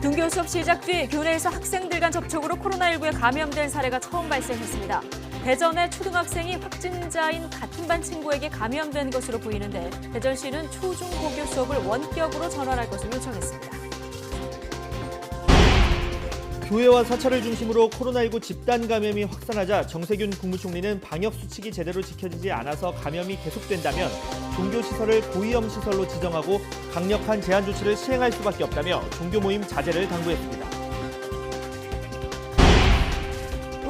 등교 수업 시작 뒤 교내에서 학생들 간 접촉으로 코로나19에 감염된 사례가 처음 발생했습니다. 대전의 초등학생이 확진자인 같은 반 친구에게 감염된 것으로 보이는데 대전시는 초중고교 수업을 원격으로 전환할 것을 요청했습니다. 교회와 사찰을 중심으로 코로나19 집단 감염이 확산하자 정세균 국무총리는 방역 수칙이 제대로 지켜지지 않아서 감염이 계속된다면 종교시설을 고위험 시설로 지정하고 강력한 제한 조치를 시행할 수밖에 없다며 종교 모임 자제를 당부했습니다.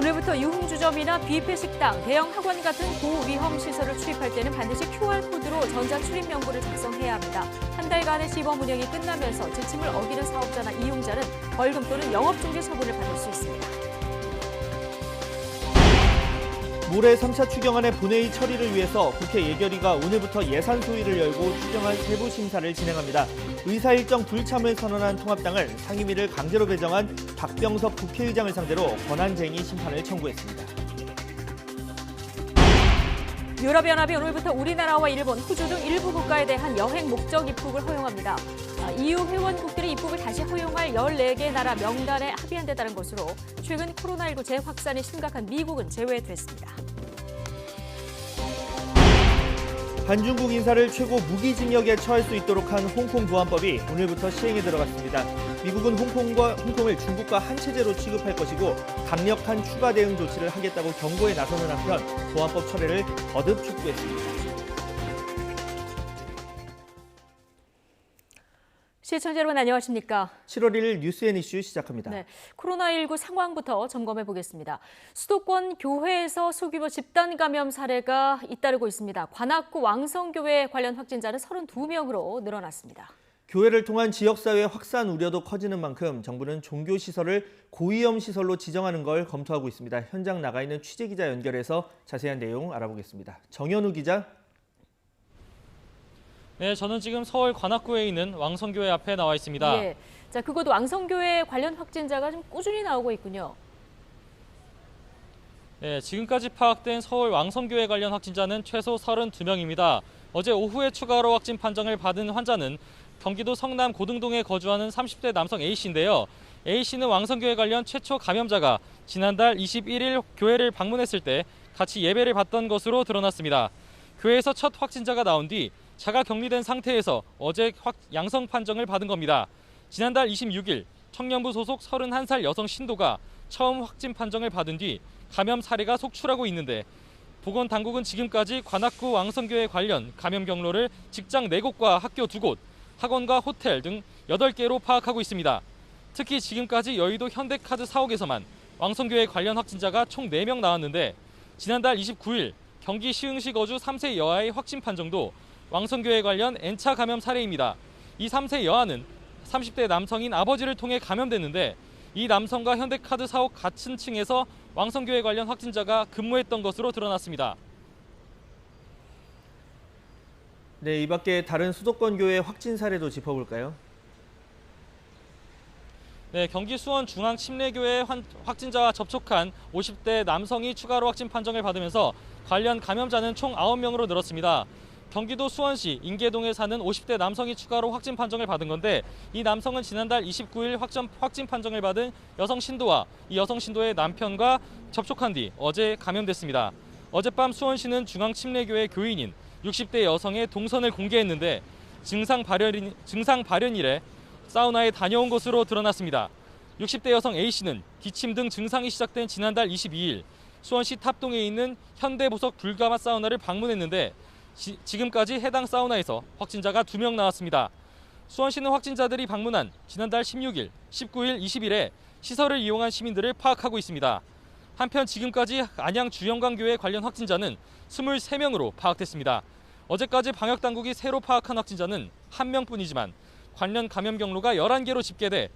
오늘부터 유흥주점이나 뷔페 식당, 대형 학원 같은 고위험 시설을 출입할 때는 반드시 QR코드로 전자출입 명부를 작성해야 합니다. 한 달간의 시범 운영이 끝나면서 지침을 어기는 사업자나 이용자는 벌금 또는 영업중지 처분을 받을 수 있습니다. 모레 3차 추경안의 본회의 처리를 위해서 국회 예결위가 오늘부터 예산 소위를 열고 추경안 세부 심사를 진행합니다. 의사 일정 불참을 선언한 통합당은 상임위를 강제로 배정한 박병석 국회의장을 상대로 권한쟁의 심판을 청구했습니다. 유럽연합이 오늘부터 우리나라와 일본, 호주 등 일부 국가에 대한 여행 목적 입국을 허용합니다. EU 회원국들의 입국을 다시 허용할 14개 나라 명단에 합의한다는 것으로 최근 코로나19 재확산이 심각한 미국은 제외됐습니다. 반중국 인사를 최고 무기징역에 처할 수 있도록 한 홍콩 보안법이 오늘부터 시행에 들어갔습니다. 미국은 홍콩을 중국과 한 체제로 취급할 것이고 강력한 추가 대응 조치를 하겠다고 경고에 나서는 한편 보안법 철회를 거듭 촉구했습니다. 시청자 여러분 안녕하십니까? 7월 1일 뉴스앤 이슈 시작합니다. 네, 코로나19 상황부터 점검해 보겠습니다. 수도권 교회에서 소규모 집단 감염 사례가 잇따르고 있습니다. 관악구 왕성교회 관련 확진자는 32명으로 늘어났습니다. 교회를 통한 지역사회 확산 우려도 커지는 만큼 정부는 종교시설을 고위험 시설로 지정하는 걸 검토하고 있습니다. 현장 나가 있는 취재기자 연결해서 자세한 내용 알아보겠습니다. 정현우 기자. 네, 저는 지금 서울 관악구에 있는 왕성교회 앞에 나와 있습니다. 예, 자, 그곳 왕성교회 관련 확진자가 좀 꾸준히 나오고 있군요. 네, 지금까지 파악된 서울 왕성교회 관련 확진자는 최소 32명입니다. 어제 오후에 추가로 확진 판정을 받은 환자는 경기도 성남 고등동에 거주하는 30대 남성 A씨인데요. A씨는 왕성교회 관련 최초 감염자가 지난달 21일 교회를 방문했을 때 같이 예배를 받던 것으로 드러났습니다. 교회에서 첫 확진자가 나온 뒤 자가 격리된 상태에서 어제 양성 판정을 받은 겁니다. 지난달 26일 청년부 소속 31살 여성 신도가 처음 확진 판정을 받은 뒤 감염 사례가 속출하고 있는데 보건당국은 지금까지 관악구 왕성교회 관련 감염 경로를 직장 4곳과 학교 2곳, 학원과 호텔 등 8개로 파악하고 있습니다. 특히 지금까지 여의도 현대카드 사옥에서만 왕성교회 관련 확진자가 총 4명 나왔는데 지난달 29일 경기 시흥시 거주 3세 여아의 확진 판정도 왕성교회 관련 N차 감염 사례입니다. 이 3세 여아는 30대 남성인 아버지를 통해 감염됐는데 이 남성과 현대카드 사옥 같은 층에서 왕성교회 관련 확진자가 근무했던 것으로 드러났습니다. 네, 이 밖에 다른 수도권 교회 확진 사례도 짚어볼까요? 네, 경기 수원 중앙침례교회 확진자와 접촉한 50대 남성이 추가로 확진 판정을 받으면서 관련 감염자는 총 9명으로 늘었습니다. 경기도 수원시 인계동에 사는 50대 남성이 추가로 확진 판정을 받은 건데 이 남성은 지난달 29일 확진 판정을 받은 여성 신도와 이 여성 신도의 남편과 접촉한 뒤 어제 감염됐습니다. 어젯밤 수원시는 중앙침례교회 교인인 60대 여성의 동선을 공개했는데 증상 발현일에 사우나에 다녀온 것으로 드러났습니다. 60대 여성 A씨는 기침 등 증상이 시작된 지난달 22일 수원시 탑동에 있는 현대보석 불가마 사우나를 방문했는데 지금까지 해당 사우나에서 확진자가 2명 나왔습니다. 수원시는 확진자들이 방문한 지난달 16일, 19일, 20일에 시설을 이용한 시민들을 파악하고 있습니다. 한편 지금까지 안양 주영광교회 관련 확진자는 23명으로 파악됐습니다. 어제까지 방역당국이 새로 파악한 확진자는 1명뿐이지만 관련 감염 경로가 11개로 집계돼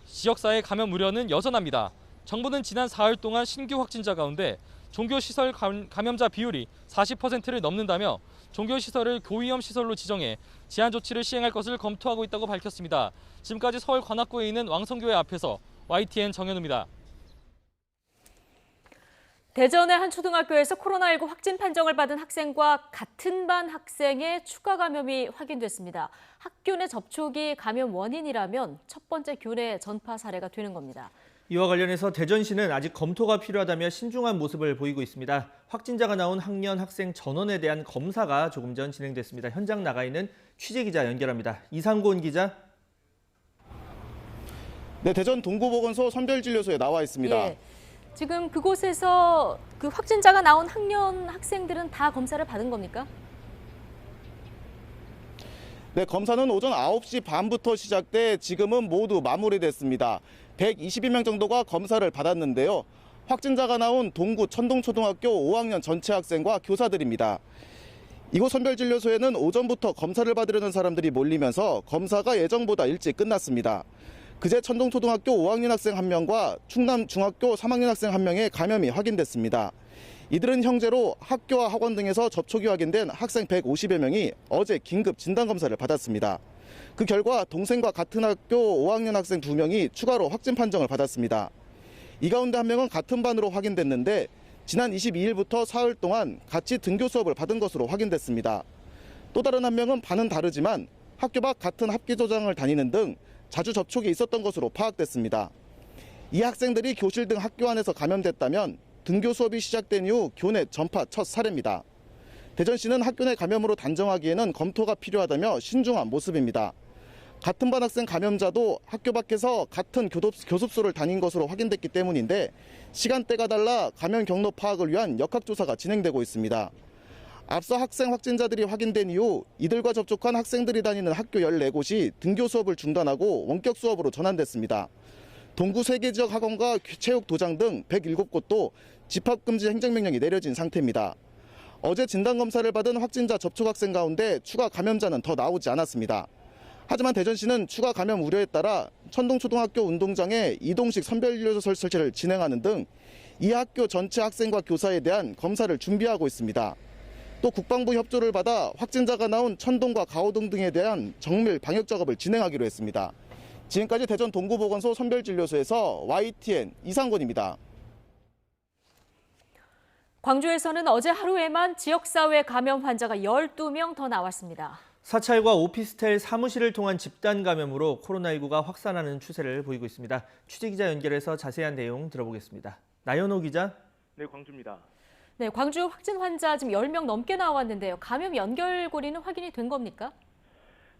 지역사회 감염 우려는 여전합니다. 정부는 지난 4일 동안 신규 확진자 가운데 종교시설 감염자 비율이 40%를 넘는다며 종교시설을 고위험 시설로 지정해 제한 조치를 시행할 것을 검토하고 있다고 밝혔습니다. 지금까지 서울 관악구에 있는 왕성교회 앞에서 YTN 정현우입니다. 대전의 한 초등학교에서 코로나19 확진 판정을 받은 학생과 같은 반 학생의 추가 감염이 확인됐습니다. 학교 내 접촉이 감염 원인이라면 첫 번째 교내 전파 사례가 되는 겁니다. 이와 관련해서 대전시는 아직 검토가 필요하다며 신중한 모습을 보이고 있습니다. 확진자가 나온 학년 학생 전원에 대한 검사가 조금 전 진행됐습니다. 현장 나가 있는 취재기자 연결합니다. 이상곤 기자. 네, 대전 동구보건소 선별진료소에 나와 있습니다. 예, 지금 그곳에서 그 확진자가 나온 학년 학생들은 다 검사를 받은 겁니까? 네, 검사는 오전 9시 반부터 시작돼 지금은 모두 마무리됐습니다. 122명 정도가 검사를 받았는데요. 확진자가 나온 동구 천동초등학교 5학년 전체 학생과 교사들입니다. 이곳 선별진료소에는 오전부터 검사를 받으려는 사람들이 몰리면서 검사가 예정보다 일찍 끝났습니다. 그제 천동초등학교 5학년 학생 1명과 충남중학교 3학년 학생 1명의 감염이 확인됐습니다. 이들은 형제로 학교와 학원 등에서 접촉이 확인된 학생 150여 명이 어제 긴급 진단검사를 받았습니다. 그 결과 동생과 같은 학교 5학년 학생 2명이 추가로 확진 판정을 받았습니다. 이 가운데 1명은 같은 반으로 확인됐는데 지난 22일부터 사흘 동안 같이 등교 수업을 받은 것으로 확인됐습니다. 또 다른 1명은 반은 다르지만 학교 밖 같은 합기도장을 다니는 등 자주 접촉이 있었던 것으로 파악됐습니다. 이 학생들이 교실 등 학교 안에서 감염됐다면 등교 수업이 시작된 이후 교내 전파 첫 사례입니다. 대전시는 학교 내 감염으로 단정하기에는 검토가 필요하다며 신중한 모습입니다. 같은 반 학생 감염자도 학교 밖에서 같은 교습소를 다닌 것으로 확인됐기 때문인데 시간대가 달라 감염 경로 파악을 위한 역학조사가 진행되고 있습니다. 앞서 학생 확진자들이 확인된 이후 이들과 접촉한 학생들이 다니는 학교 14곳이 등교 수업을 중단하고 원격 수업으로 전환됐습니다. 동구 3개 지역 학원과 체육 도장 등 107곳도 집합금지 행정명령이 내려진 상태입니다. 어제 진단검사를 받은 확진자 접촉 학생 가운데 추가 감염자는 더 나오지 않았습니다. 하지만 대전시는 추가 감염 우려에 따라 천동초등학교 운동장에 이동식 선별진료소 설치를 진행하는 등 이 학교 전체 학생과 교사에 대한 검사를 준비하고 있습니다. 또 국방부 협조를 받아 확진자가 나온 천동과 가호동 등에 대한 정밀 방역 작업을 진행하기로 했습니다. 지금까지 대전 동구보건소 선별진료소에서 YTN 이상곤입니다. 광주에서는 어제 하루에만 지역사회 감염 환자가 12명 더 나왔습니다. 사찰과 오피스텔 사무실을 통한 집단 감염으로 코로나19가 확산하는 추세를 보이고 있습니다. 취재기자 연결해서 자세한 내용 들어보겠습니다. 나연호 기자. 네, 광주입니다. 네, 광주 확진 환자 지금 10명 넘게 나왔는데요. 감염 연결고리는 확인이 된 겁니까?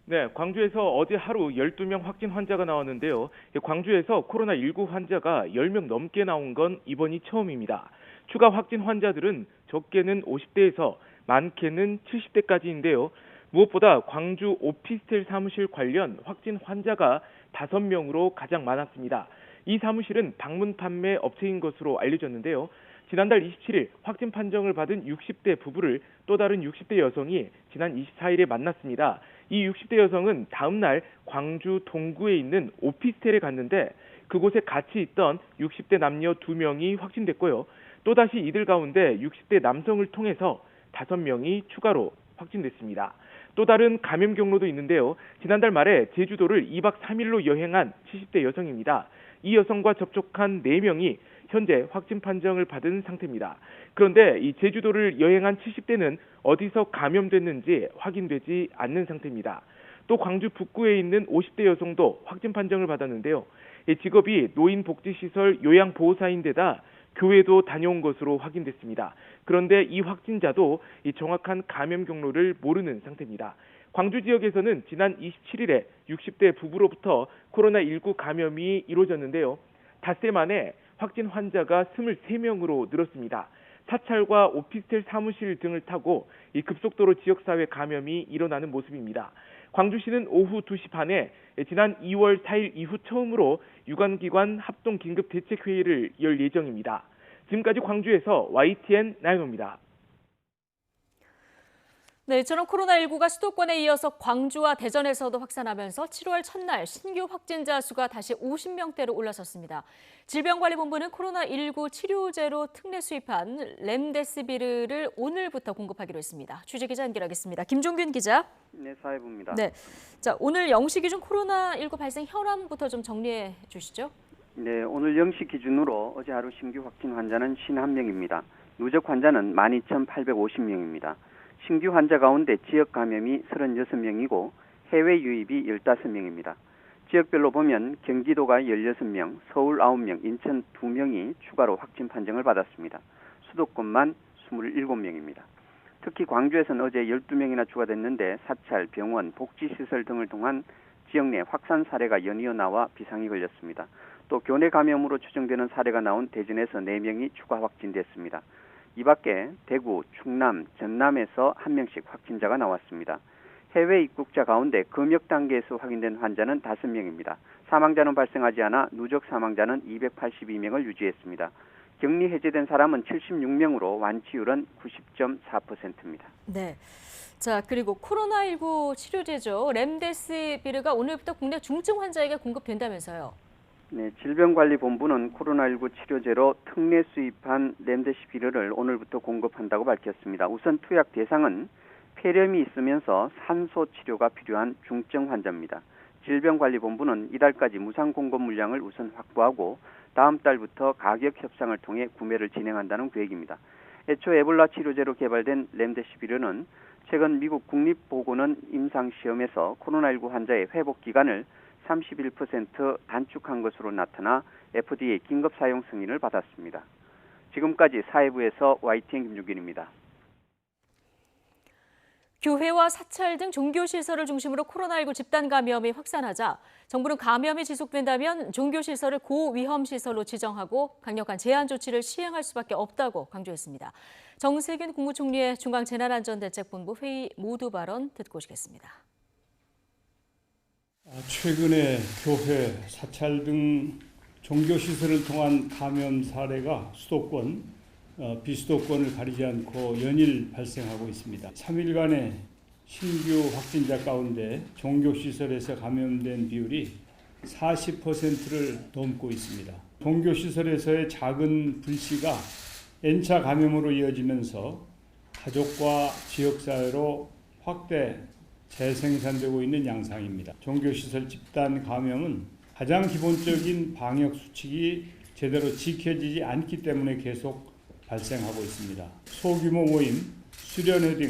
네, 광주에서 어제 하루 12명 확진 환자가 나왔는데요. 광주에서 코로나19 환자가 10명 넘게 나온 건 이번이 처음입니다. 추가 확진 환자들은 적게는 50대에서 많게는 70대까지인데요. 무엇보다 광주 오피스텔 사무실 관련 확진 환자가 5명으로 가장 많았습니다. 이 사무실은 방문 판매 업체인 것으로 알려졌는데요. 지난달 27일 확진 판정을 받은 60대 부부를 또 다른 60대 여성이 지난 24일에 만났습니다. 이 60대 여성은 다음 날 광주 동구에 있는 오피스텔에 갔는데 그곳에 같이 있던 60대 남녀 2명이 확진됐고요. 또다시 이들 가운데 60대 남성을 통해서 5명이 추가로 확진됐습니다. 또 다른 감염 경로도 있는데요. 지난달 말에 제주도를 2박 3일로 여행한 70대 여성입니다. 이 여성과 접촉한 4명이 현재 확진 판정을 받은 상태입니다. 그런데 이 제주도를 여행한 70대는 어디서 감염됐는지 확인되지 않는 상태입니다. 또 광주 북구에 있는 50대 여성도 확진 판정을 받았는데요. 직업이 노인복지시설 요양보호사인데다 교회도 다녀온 것으로 확인됐습니다. 그런데 이 확진자도 이 정확한 감염 경로를 모르는 상태입니다. 광주 지역에서는 지난 27일에 60대 부부로부터 코로나19 감염이 이루어졌는데요. 닷새 만에 확진 환자가 23명으로 늘었습니다. 사찰과 오피스텔 사무실 등을 타고 이 급속도로 지역사회 감염이 일어나는 모습입니다. 광주시는 오후 2시 반에 지난 2월 4일 이후 처음으로 유관기관 합동 긴급 대책회의를 열 예정입니다. 지금까지 광주에서 YTN 나연호입니다. 네, 이처럼 코로나19가 수도권에 이어서 광주와 대전에서도 확산하면서 7월 첫날 신규 확진자 수가 다시 50명대로 올라섰습니다. 질병관리본부는 코로나19 치료제로 특례 수입한 렘데시비르를 오늘부터 공급하기로 했습니다. 취재기자 연결하겠습니다. 김종균 기자. 네, 사회부입니다. 네, 자 오늘 0시 기준 코로나19 발생 현황부터 좀 정리해 주시죠. 네, 오늘 0시 기준으로 어제 하루 신규 확진 환자는 51명입니다. 누적 환자는 12,850명입니다. 신규 환자 가운데 지역 감염이 36명이고 해외 유입이 15명입니다. 지역별로 보면 경기도가 16명, 서울 9명, 인천 2명이 추가로 확진 판정을 받았습니다. 수도권만 27명입니다. 특히 광주에서는 어제 12명이나 추가됐는데 사찰, 병원, 복지시설 등을 통한 지역 내 확산 사례가 연이어 나와 비상이 걸렸습니다. 또 교내 감염으로 추정되는 사례가 나온 대전에서 4명이 추가 확진됐습니다. 이 밖에 대구, 충남, 전남에서 1명씩 확진자가 나왔습니다. 해외 입국자 가운데 검역 단계에서 확인된 환자는 5명입니다. 사망자는 발생하지 않아 누적 사망자는 282명을 유지했습니다. 격리 해제된 사람은 76명으로 완치율은 90.4%입니다. 네. 자, 그리고 코로나19 치료제죠. 렘데시비르가 오늘부터 국내 중증 환자에게 공급된다면서요. 네, 질병관리본부는 코로나19 치료제로 특례 수입한 렘데시비르를 오늘부터 공급한다고 밝혔습니다. 우선 투약 대상은 폐렴이 있으면서 산소 치료가 필요한 중증 환자입니다. 질병관리본부는 이달까지 무상 공급 물량을 우선 확보하고 다음 달부터 가격 협상을 통해 구매를 진행한다는 계획입니다. 애초 에볼라 치료제로 개발된 렘데시비르는 최근 미국 국립보건원 임상시험에서 코로나19 환자의 회복 기간을 31% 단축한 것으로 나타나 FDA 긴급 사용 승인을 받았습니다. 지금까지 사회부에서 YTN 김주균입니다. 교회와 사찰 등 종교시설을 중심으로 코로나19 집단 감염이 확산하자 정부는 감염이 지속된다면 종교시설을 고위험시설로 지정하고 강력한 제한 조치를 시행할 수밖에 없다고 강조했습니다. 정세균 국무총리의 중앙재난안전대책본부 회의 모두 발언 듣고 오시겠습니다. 최근에 교회, 사찰 등 종교시설을 통한 감염 사례가 수도권, 비수도권을 가리지 않고 연일 발생하고 있습니다. 3일간의 신규 확진자 가운데 종교시설에서 감염된 비율이 40%를 넘고 있습니다. 종교시설에서의 작은 불씨가 N차 감염으로 이어지면서 가족과 지역사회로 확대 재생산되고 있는 양상입니다. 종교시설 집단 감염은 가장 기본적인 방역 수칙이 제대로 지켜지지 않기 때문에 계속 발생하고 있습니다. 소규모 모임, 수련회 등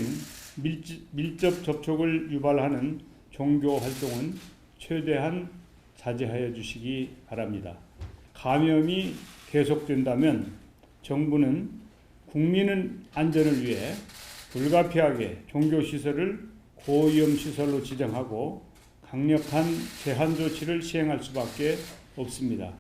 밀접 접촉을 유발하는 종교 활동은 최대한 자제하여 주시기 바랍니다. 감염이 계속된다면 정부는 국민의 안전을 위해 불가피하게 종교시설을 고위험시설로 지정하고 강력한 제한 조치를 시행할 수밖에 없습니다.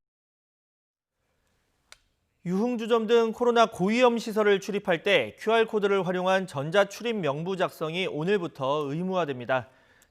유흥주점 등 코로나 고위험 시설을 출입할 때 QR코드를 활용한 전자출입 명부 작성이 오늘부터 의무화됩니다.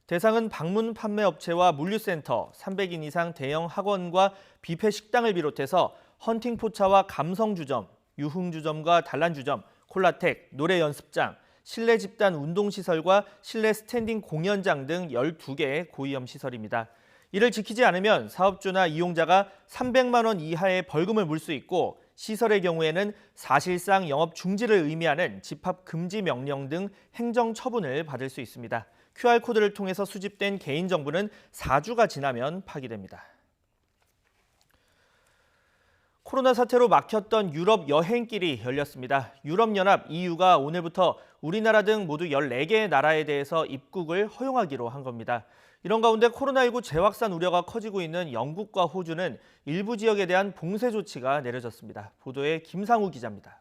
대상은 방문 판매 업체와 물류센터, 300인 이상 대형 학원과 뷔페 식당을 비롯해서 헌팅포차와 감성주점, 유흥주점과 단란주점, 콜라텍, 노래 연습장, 실내 집단 운동시설과 실내 스탠딩 공연장 등 12개의 고위험 시설입니다. 이를 지키지 않으면 사업주나 이용자가 300만 원 이하의 벌금을 물 수 있고 시설의 경우에는 사실상 영업 중지를 의미하는 집합 금지 명령 등 행정 처분을 받을 수 있습니다. QR코드를 통해서 수집된 개인정보는 4주가 지나면 파기됩니다. 코로나 사태로 막혔던 유럽 여행길이 열렸습니다. 유럽연합 EU가 오늘부터 우리나라 등 모두 14개의 나라에 대해서 입국을 허용하기로 한 겁니다. 이런 가운데 코로나19 재확산 우려가 커지고 있는 영국과 호주는 일부 지역에 대한 봉쇄 조치가 내려졌습니다. 보도에 김상우 기자입니다.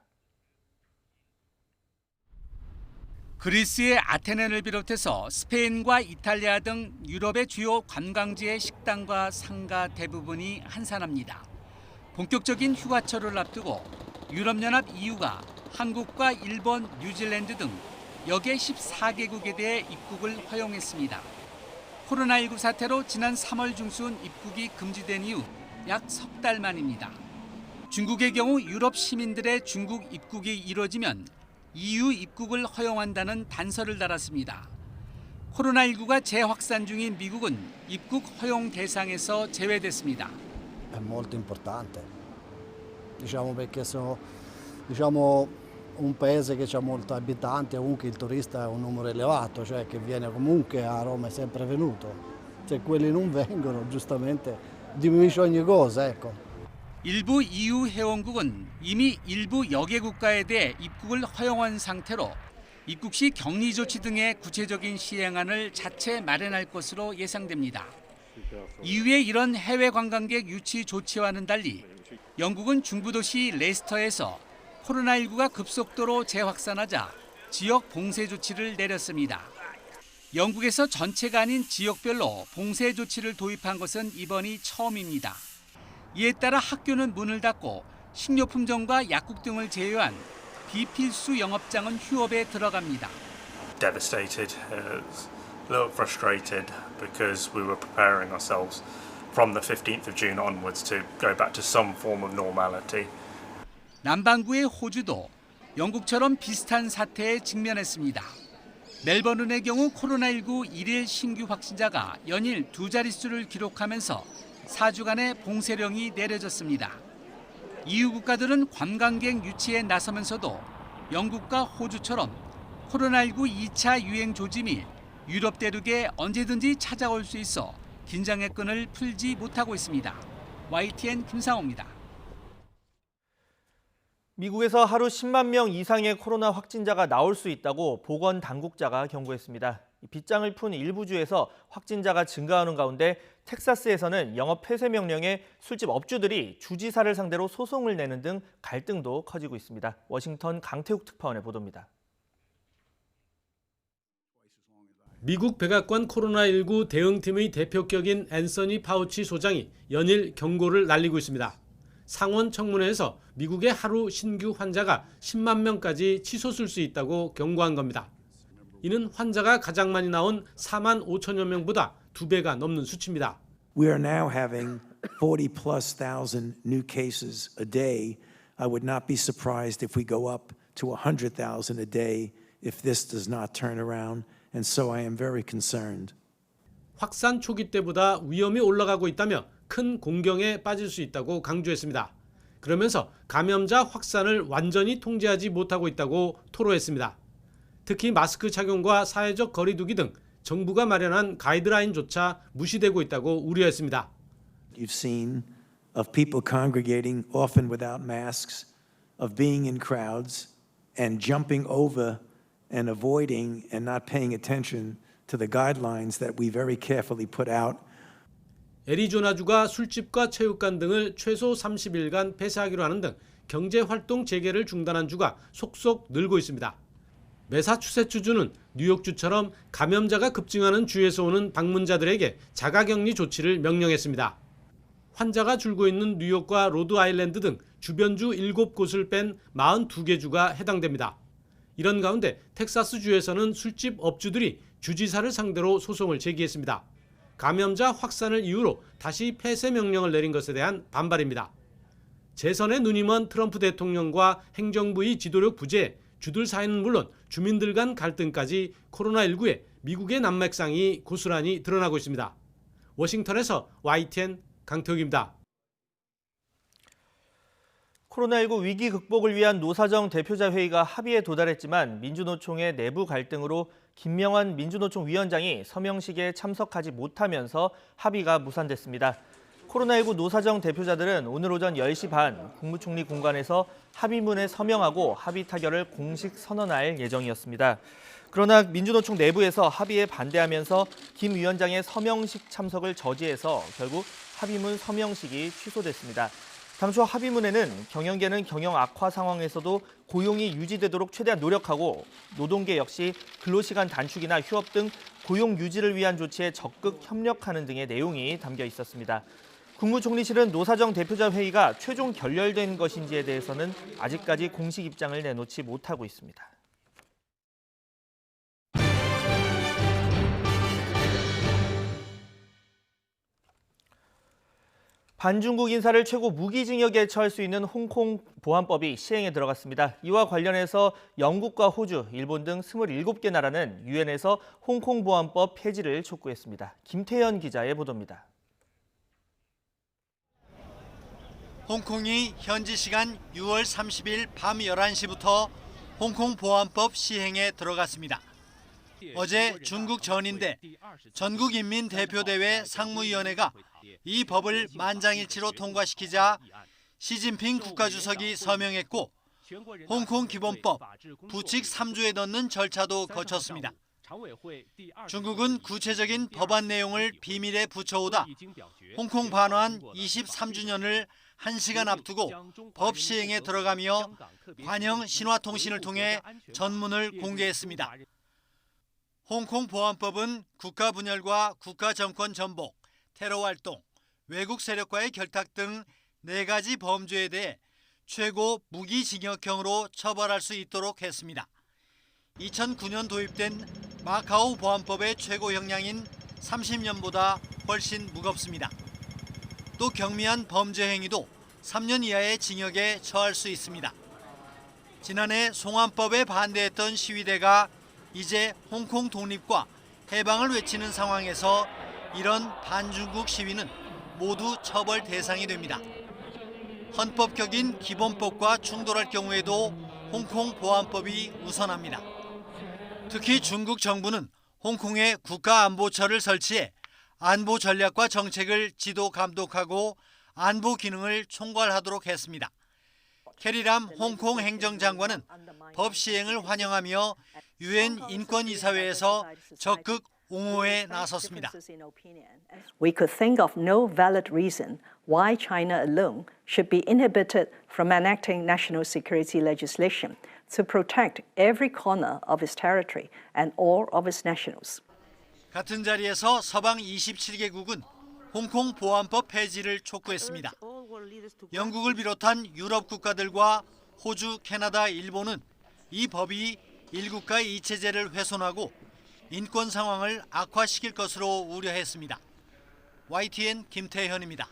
그리스의 아테네를 비롯해서 스페인과 이탈리아 등 유럽의 주요 관광지의 식당과 상가 대부분이 한산합니다. 본격적인 휴가철을 앞두고 유럽연합 EU가 한국과 일본, 뉴질랜드 등 역의 14개국에 대해 입국을 허용했습니다. 코로나19 사태로 지난 3월 중순 입국이 금지된 이후 약 석 달 만입니다. 중국의 경우 유럽 시민들의 중국 입국이 이뤄지면 EU 입국을 허용한다는 단서를 달았습니다. 코로나19가 재확산 중인 미국은 입국 허용 대상에서 제외됐습니다. È molto importante, perché sono un paese che ha molti abitanti, comunque il turista è un numero elevato, cioè che viene comunque a Roma, è sempre venuto. Se quelli non vengono, giustamente diminuisce ogni cosa, ecco. 일부 EU 회원국은 이미 일부 여개 국가에 대해 입국을 허용한 상태로 입국 시 격리 조치 등의 구체적인 시행안을 자체 마련할 것으로 예상됩니다. EU의 이런 해외 관광객 유치 조치와는 달리 영국은 중부도시 레스터에서 코로나19가 급속도로 재확산하자 지역 봉쇄 조치를 내렸습니다. 영국에서 전체가 아닌 지역별로 봉쇄 조치를 도입한 것은 이번이 처음입니다. 이에 따라 학교는 문을 닫고 식료품점과 약국 등을 제외한 비필수 영업장은 휴업에 들어갑니다. Devastated, a little frustrated because we were preparing ourselves from the 15th of June onwards to go back to some form of normality. 남반구의 호주도 영국처럼 비슷한 사태에 직면했습니다. 멜버른의 경우 코로나19 일일 신규 확진자가 연일 두 자릿수를 기록하면서 4주간의 봉쇄령이 내려졌습니다. EU 국가들은 관광객 유치에 나서면서도 영국과 호주처럼 코로나19 2차 유행 조짐이 유럽 대륙에 언제든지 찾아올 수 있어 긴장의 끈을 풀지 못하고 있습니다. YTN 김상호입니다. 미국에서 하루 10만 명 이상의 코로나 확진자가 나올 수 있다고 보건 당국자가 경고했습니다. 빗장을 푼 일부 주에서 확진자가 증가하는 가운데 텍사스에서는 영업 폐쇄 명령에 술집 업주들이 주지사를 상대로 소송을 내는 등 갈등도 커지고 있습니다. 워싱턴 강태욱 특파원의 보도입니다. 미국 백악관 코로나19 대응팀의 대표격인 앤서니 파우치 소장이 연일 경고를 날리고 있습니다. 상원 청문회에서 미국의 하루 신규 환자가 10만 명까지 치솟을 수 있다고 경고한 겁니다. 이는 환자가 가장 많이 나온 4만 5천여 명보다 2배가 넘는 수치입니다. We are now having 40,000+ new cases a day. I would not be surprised if we go up to 100,000 a day if this does not turn around. And so I am very concerned. 확산 초기 때보다 위험이 올라가고 있다며 큰 공경에 빠질 수 있다고 강조했습니다. 그러면서 감염자 확산을 완전히 통제하지 못하고 있다고 토로했습니다. 특히 마스크 착용과 사회적 거리 두기 등 정부가 마련한 가이드라인조차 무시되고 있다고 우려했습니다. You've seen of people congregating often without masks, of being in crowds and jumping over and avoiding and not paying attention to the guidelines that we very carefully put out. 애리조나주가 술집과 체육관 등을 최소 30일간 폐쇄하기로 하는 등 경제활동 재개를 중단한 주가 속속 늘고 있습니다. 매사추세츠주는 뉴욕주처럼 감염자가 급증하는 주에서 오는 방문자들에게 자가격리 조치를 명령했습니다. 환자가 줄고 있는 뉴욕과 로드아일랜드 등 주변주 7곳을 뺀 42개 주가 해당됩니다. 이런 가운데 텍사스주에서는 술집 업주들이 주지사를 상대로 소송을 제기했습니다. 감염자 확산을 이유로 다시 폐쇄 명령을 내린 것에 대한 반발입니다. 재선에 눈이 먼 트럼프 대통령과 행정부의 지도력 부재에 주들 사이는 물론 주민들 간 갈등까지 코로나19에 미국의 난맥상이 고스란히 드러나고 있습니다. 워싱턴에서 YTN 강태욱입니다. 코로나19 위기 극복을 위한 노사정 대표자 회의가 합의에 도달했지만 민주노총의 내부 갈등으로 김명환 민주노총 위원장이 서명식에 참석하지 못하면서 합의가 무산됐습니다. 코로나19 노사정 대표자들은 오늘 오전 10시 반 국무총리 공관에서 합의문에 서명하고 합의 타결을 공식 선언할 예정이었습니다. 그러나 민주노총 내부에서 합의에 반대하면서 김 위원장의 서명식 참석을 저지해서 결국 합의문 서명식이 취소됐습니다. 당초 합의문에는 경영계는 경영 악화 상황에서도 고용이 유지되도록 최대한 노력하고 노동계 역시 근로시간 단축이나 휴업 등 고용 유지를 위한 조치에 적극 협력하는 등의 내용이 담겨 있었습니다. 국무총리실은 노사정 대표자 회의가 최종 결렬된 것인지에 대해서는 아직까지 공식 입장을 내놓지 못하고 있습니다. 반중국 인사를 최고 무기징역에 처할 수 있는 홍콩 보안법이 시행에 들어갔습니다. 이와 관련해서 영국과 호주, 일본 등 27개 나라는 유엔에서 홍콩 보안법 폐지를 촉구했습니다. 김태현 기자의 보도입니다. 홍콩이 현지 시간 6월 30일 밤 11시부터 홍콩 보안법 시행에 들어갔습니다. 어제 중국 전인대 전국인민대표대회 상무위원회가 이 법을 만장일치로 통과시키자 시진핑 국가주석이 서명했고 홍콩 기본법 부칙 3조에 넣는 절차도 거쳤습니다. 중국은 구체적인 법안 내용을 비밀에 붙여오다 홍콩 반환 23주년을 1시간 앞두고 법 시행에 들어가며 관영 신화통신을 통해 전문을 공개했습니다. 홍콩 보안법은 국가 분열과 국가 정권 전복, 테러 활동, 외국 세력과의 결탁 등 4가지 범죄에 대해 최고 무기징역형으로 처벌할 수 있도록 했습니다. 2009년 도입된 마카오 보안법의 최고 형량인 30년보다 훨씬 무겁습니다. 또 경미한 범죄 행위도 3년 이하의 징역에 처할 수 있습니다. 지난해 송환법에 반대했던 시위대가 이제 홍콩 독립과 해방을 외치는 상황에서 이런 반중국 시위는 모두 처벌 대상이 됩니다. 헌법격인 기본법과 충돌할 경우에도 홍콩 보안법이 우선합니다. 특히 중국 정부는 홍콩에 국가안보처를 설치해 안보 전략과 정책을 지도 감독하고 안보 기능을 총괄하도록 했습니다. 캐리람 홍콩 행정장관은 법 시행을 환영하며 유엔 인권이사회에서 적극 옹호에 나섰습니다. We could think of no valid reason why China alone should be inhibited from enacting national security legislation to protect every corner of its territory and all of its nationals. 같은 자리에서 서방 27개국은 홍콩 보안법 폐지를 촉구했습니다. 영국을 비롯한 유럽 국가들과 호주, 캐나다, 일본은 이 법이 일국가 이체제를 훼손하고 인권 상황을 악화시킬 것으로 우려했습니다. YTN 김태현입니다.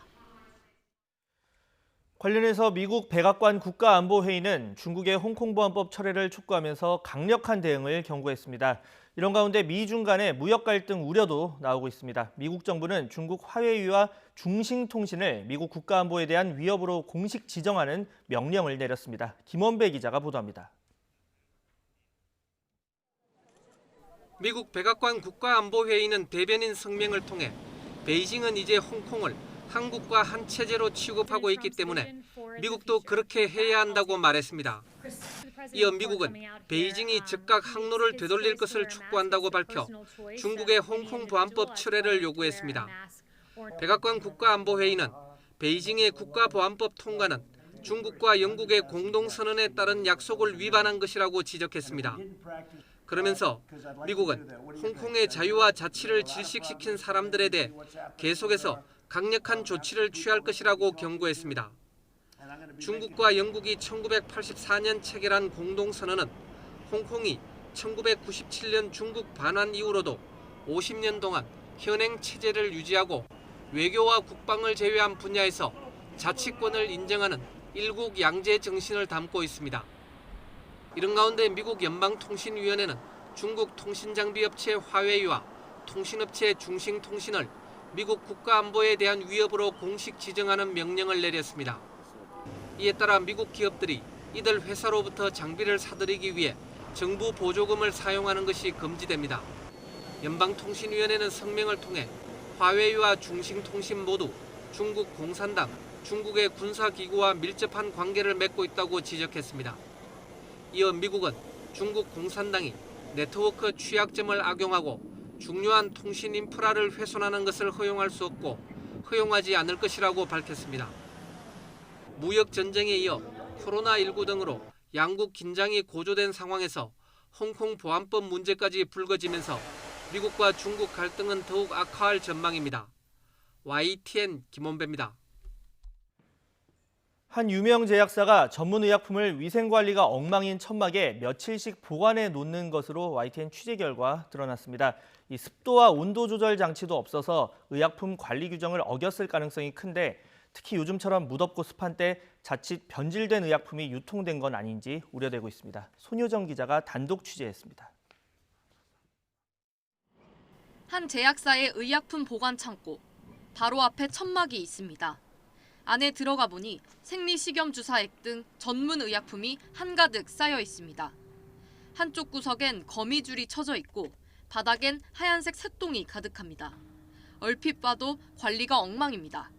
관련해서 미국 백악관 국가안보회의는 중국의 홍콩보안법 철회를 촉구하면서 강력한 대응을 경고했습니다. 이런 가운데 미중 간의 무역 갈등 우려도 나오고 있습니다. 미국 정부는 중국 화웨이와 중싱통신을 미국 국가안보에 대한 위협으로 공식 지정하는 명령을 내렸습니다. 김원배 기자가 보도합니다. 미국 백악관 국가안보회의는 대변인 성명을 통해 베이징은 이제 홍콩을 한국과 한 체제로 취급하고 있기 때문에 미국도 그렇게 해야 한다고 말했습니다. 이어 미국은 베이징이 즉각 항로를 되돌릴 것을 촉구한다고 밝혀 중국의 홍콩 보안법 철회를 요구했습니다. 백악관 국가안보회의는 베이징의 국가보안법 통과는 중국과 영국의 공동선언에 따른 약속을 위반한 것이라고 지적했습니다. 그러면서 미국은 홍콩의 자유와 자치를 질식시킨 사람들에 대해 계속해서 강력한 조치를 취할 것이라고 경고했습니다. 중국과 영국이 1984년 체결한 공동선언은 홍콩이 1997년 중국 반환 이후로도 50년 동안 현행 체제를 유지하고 외교와 국방을 제외한 분야에서 자치권을 인정하는 일국 양제 정신을 담고 있습니다. 이런 가운데 미국 연방통신위원회는 중국 통신장비업체 화웨이와 통신업체 중싱통신을 미국 국가안보에 대한 위협으로 공식 지정하는 명령을 내렸습니다. 이에 따라 미국 기업들이 이들 회사로부터 장비를 사들이기 위해 정부 보조금을 사용하는 것이 금지됩니다. 연방통신위원회는 성명을 통해 화웨이와 중싱통신 모두 중국 공산당, 중국의 군사기구와 밀접한 관계를 맺고 있다고 지적했습니다. 이어 미국은 중국 공산당이 네트워크 취약점을 악용하고 중요한 통신 인프라를 훼손하는 것을 허용할 수 없고 허용하지 않을 것이라고 밝혔습니다. 무역 전쟁에 이어 코로나19 등으로 양국 긴장이 고조된 상황에서 홍콩 보안법 문제까지 불거지면서 미국과 중국 갈등은 더욱 악화할 전망입니다. YTN 김원배입니다. 한 유명 제약사가 전문 의약품을 위생관리가 엉망인 천막에 며칠씩 보관해 놓는 것으로 YTN 취재 결과 드러났습니다. 이 습도와 온도 조절 장치도 없어서 의약품 관리 규정을 어겼을 가능성이 큰데 특히 요즘처럼 무덥고 습한 때 자칫 변질된 의약품이 유통된 건 아닌지 우려되고 있습니다. 손효정 기자가 단독 취재했습니다. 한 제약사의 의약품 보관 창고. 바로 앞에 천막이 있습니다. 안에 들어가 보니 생리식염주사액 등 전문 의약품이 한가득 쌓여 있습니다. 한쪽 구석엔 거미줄이 쳐져 있고 바닥엔 하얀색 새똥이 가득합니다. 얼핏 봐도 관리가 엉망입니다.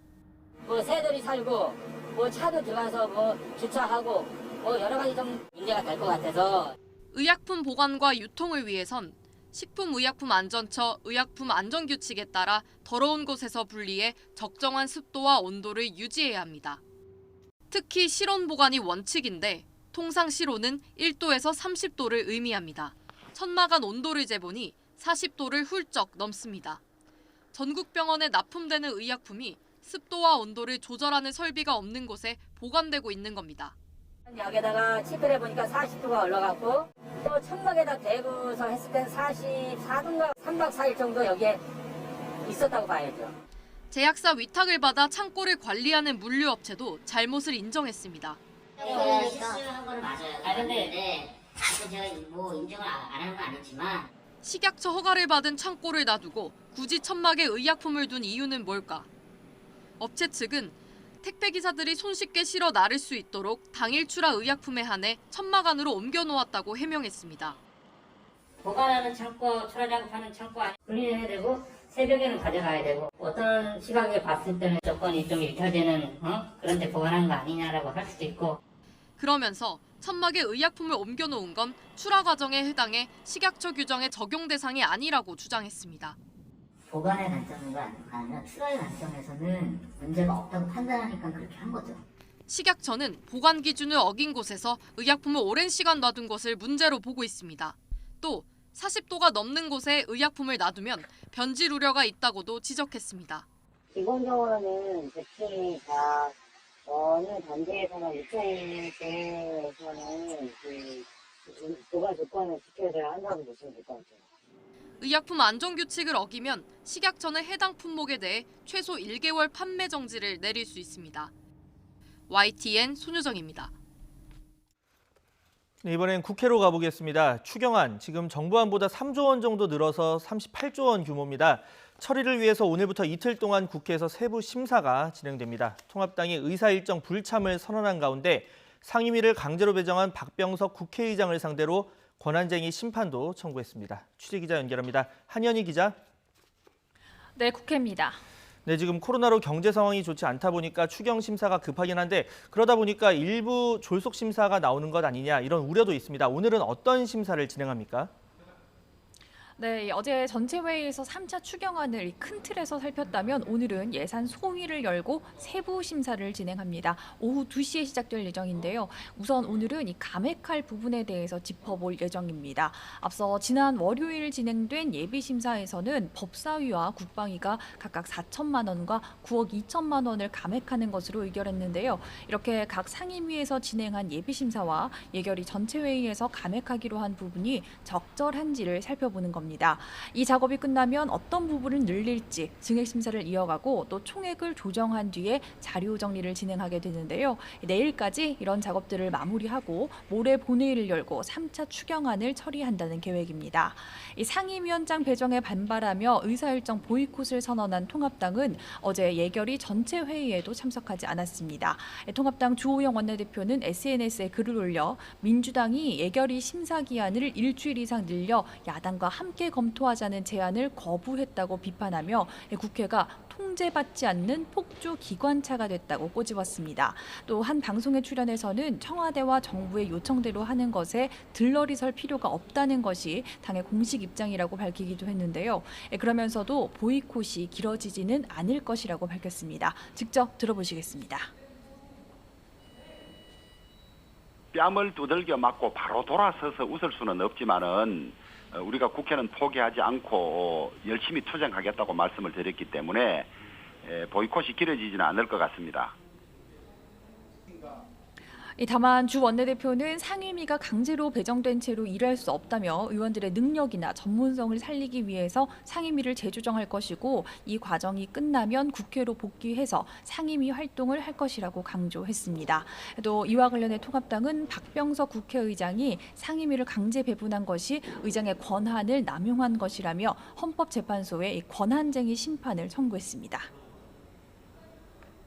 새들이 살고 뭐 차도 들어가서 뭐 주차하고 뭐 여러 가지 좀 문제가 될 것 같아서. 의약품 보관과 유통을 위해선 식품의약품안전처 의약품안전규칙에 따라 더러운 곳에서 분리해 적정한 습도와 온도를 유지해야 합니다. 특히 실온 보관이 원칙인데 통상 실온은 1도에서 30도를 의미합니다. 천막안 온도를 재보니 40도를 훌쩍 넘습니다. 전국 병원에 납품되는 의약품이 습도와 온도를 조절하는 설비가 없는 곳에 보관되고 있는 겁니다. 여기다가 체크를 해보니까 40도가 올라갔고 또 천막에다 대고서 했을 땐 44도인가 3박 4일 정도 여기에 있었다고 봐야죠. 제약사 위탁을 받아 창고를 관리하는 물류업체도 잘못을 인정했습니다. 실수한 거는 맞아요. 근데 제가 뭐 인정을 안 하는 건 아니지만 식약처 허가를 받은 창고를 놔두고 굳이 천막에 의약품을 둔 이유는 뭘까? 업체 측은 택배기사들이 손쉽게 실어 나를 수 있도록 당일 출하 의약품에 한해 천막 안으로 옮겨놓았다고 해명했습니다. 보관하는 창고, 출하량 파는 창고 안에 분리해야 되고 새벽에는 가져가야 되고 어떤 시각에 봤을 때는 조건이 좀 일탈되는 그런 데 보관한 거 아니냐라고 할 수도 있고. 그러면서 천막에 의약품을 옮겨놓은 건 출하 과정에 해당해 식약처 규정의 적용 대상이 아니라고 주장했습니다. 보관의 관점과 아니면 출하의 관점에서는 문제가 없다고 판단하니까 그렇게 한 거죠. 식약처는 보관 기준을 어긴 곳에서 의약품을 오랜 시간 놔둔 것을 문제로 보고 있습니다. 또 40도가 넘는 곳에 의약품을 놔두면 변질 우려가 있다고도 지적했습니다. 기본적으로는 제품이가 어느 단계에서나 유통에서는 보관 조건을 지켜야 한다고 보시면 될 것 같아요. 의약품 안전규칙을 어기면 식약처는 해당 품목에 대해 최소 1개월 판매 정지를 내릴 수 있습니다. YTN 손유정입니다. 네, 이번엔 국회로 가보겠습니다. 추경안 지금 정부안보다 3조 원 정도 늘어서 38조 원 규모입니다. 처리를 위해서 오늘부터 이틀 동안 국회에서 세부 심사가 진행됩니다. 통합당이 의사 일정 불참을 선언한 가운데 상임위를 강제로 배정한 박병석 국회의장을 상대로 권한쟁의 심판도 청구했습니다. 취재기자 연결합니다. 한현희 기자. 네, 국회입니다. 네, 지금 코로나로 경제 상황이 좋지 않다 보니까 추경 심사가 급하긴 한데 그러다 보니까 일부 졸속 심사가 나오는 것 아니냐 이런 우려도 있습니다. 오늘은 어떤 심사를 진행합니까? 네, 어제 전체 회의에서 3차 추경안을 큰 틀에서 살폈다면 오늘은 예산 소위를 열고 세부 심사를 진행합니다. 오후 2시에 시작될 예정인데요. 우선 오늘은 이 감액할 부분에 대해서 짚어볼 예정입니다. 앞서 지난 월요일 진행된 예비 심사에서는 법사위와 국방위가 각각 4천만 원과 9억 2천만 원을 감액하는 것으로 의결했는데요. 이렇게 각 상임위에서 진행한 예비 심사와 예결위 전체 회의에서 감액하기로 한 부분이 적절한지를 살펴보는 겁니다. 이 작업이 끝나면 어떤 부분을 늘릴지 증액 심사를 이어가고 또 총액을 조정한 뒤에 자료 정리를 진행하게 되는데요. 내일까지 이런 작업들을 마무리하고 모레 본회의를 열고 3차 추경안을 처리한다는 계획입니다. 이 상임위원장 배정에 반발하며 의사일정 보이콧을 선언한 통합당은 어제 예결위 전체 회의에도 참석하지 않았습니다. 통합당 주호영 원내대표는 SNS에 글을 올려 민주당이 예결위 심사 기한을 일주일 이상 늘려 야당과 함께 검토하자는 제안을 거부했다고 비판하며 국회가 통제받지 않는 폭주 기관차가 됐다고 꼬집었습니다. 또 한 방송에 출연해서는 청와대와 정부의 요청대로 하는 것에 들러리 설 필요가 없다는 것이 당의 공식 입장이라고 밝히기도 했는데요. 그러면서도 보이콧이 길어지지는 않을 것이라고 밝혔습니다. 직접 들어보시겠습니다. 뺨을 두들겨 맞고 바로 돌아서서 웃을 수는 없지만은 우리가 국회는 포기하지 않고 열심히 투쟁하겠다고 말씀을 드렸기 때문에 보이콧이 길어지지는 않을 것 같습니다. 다만 주 원내대표는 상임위가 강제로 배정된 채로 일할 수 없다며 의원들의 능력이나 전문성을 살리기 위해서 상임위를 재조정할 것이고 이 과정이 끝나면 국회로 복귀해서 상임위 활동을 할 것이라고 강조했습니다. 또 이와 관련해 통합당은 박병석 국회의장이 상임위를 강제 배분한 것이 의장의 권한을 남용한 것이라며 헌법재판소에 권한쟁의 심판을 청구했습니다.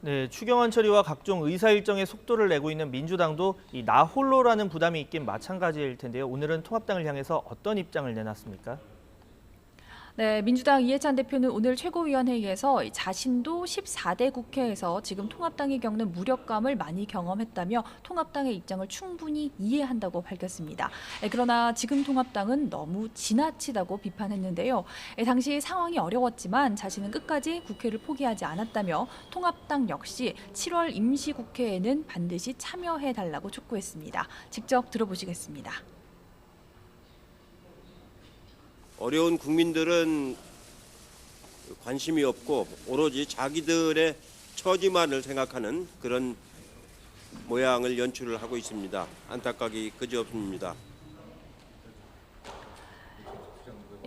네, 추경안 처리와 각종 의사 일정의 속도를 내고 있는 민주당도 이 나 홀로라는 부담이 있긴 마찬가지일 텐데요. 오늘은 통합당을 향해서 어떤 입장을 내놨습니까? 네, 민주당 이해찬 대표는 오늘 최고위원회의에서 자신도 14대 국회에서 지금 통합당이 겪는 무력감을 많이 경험했다며 통합당의 입장을 충분히 이해한다고 밝혔습니다. 그러나 지금 통합당은 너무 지나치다고 비판했는데요. 당시 상황이 어려웠지만 자신은 끝까지 국회를 포기하지 않았다며 통합당 역시 7월 임시국회에는 반드시 참여해달라고 촉구했습니다. 직접 들어보시겠습니다. 어려운 국민들은 관심이 없고 오로지 자기들의 처지만을 생각하는 그런 모양을 연출을 하고 있습니다. 안타깝기 그지없습니다.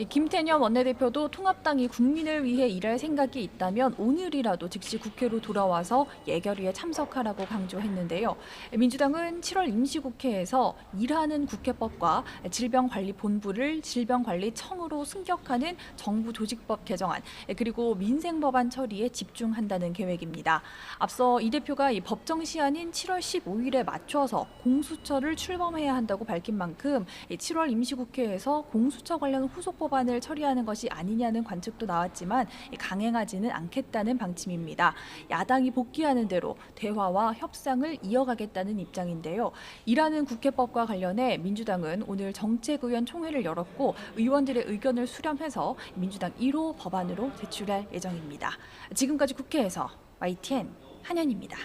김태년 원내대표도 통합당이 국민을 위해 일할 생각이 있다면 오늘이라도 즉시 국회로 돌아와서 예결위에 참석하라고 강조했는데요. 민주당은 7월 임시국회에서 일하는 국회법과 질병관리본부를 질병관리청으로 승격하는 정부 조직법 개정안 그리고 민생법안 처리에 집중한다는 계획입니다. 앞서 이 대표가 이 법정 시한인 7월 15일에 맞춰서 공수처를 출범해야 한다고 밝힌 만큼 7월 임시국회에서 공수처 관련 후속 법안을 처리하는 것이 아니냐는 관측도 나왔지만 강행하지는 않겠다는 방침입니다. 야당이 복귀하는 대로 대화와 협상을 이어가겠다는 입장인데요. 일하는 국회법과 관련해 민주당은 오늘 정책의원 총회를 열었고 의원들의 의견을 수렴해서 민주당 1호 법안으로 제출할 예정입니다. 지금까지 국회에서 YTN 한현입니다.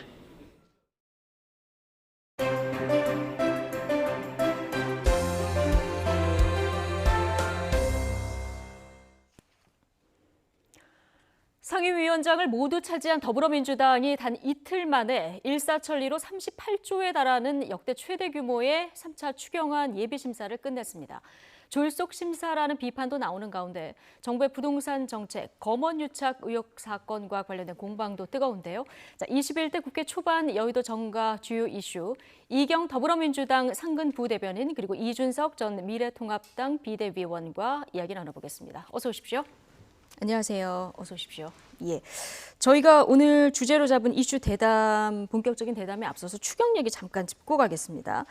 상임위원장을 모두 차지한 더불어민주당이 단 이틀 만에 일사천리로 38조에 달하는 역대 최대 규모의 3차 추경안 예비심사를 끝냈습니다. 졸속 심사라는 비판도 나오는 가운데 정부의 부동산 정책, 검언유착 의혹 사건과 관련된 공방도 뜨거운데요. 21대 국회 초반 여의도 정가 주요 이슈, 이경 더불어민주당 상근 부대변인 그리고 이준석 전 미래통합당 비대위원과 이야기 나눠보겠습니다. 어서 오십시오. 안녕하세요. 어서 오십시오. 예, 저희가 오늘 주제로 잡은 이슈 대담, 본격적인 대담에 앞서서 추경 얘기 잠깐 짚고 가겠습니다.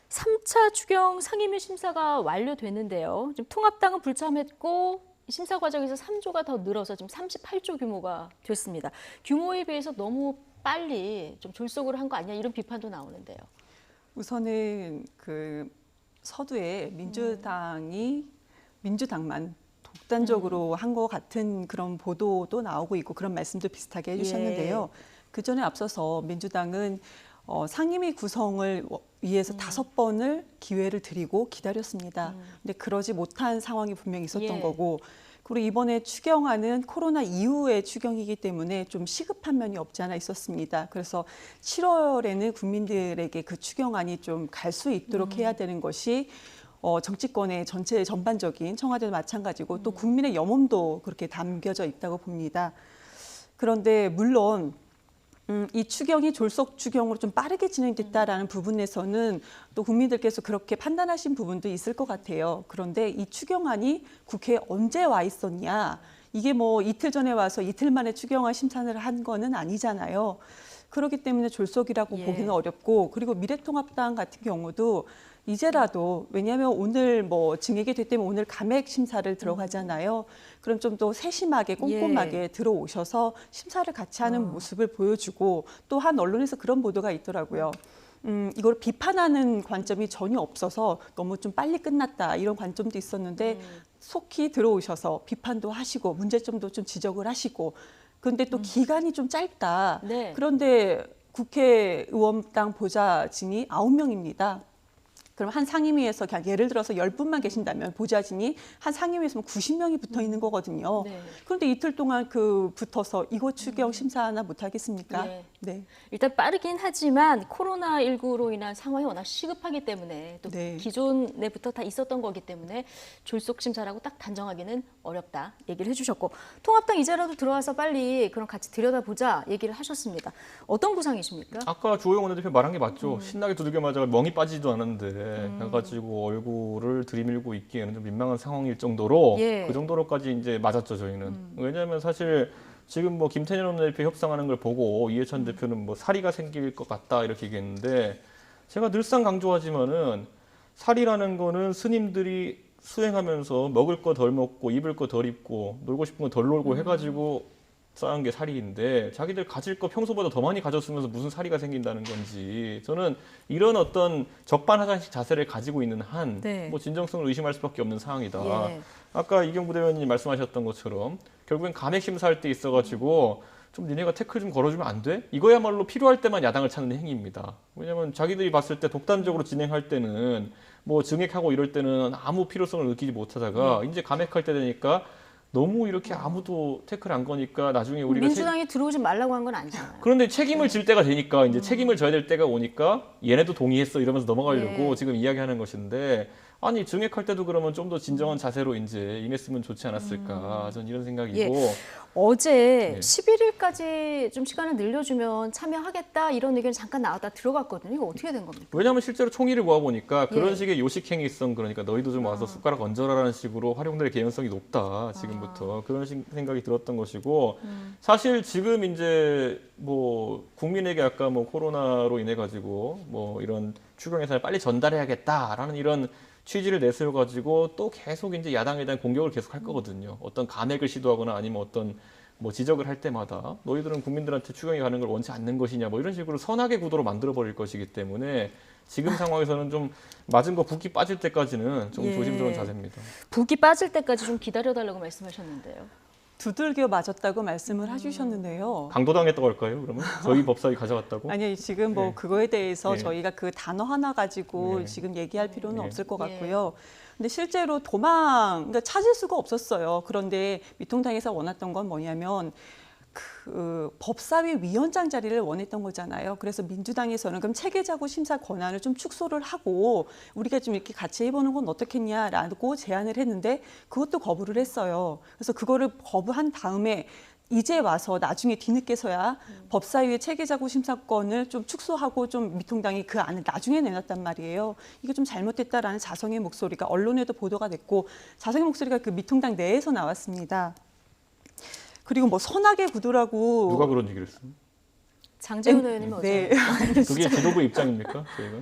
3차 추경 상임위 심사가 완료됐는데요. 지금 통합당은 불참했고 심사 과정에서 3조가 더 늘어서 지금 38조 규모가 됐습니다. 규모에 비해서 너무 빨리 좀 졸속으로 한 거 아니냐 이런 비판도 나오는데요. 우선은 그 서두에 민주당만 독단적으로 한 것 같은 그런 보도도 나오고 있고 그런 말씀도 비슷하게 해주셨는데요. 그 전에 앞서서 민주당은 상임위 구성을 위해서 5번을 기회를 드리고 기다렸습니다. 근데 그러지 못한 상황이 분명히 있었던 거고 그리고 이번에 추경안은 코로나 이후의 추경이기 때문에 좀 시급한 면이 없지 않아 있었습니다. 그래서 7월에는 국민들에게 그 추경안이 좀 갈 수 있도록 해야 되는 것이 정치권의 전체 전반적인 청와대도 마찬가지고 또 국민의 염원도 그렇게 담겨져 있다고 봅니다. 그런데 물론 이 추경이 졸속 추경으로 좀 빠르게 진행됐다라는 부분에서는 또 국민들께서 그렇게 판단하신 부분도 있을 것 같아요. 그런데 이 추경안이 국회에 언제 와 있었냐? 이게 뭐 이틀 전에 와서 이틀 만에 추경안 심사를 한 거는 아니잖아요. 그렇기 때문에 졸속이라고 보기는 어렵고 그리고 미래통합당 같은 경우도 이제라도 왜냐하면 오늘 뭐 증액이 됐다면 오늘 감액 심사를 들어가잖아요. 그럼 좀 더 세심하게 꼼꼼하게 들어오셔서 심사를 같이 하는 모습을 보여주고 또 한 언론에서 그런 보도가 있더라고요. 이걸 비판하는 관점이 전혀 없어서 너무 좀 빨리 끝났다 이런 관점도 있었는데 속히 들어오셔서 비판도 하시고 문제점도 좀 지적을 하시고 그런데 또 기간이 좀 짧다. 그런데 국회의원당 보좌진이 9명입니다. 그럼 한 상임위에서 그냥 예를 들어서 10분만 계신다면 보좌진이 한 상임위에서 90명이 붙어 있는 거거든요. 그런데 이틀 동안 붙어서 이거 추경 심사 하나 못 하겠습니까? 네. 일단 빠르긴 하지만 코로나19로 인한 상황이 워낙 시급하기 때문에 또 기존에부터 다 있었던 거기 때문에 졸속 심사라고 딱 단정하기는 어렵다 얘기를 해주셨고 통합당 이제라도 들어와서 빨리 그럼 같이 들여다보자 얘기를 하셨습니다. 어떤 구상이십니까? 아까 주호영 원내대표 말한 게 맞죠. 신나게 두들겨맞아 멍이 빠지지도 않았는데 해가지고 얼굴을 들이밀고 있기에는 좀 민망한 상황일 정도로 그 정도로까지 이제 맞았죠 저희는. 왜냐하면 사실 지금 뭐 김태년 원내대표 협상하는 걸 보고 이해찬 대표는 뭐 사리가 생길 것 같다 이렇게 얘기했는데 제가 늘상 강조하지만은 사리라는 거는 스님들이 수행하면서 먹을 거 덜 먹고 입을 거 덜 입고 놀고 싶은 거 덜 놀고 해가지고 쌓은 게 살이인데 자기들 가질 거 평소보다 더 많이 가졌으면서 무슨 살이가 생긴다는 건지 저는 이런 어떤 적반하장식 자세를 가지고 있는 한 네. 뭐 진정성을 의심할 수밖에 없는 상황이다. 예. 아까 이경부 대변인이 말씀하셨던 것처럼 결국엔 감액 심사할 때 있어가지고 좀 니네가 태클 좀 걸어주면 안 돼? 이거야말로 필요할 때만 야당을 찾는 행위입니다. 왜냐하면 자기들이 봤을 때 독단적으로 진행할 때는 뭐 증액하고 이럴 때는 아무 필요성을 느끼지 못하다가 이제 감액할 때 되니까 너무 이렇게 아무도 태클 안 거니까 나중에 우리가 민주당이 들어오지 말라고 한 건 아니잖아요. 그런데 책임을 질 때가 되니까 이제 책임을 져야 될 때가 오니까 얘네도 동의했어 이러면서 넘어가려고 지금 이야기하는 것인데 아니 증액할 때도 그러면 좀 더 진정한 자세로 이제 임했으면 좋지 않았을까 저는 이런 생각이고 어제 11일까지 좀 시간을 늘려주면 참여하겠다 이런 의견이 잠깐 나왔다 들어갔거든요. 이거 어떻게 된 겁니까? 왜냐하면 실제로 총의를 모아보니까 그런 예. 식의 요식행위성 그러니까 너희도 좀 와서 숟가락 얹어라라는 식으로 활용될 개연성이 높다 지금부터 그런 생각이 들었던 것이고 사실 지금 이제 뭐 국민에게 아까 뭐 코로나로 인해 가지고 뭐 이런 추경 예산을 빨리 전달해야겠다라는 이런 취지를 내세워가지고 또 계속 이제 야당에 대한 공격을 계속 할 거거든요. 어떤 감액을 시도하거나 아니면 어떤 뭐 지적을 할 때마다 너희들은 국민들한테 추경이 가는 걸 원치 않는 것이냐 뭐 이런 식으로 선악의 구도로 만들어 버릴 것이기 때문에 지금 상황에서는 좀 맞은 거 붓기 빠질 때까지는 좀 조심스러운 자세입니다. 붓기 빠질 때까지 좀 기다려달라고 말씀하셨는데요. 두들겨 맞았다고 말씀을 해주셨는데요. 강도당했다고 할까요? 그러면 저희 법사위 가져갔다고? 아니 지금 뭐 그거에 대해서 네. 저희가 그 단어 하나 가지고 네. 지금 얘기할 필요는 네. 없을 것 같고요. 근데 실제로 그러니까 찾을 수가 없었어요. 그런데 미통당에서 원했던 건 뭐냐면 그 법사위 위원장 자리를 원했던 거잖아요. 그래서 민주당에서는 그럼 체계자구 심사 권한을 좀 축소를 하고 우리가 좀 이렇게 같이 해보는 건 어떻겠냐라고 제안을 했는데 그것도 거부를 했어요. 그래서 그거를 거부한 다음에 이제 와서 나중에 뒤늦게서야 법사위의 체계자구 심사권을 좀 축소하고 좀 미통당이 그 안을 나중에 내놨단 말이에요. 이게 좀 잘못됐다라는 자성의 목소리가 언론에도 보도가 됐고 자성의 목소리가 그 미통당 내에서 나왔습니다. 그리고 뭐 선악의 구도라고 누가 그런 얘기를 했어요? 장재훈 의원님은 네. 그게 지도부 입장입니까? 저희가?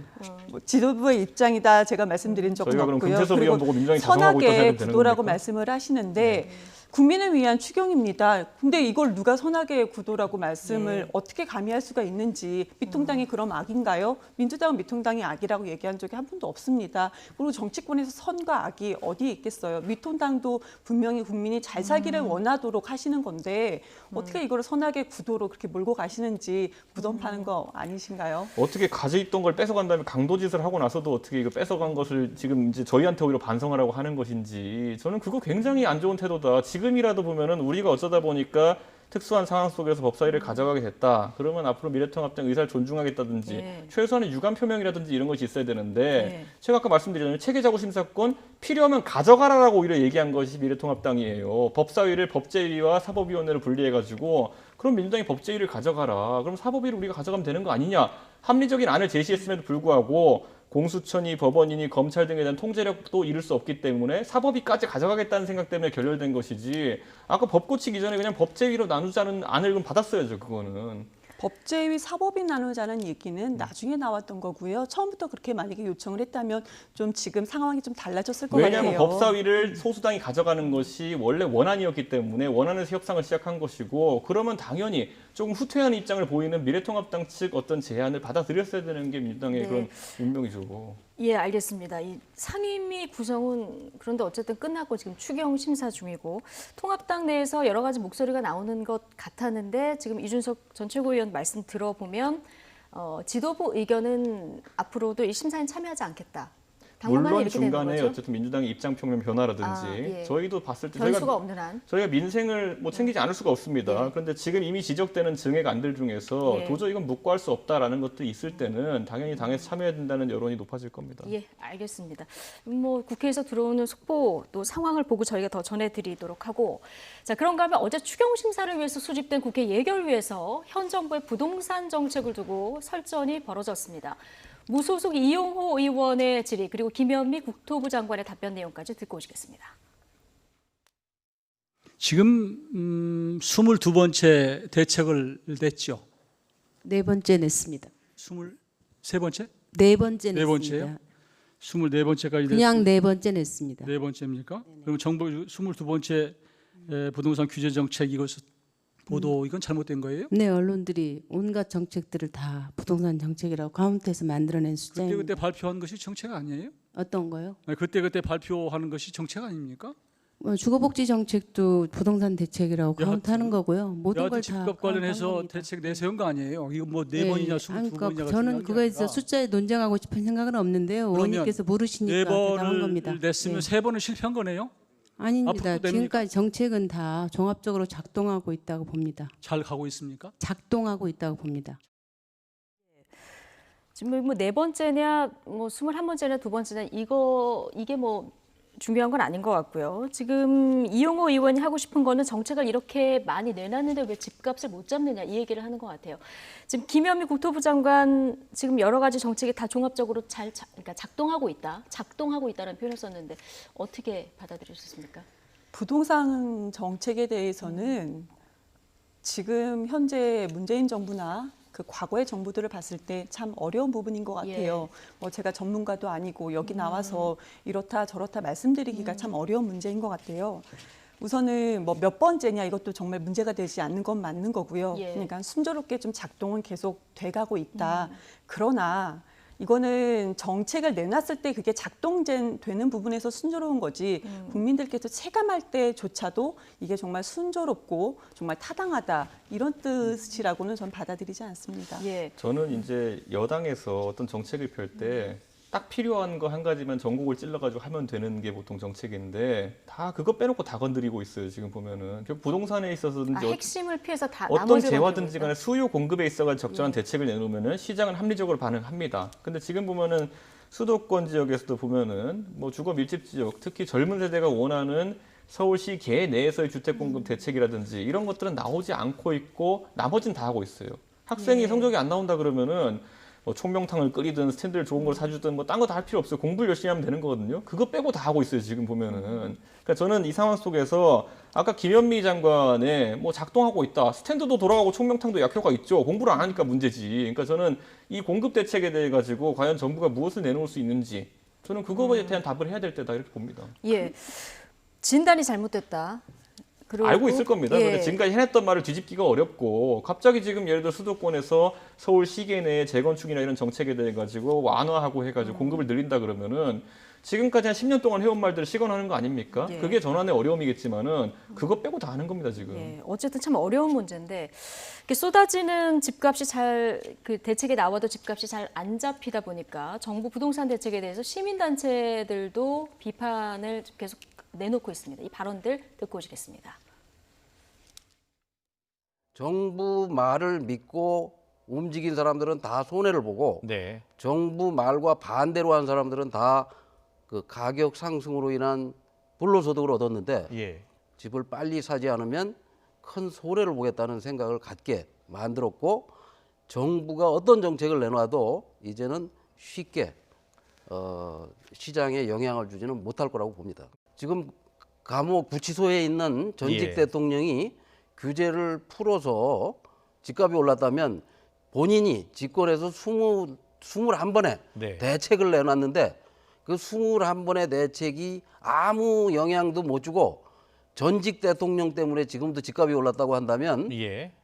뭐 지도부의 입장이다 제가 말씀드린 적은 저희가 그럼 없고요. 금태섭 의원 보고 민주당이 자성하고 있다고 선악의 생각하면 되는 구도라고 겁니까? 말씀을 하시는데 국민을 위한 추경입니다. 근데 이걸 누가 선악의 구도라고 말씀을 어떻게 감히 할 수가 있는지 미통당이 그럼 악인가요? 민주당은 미통당이 악이라고 얘기한 적이 한 번도 없습니다. 그리고 정치권에서 선과 악이 어디에 있겠어요? 미통당도 분명히 국민이 잘 살기를 원하도록 하시는 건데 어떻게 이걸 선악의 구도로 그렇게 몰고 가시는지 무덤 파는 거 아니신가요? 어떻게 가지고 있던 걸 뺏어간 다음에 강도짓을 하고 나서도 어떻게 이거 뺏어간 것을 지금 이제 저희한테 오히려 반성하라고 하는 것인지 저는 그거 굉장히 안 좋은 태도다. 지금이라도 보면은 우리가 어쩌다 보니까 특수한 상황 속에서 법사위를 가져가게 됐다. 그러면 앞으로 미래통합당 의사를 존중하겠다든지 최소한의 유감 표명이라든지 이런 것이 있어야 되는데 제가 아까 말씀드렸잖아요. 체계자구 심사권 필요하면 가져가라라고 오히려 얘기한 것이 미래통합당이에요. 법사위를 법제위와 사법위원회를 분리해가지고 그럼 민주당이 법제위를 가져가라. 그럼 사법위를 우리가 가져가면 되는 거 아니냐. 합리적인 안을 제시했음에도 불구하고 공수처니 법원이니 검찰 등에 대한 통제력도 이룰 수 없기 때문에 사법위까지 가져가겠다는 생각 때문에 결렬된 것이지 아까 법 고치기 전에 그냥 법제위로 나누자는 안을 그럼 받았어야죠. 그거는. 법제위 사법위 나누자는 얘기는 나중에 나왔던 거고요. 처음부터 그렇게 만약에 요청을 했다면 좀 지금 상황이 좀 달라졌을 것 왜냐하면 같아요. 법사위를 소수당이 가져가는 것이 원래 원안이었기 때문에 원안에서 협상을 시작한 것이고 그러면 당연히 조금 후퇴하는 입장을 보이는 미래통합당 측 어떤 제안을 받아들였어야 되는 게 민주당의 그런 운명이죠. 예, 알겠습니다. 이 상임위 구성은 그런데 어쨌든 끝났고 지금 추경 심사 중이고 통합당 내에서 여러 가지 목소리가 나오는 것 같았는데 지금 이준석 전 최고위원 말씀 들어보면 지도부 의견은 앞으로도 이 심사에 참여하지 않겠다. 물론 이렇게 되는 중간에 거죠? 어쨌든 민주당의 입장 표명 변화라든지 저희도 봤을 때 변수가 없는 한 저희가 민생을 뭐 챙기지 않을 수가 없습니다. 그런데 지금 이미 지적되는 증액 안들 중에서 도저히 이건 묵고 할 수 없다라는 것들이 있을 때는 당연히 당에서 참여해야 된다는 여론이 높아질 겁니다. 예, 알겠습니다. 뭐 국회에서 들어오는 속보 또 상황을 보고 저희가 더 전해드리도록 하고 자 그런가 하면 어제 추경 심사를 위해서 소집된 국회 예결위에서 현 정부의 부동산 정책을 두고 설전이 벌어졌습니다. 무소속 이용호 의원의 질의 그리고 김현미 국토부 장관의 답변 내용까지 듣고 오시겠습니다. 지금 22번째 대책을 냈죠. 4번째 냈습니다. 23번째? 4번째 냈습니다. 4번째요? 24번째까지 그냥 4번째 냈습니다. 4번째입니까? 그럼 정부 22번째 부동산 규제 정책 이것을 보도 이건 잘못된 거예요? 네, 언론들이 온갖 정책들을 다 부동산 정책이라고 카운트해서 만들어낸 숫자입니다. 그때 발표한 것이 정책 아니에요? 어떤 거요? 그때 발표하는 것이 정책 아닙니까? 주거복지 정책도 부동산 대책이라고 카운트하는 거고요. 모든 걸 다 집값 관련해서 대책 내세운 거 아니에요? 이거 뭐 4번이냐 22번이냐 저는 그거에 대해서 숫자에 논쟁하고 싶은 생각은 없는데요. 의원님께서 모르시니까 대답한 겁니다. 4번을 냈으면 3번은 실패한 거네요? 아닙니다. 지금까지 정책은 다 종합적으로 작동하고 있다고 봅니다. 잘 가고 있습니까? 작동하고 있다고 봅니다. 지금 뭐 4번째냐, 뭐 21번째냐, 2번째냐 이게 뭐 중요한 건 아닌 것 같고요. 지금 이용호 의원이 하고 싶은 거는 정책을 이렇게 많이 내놨는데 왜 집값을 못 잡느냐 이 얘기를 하는 것 같아요. 지금 김현미 국토부 장관 지금 여러 가지 정책이 다 종합적으로 그러니까 작동하고 있다는 표현을 썼는데 어떻게 받아들이셨습니까? 부동산 정책에 대해서는 지금 현재 문재인 정부나 그 과거의 정부들을 봤을 때 참 어려운 부분인 것 같아요. 뭐 제가 전문가도 아니고 여기 나와서 이렇다 저렇다 말씀드리기가 참 어려운 문제인 것 같아요. 우선은 뭐 몇 번째냐 이것도 정말 문제가 되지 않는 건 맞는 거고요. 그러니까 순조롭게 좀 작동은 계속 돼가고 있다. 그러나 이거는 정책을 내놨을 때 그게 작동되는 부분에서 순조로운 거지 국민들께서 체감할 때조차도 이게 정말 순조롭고 정말 타당하다 이런 뜻이라고는 전 받아들이지 않습니다. 저는 이제 여당에서 어떤 정책을 펼 때 딱 필요한 거 한 가지만 전곡을 찔러가지고 하면 되는 게 보통 정책인데 다 그거 빼놓고 다 건드리고 있어요. 지금 보면은 부동산에 있어서든지 핵심을 피해서 다 어떤 재화든지 간에 수요 공급에 있어가지고 적절한 대책을 내놓으면은 시장은 합리적으로 반응합니다. 근데 지금 보면은 수도권 지역에서도 보면은 뭐 주거 밀집 지역, 특히 젊은 세대가 원하는 서울시 계 내에서의 주택 공급 대책이라든지 이런 것들은 나오지 않고 있고 나머지는 다 하고 있어요. 학생이 성적이 안 나온다 그러면은 뭐 총명탕을 끓이든 스탠드를 좋은 걸 사주든 뭐 딴 거 다 할 필요 없어요. 공부를 열심히 하면 되는 거거든요. 그거 빼고 다 하고 있어요. 지금 보면은. 그러니까 저는 이 상황 속에서 아까 김현미 장관의 뭐 작동하고 있다. 스탠드도 돌아가고 총명탕도 약효가 있죠. 공부를 안 하니까 문제지. 그러니까 저는 이 공급 대책에 대해 가지고 과연 정부가 무엇을 내놓을 수 있는지 저는 그거에 대한 답을 해야 될 때다 이렇게 봅니다. 진단이 잘못됐다. 알고 있을 겁니다. 근데 지금까지 해냈던 말을 뒤집기가 어렵고 갑자기 지금 예를 들어 수도권에서 서울 시계 내에 재건축이나 이런 정책에 대해 가지고 완화하고 해가지고 공급을 늘린다 그러면은 지금까지 한 10년 동안 해온 말들을 시건하는 거 아닙니까? 그게 전환의 어려움이겠지만은 그거 빼고 다 하는 겁니다 지금. 어쨌든 참 어려운 문제인데 이렇게 쏟아지는 집값이 그 대책에 나와도 집값이 잘 안 잡히다 보니까 정부 부동산 대책에 대해서 시민단체들도 비판을 계속 내놓고 있습니다. 이 발언들 듣고 오시겠습니다. 정부 말을 믿고 움직인 사람들은 다 손해를 보고 정부 말과 반대로 한 사람들은 다 그 가격 상승으로 인한 불로소득을 얻었는데 집을 빨리 사지 않으면 큰 손해를 보겠다는 생각을 갖게 만들었고 정부가 어떤 정책을 내놔도 이제는 쉽게 시장에 영향을 주지는 못할 거라고 봅니다. 지금 감옥 구치소에 있는 전직 대통령이 규제를 풀어서 집값이 올랐다면 본인이 집권해서 21번의 대책을 내놨는데 그 21번의 대책이 아무 영향도 못 주고 전직 대통령 때문에 지금도 집값이 올랐다고 한다면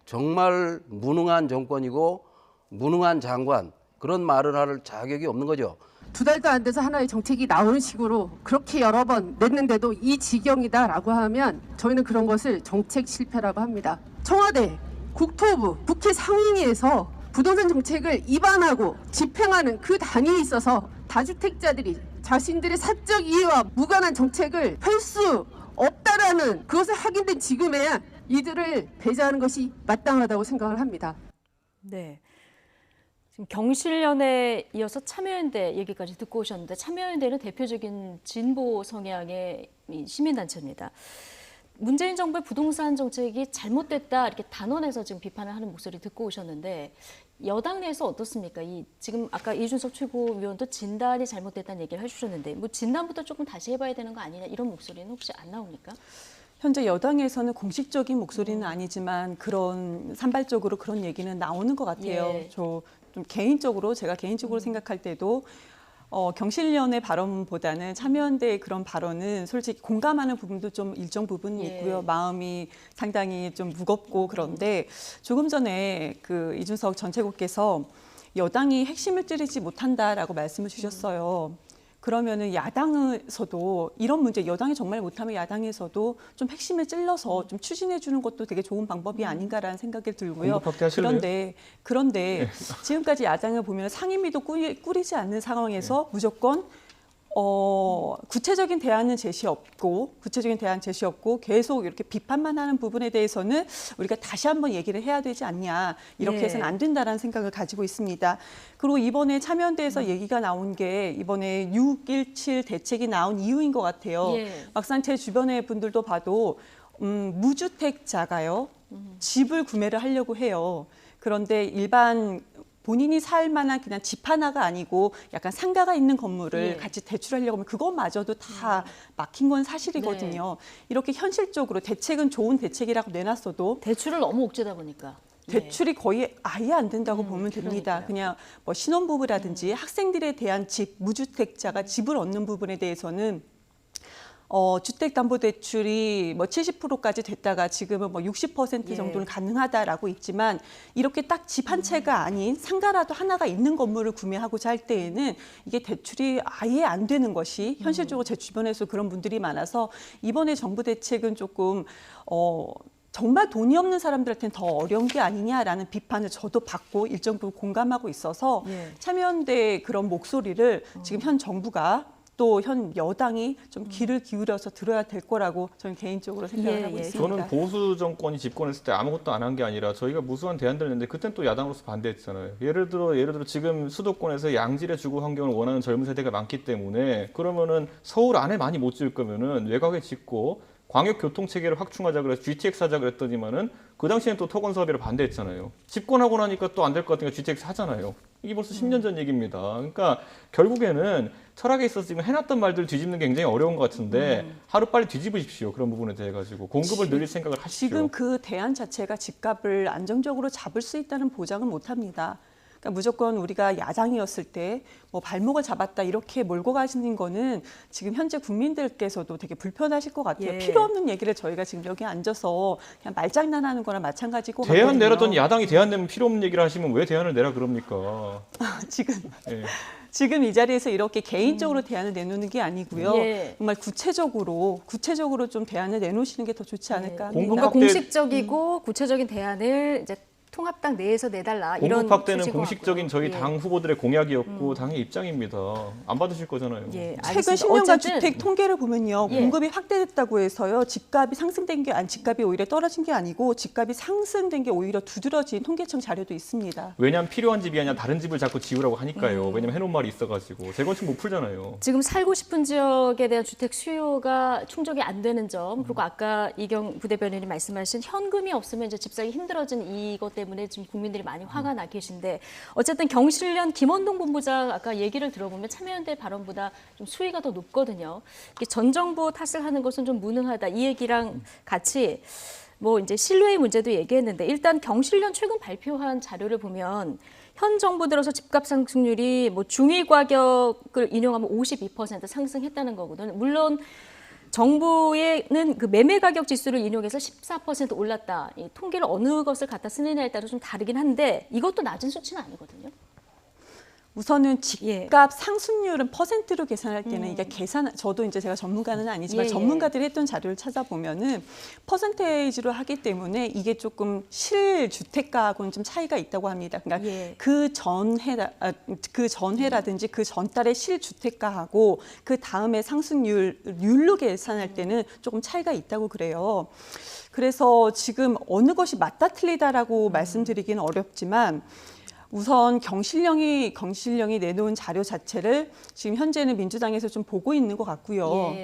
정말 무능한 정권이고 무능한 장관 그런 말을 할 자격이 없는 거죠. 2달도 안 돼서 하나의 정책이 나오는 식으로 그렇게 여러 번 냈는데도 이 지경이다라고 하면 저희는 그런 것을 정책 실패라고 합니다. 청와대, 국토부, 국회 상임위에서 부동산 정책을 입안하고 집행하는 그 단위에 있어서 다주택자들이 자신들의 사적 이해와 무관한 정책을 펼 수 없다라는 그것을 확인된 지금에야 이들을 배제하는 것이 마땅하다고 생각을 합니다. 지금 경실련에 이어서 참여연대 얘기까지 듣고 오셨는데 참여연대는 대표적인 진보 성향의 시민단체입니다. 문재인 정부의 부동산 정책이 잘못됐다 이렇게 단언해서 지금 비판을 하는 목소리 듣고 오셨는데 여당 내에서 어떻습니까? 지금 아까 이준석 최고위원도 진단이 잘못됐다는 얘기를 해주셨는데 뭐 진단부터 조금 다시 해봐야 되는 거 아니냐 이런 목소리는 혹시 안 나옵니까? 현재 여당에서는 공식적인 목소리는 아니지만 그런 산발적으로 그런 얘기는 나오는 것 같아요. 저 좀 제가 개인적으로 생각할 때도 경실련의 발언보다는 참여연대의 그런 발언은 솔직히 공감하는 부분도 좀 일정 부분 있고요. 마음이 상당히 좀 무겁고 그런데 조금 전에 그 이준석 전 최고께서 여당이 핵심을 찌르지 못한다라고 말씀을 주셨어요. 그러면은 야당에서도 이런 문제, 여당이 정말 못하면 야당에서도 좀 핵심을 찔러서 좀 추진해 주는 것도 되게 좋은 방법이 아닌가라는 생각이 들고요. 그런데 지금까지 야당을 보면 상임위도 꾸리지 않는 상황에서 무조건 구체적인 대안은 제시 없고 계속 이렇게 비판만 하는 부분에 대해서는 우리가 다시 한번 얘기를 해야 되지 않냐. 이렇게 해서는 안 된다라는 생각을 가지고 있습니다. 그리고 이번에 참여연대에서 얘기가 나온 게 이번에 6.17 대책이 나온 이유인 것 같아요. 막상 제 주변의 분들도 봐도 무주택자가요. 집을 구매를 하려고 해요. 그런데 일반 본인이 살 만한 그냥 집 하나가 아니고 약간 상가가 있는 건물을 같이 대출하려고 하면 그것마저도 다 막힌 건 사실이거든요. 이렇게 현실적으로 대책은 좋은 대책이라고 내놨어도 대출을 너무 옥죄다 보니까. 대출이 거의 아예 안 된다고 보면 됩니다. 그냥 뭐 신혼부부라든지 학생들에 대한 집, 무주택자가 집을 얻는 부분에 대해서는 주택담보대출이 뭐 70%까지 됐다가 지금은 뭐 60% 정도는 가능하다라고 있지만 이렇게 딱 집 한 채가 아닌 상가라도 하나가 있는 건물을 구매하고자 할 때에는 이게 대출이 아예 안 되는 것이 현실적으로 제 주변에서 그런 분들이 많아서 이번에 정부 대책은 조금 정말 돈이 없는 사람들한테는 더 어려운 게 아니냐라는 비판을 저도 받고 일정 부분 공감하고 있어서 참여연대의 그런 목소리를 지금 현 정부가 또 현 여당이 좀 귀를 기울여서 들어야 될 거라고 저는 개인적으로 생각을 하고 있습니다. 저는 보수 정권이 집권했을 때 아무것도 안 한 게 아니라 저희가 무수한 대안들을 냈는데 그때는 또 야당으로서 반대했잖아요. 예를 들어 지금 수도권에서 양질의 주거 환경을 원하는 젊은 세대가 많기 때문에 그러면은 서울 안에 많이 못 지을 거면은 외곽에 짓고 광역 교통 체계를 확충하자 그래서 GTX 하자 그랬더니만은 그 당시엔 또 토건 사업비를 반대했잖아요. 집권하고 나니까 또 안 될 것 같으니까 GTX 하잖아요. 이게 벌써 10년 전 얘기입니다. 그러니까 결국에는 철학에 있어서 지금 해놨던 말들 뒤집는 게 굉장히 어려운 것 같은데 하루 빨리 뒤집으십시오. 그런 부분에 대해 가지고 공급을 늘릴 생각을 하십시오. 지금 그 대안 자체가 집값을 안정적으로 잡을 수 있다는 보장은 못합니다. 그러니까 무조건 우리가 야당이었을 때 뭐 발목을 잡았다 이렇게 몰고 가시는 거는 지금 현재 국민들께서도 되게 불편하실 것 같아요. 필요 없는 얘기를 저희가 지금 여기 앉아서 그냥 말장난하는 거나 마찬가지고 대안 내라더니 야당이 대안 내면 필요 없는 얘기를 하시면 왜 대안을 내라 그럽니까? 지금 이 자리에서 이렇게 개인적으로 대안을 내놓는 게 아니고요. 정말 구체적으로 좀 대안을 내놓으시는 게 더 좋지 않을까 합니다. 뭔가 공식적이고 구체적인 대안을 이제 통합당 내에서 내달라. 이런 공급 확대는 공식적인 저희 당 후보들의 공약이었고 당의 입장입니다. 안 받으실 거잖아요. 최근 10년간 주택 통계를 보면요. 공급이 확대됐다고 해서요. 집값이 상승된 게 집값이 오히려 떨어진 게 아니고 집값이 상승된 게 오히려 두드러진 통계청 자료도 있습니다. 왜냐하면 필요한 집이 아니라 다른 집을 자꾸 지으라고 하니까요. 왜냐하면 해놓은 말이 있어가지고 재건축 못 풀잖아요. 지금 살고 싶은 지역에 대한 주택 수요가 충족이 안 되는 점 그리고 아까 이경 부대변인이 말씀하신 현금이 없으면 이제 집 사기 힘들어진 이것 때문에 지금 국민들이 많이 화가 나 계신데 어쨌든 경실련 김원동 본부장 아까 얘기를 들어보면 참여연대 발언보다 좀 수위가 더 높거든요. 전 정부 탓을 하는 것은 좀 무능하다 이 얘기랑 같이 뭐 이제 신뢰의 문제도 얘기했는데 일단 경실련 최근 발표한 자료를 보면 현 정부 들어서 집값 상승률이 뭐 중위 가격을 인용하면 52% 상승했다는 거거든요. 물론 정부에는 그 매매 가격 지수를 인용해서 14% 올랐다. 이 통계를 어느 것을 갖다 쓰느냐에 따라 좀 다르긴 한데 이것도 낮은 수치는 아니거든요. 우선은 집값 상승률은 퍼센트로 계산할 때는 이게 저도 이제 제가 전문가는 아니지만 전문가들이 했던 자료를 찾아보면은 퍼센테이지로 하기 때문에 이게 조금 실주택가하고는 좀 차이가 있다고 합니다. 그러니까 그 전해라든지 그 전달의 실주택가하고 그 다음에 상승률로 계산할 때는 조금 차이가 있다고 그래요. 그래서 지금 어느 것이 맞다 틀리다라고 말씀드리기는 어렵지만 우선 경실련이 내놓은 자료 자체를 지금 현재는 민주당에서 좀 보고 있는 것 같고요.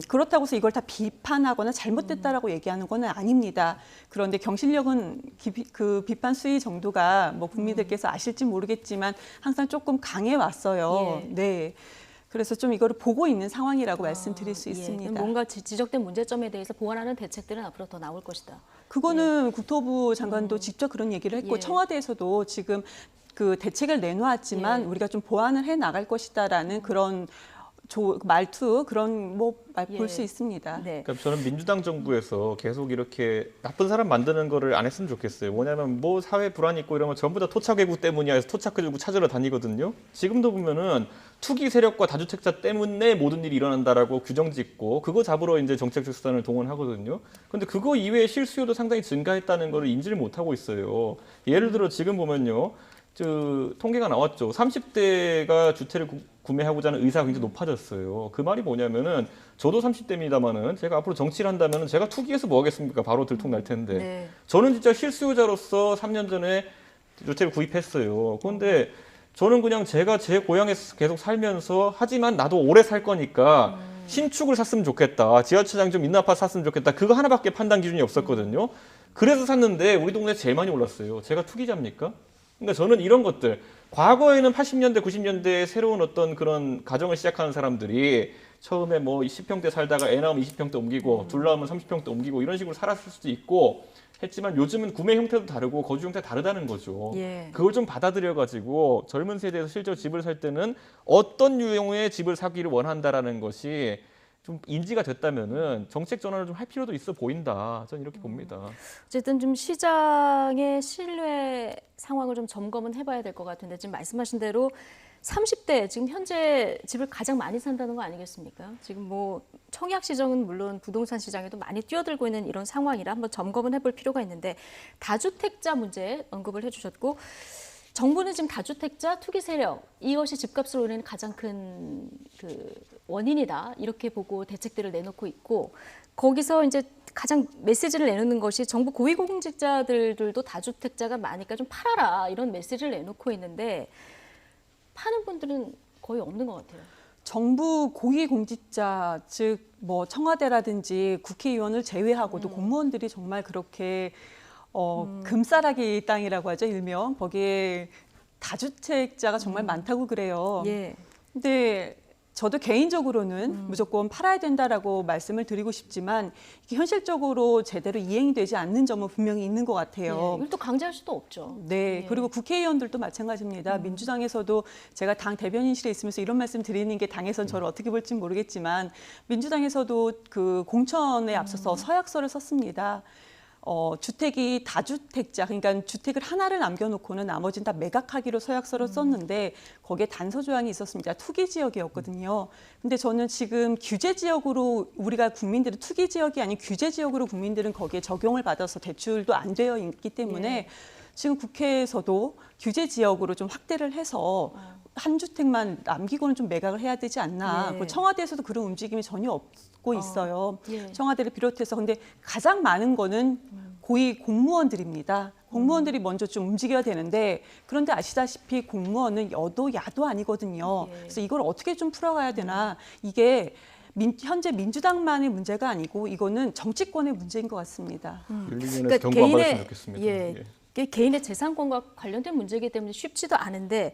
그렇다고 해서 이걸 다 비판하거나 잘못됐다라고 얘기하는 건 아닙니다. 그런데 경실련은 그 비판 수위 정도가 뭐 국민들께서 아실지 모르겠지만 항상 조금 강해 왔어요. 네. 그래서 좀 이거를 보고 있는 상황이라고 말씀드릴 수 있습니다. 뭔가 지적된 문제점에 대해서 보완하는 대책들은 앞으로 더 나올 것이다. 그거는 국토부 장관도 직접 그런 얘기를 했고 청와대에서도 지금 그 대책을 내놓았지만 우리가 좀 보완을 해 나갈 것이다라는 그런 말투 그런 볼 수 있습니다. 그러니까 저는 민주당 정부에서 계속 이렇게 나쁜 사람 만드는 거를 안 했으면 좋겠어요. 뭐냐면 뭐 사회 불안이 있고 이러면 전부 다 토착외구 때문이야 해서 토착외구 찾으러 다니거든요. 지금도 보면은 투기 세력과 다주택자 때문에 모든 일이 일어난다라고 규정 짓고 그거 잡으러 이제 정책적 수단을 동원하거든요. 그런데 그거 이외에 실수요도 상당히 증가했다는 거를 인지를 못하고 있어요. 예를 들어 지금 보면요. 통계가 나왔죠. 30대가 주택을 구매하고자 하는 의사가 굉장히 높아졌어요. 그 말이 뭐냐면은 저도 30대입니다만은 제가 앞으로 정치를 한다면은 제가 투기해서 뭐 하겠습니까? 바로 들통날 텐데. 저는 진짜 실수요자로서 3년 전에 주택을 구입했어요. 그런데 저는 그냥 제가 제 고향에서 계속 살면서 하지만 나도 오래 살 거니까 신축을 샀으면 좋겠다. 지하철장 좀 있는 아파트 샀으면 좋겠다. 그거 하나밖에 판단 기준이 없었거든요. 그래서 샀는데 우리 동네 제일 많이 올랐어요. 제가 투기자입니까? 그러니까 저는 이런 것들, 과거에는 80년대, 90년대에 새로운 어떤 그런 가정을 시작하는 사람들이 처음에 뭐 10평대 살다가 애 낳으면 20평대 옮기고 둘 낳으면 30평대 옮기고 이런 식으로 살았을 수도 있고 했지만 요즘은 구매 형태도 다르고 거주 형태가 다르다는 거죠. 그걸 좀 받아들여가지고 젊은 세대에서 실제로 집을 살 때는 어떤 유형의 집을 사기를 원한다라는 것이 좀 인지가 됐다면은 정책 전환을 좀 할 필요도 있어 보인다. 저는 이렇게 봅니다. 어쨌든 좀 시장의 신뢰 상황을 좀 점검은 해봐야 될 것 같은데 지금 말씀하신 대로 30대 지금 현재 집을 가장 많이 산다는 거 아니겠습니까? 지금 뭐 청약 시장은 물론 부동산 시장에도 많이 뛰어들고 있는 이런 상황이라 한번 점검은 해볼 필요가 있는데 다주택자 문제 언급을 해주셨고 정부는 지금 다주택자 투기 세력 이것이 집값을 올리는 가장 큰 그 원인이다 이렇게 보고 대책들을 내놓고 있고 거기서 이제 가장 메시지를 내놓는 것이 정부 고위공직자들도 다주택자가 많으니까 좀 팔아라 이런 메시지를 내놓고 있는데 파는 분들은 거의 없는 것 같아요. 정부 고위공직자 즉 뭐 청와대라든지 국회의원을 제외하고도 공무원들이 정말 그렇게 금싸라기 땅이라고 하죠 일명 거기에 다주택자가 정말 많다고 그래요. 근데 저도 개인적으로는 무조건 팔아야 된다라고 말씀을 드리고 싶지만 이게 현실적으로 제대로 이행이 되지 않는 점은 분명히 있는 것 같아요. 이걸 또 강제할 수도 없죠. 그리고 국회의원들도 마찬가지입니다. 민주당에서도 제가 당 대변인실에 있으면서 이런 말씀 드리는 게 당에서는 저를 어떻게 볼지 모르겠지만 민주당에서도 그 공천에 앞서서 서약서를 썼습니다. 주택이 다주택자, 그러니까 주택을 하나를 남겨놓고는 나머지는 다 매각하기로 서약서를 썼는데 거기에 단서 조항이 있었습니다. 투기 지역이었거든요. 근데 저는 지금 규제 지역으로 우리가 국민들은 투기 지역이 아닌 규제 지역으로 국민들은 거기에 적용을 받아서 대출도 안 되어 있기 때문에 지금 국회에서도 규제 지역으로 좀 확대를 해서 한 주택만 남기고는 좀 매각을 해야 되지 않나. 청와대에서도 그런 움직임이 전혀 없고 있어요. 청와대를 비롯해서. 근데 가장 많은 거는 고위 공무원들입니다. 공무원들이 먼저 좀 움직여야 되는데 그런데 아시다시피 공무원은 여도 야도 아니거든요. 그래서 이걸 어떻게 좀 풀어가야 되나. 이게 현재 민주당만의 문제가 아니고 이거는 정치권의 문제인 것 같습니다. 윤리위원회에서 경고 안 받았으면 좋겠습니다. 개인의 재산권과 관련된 문제이기 때문에 쉽지도 않은데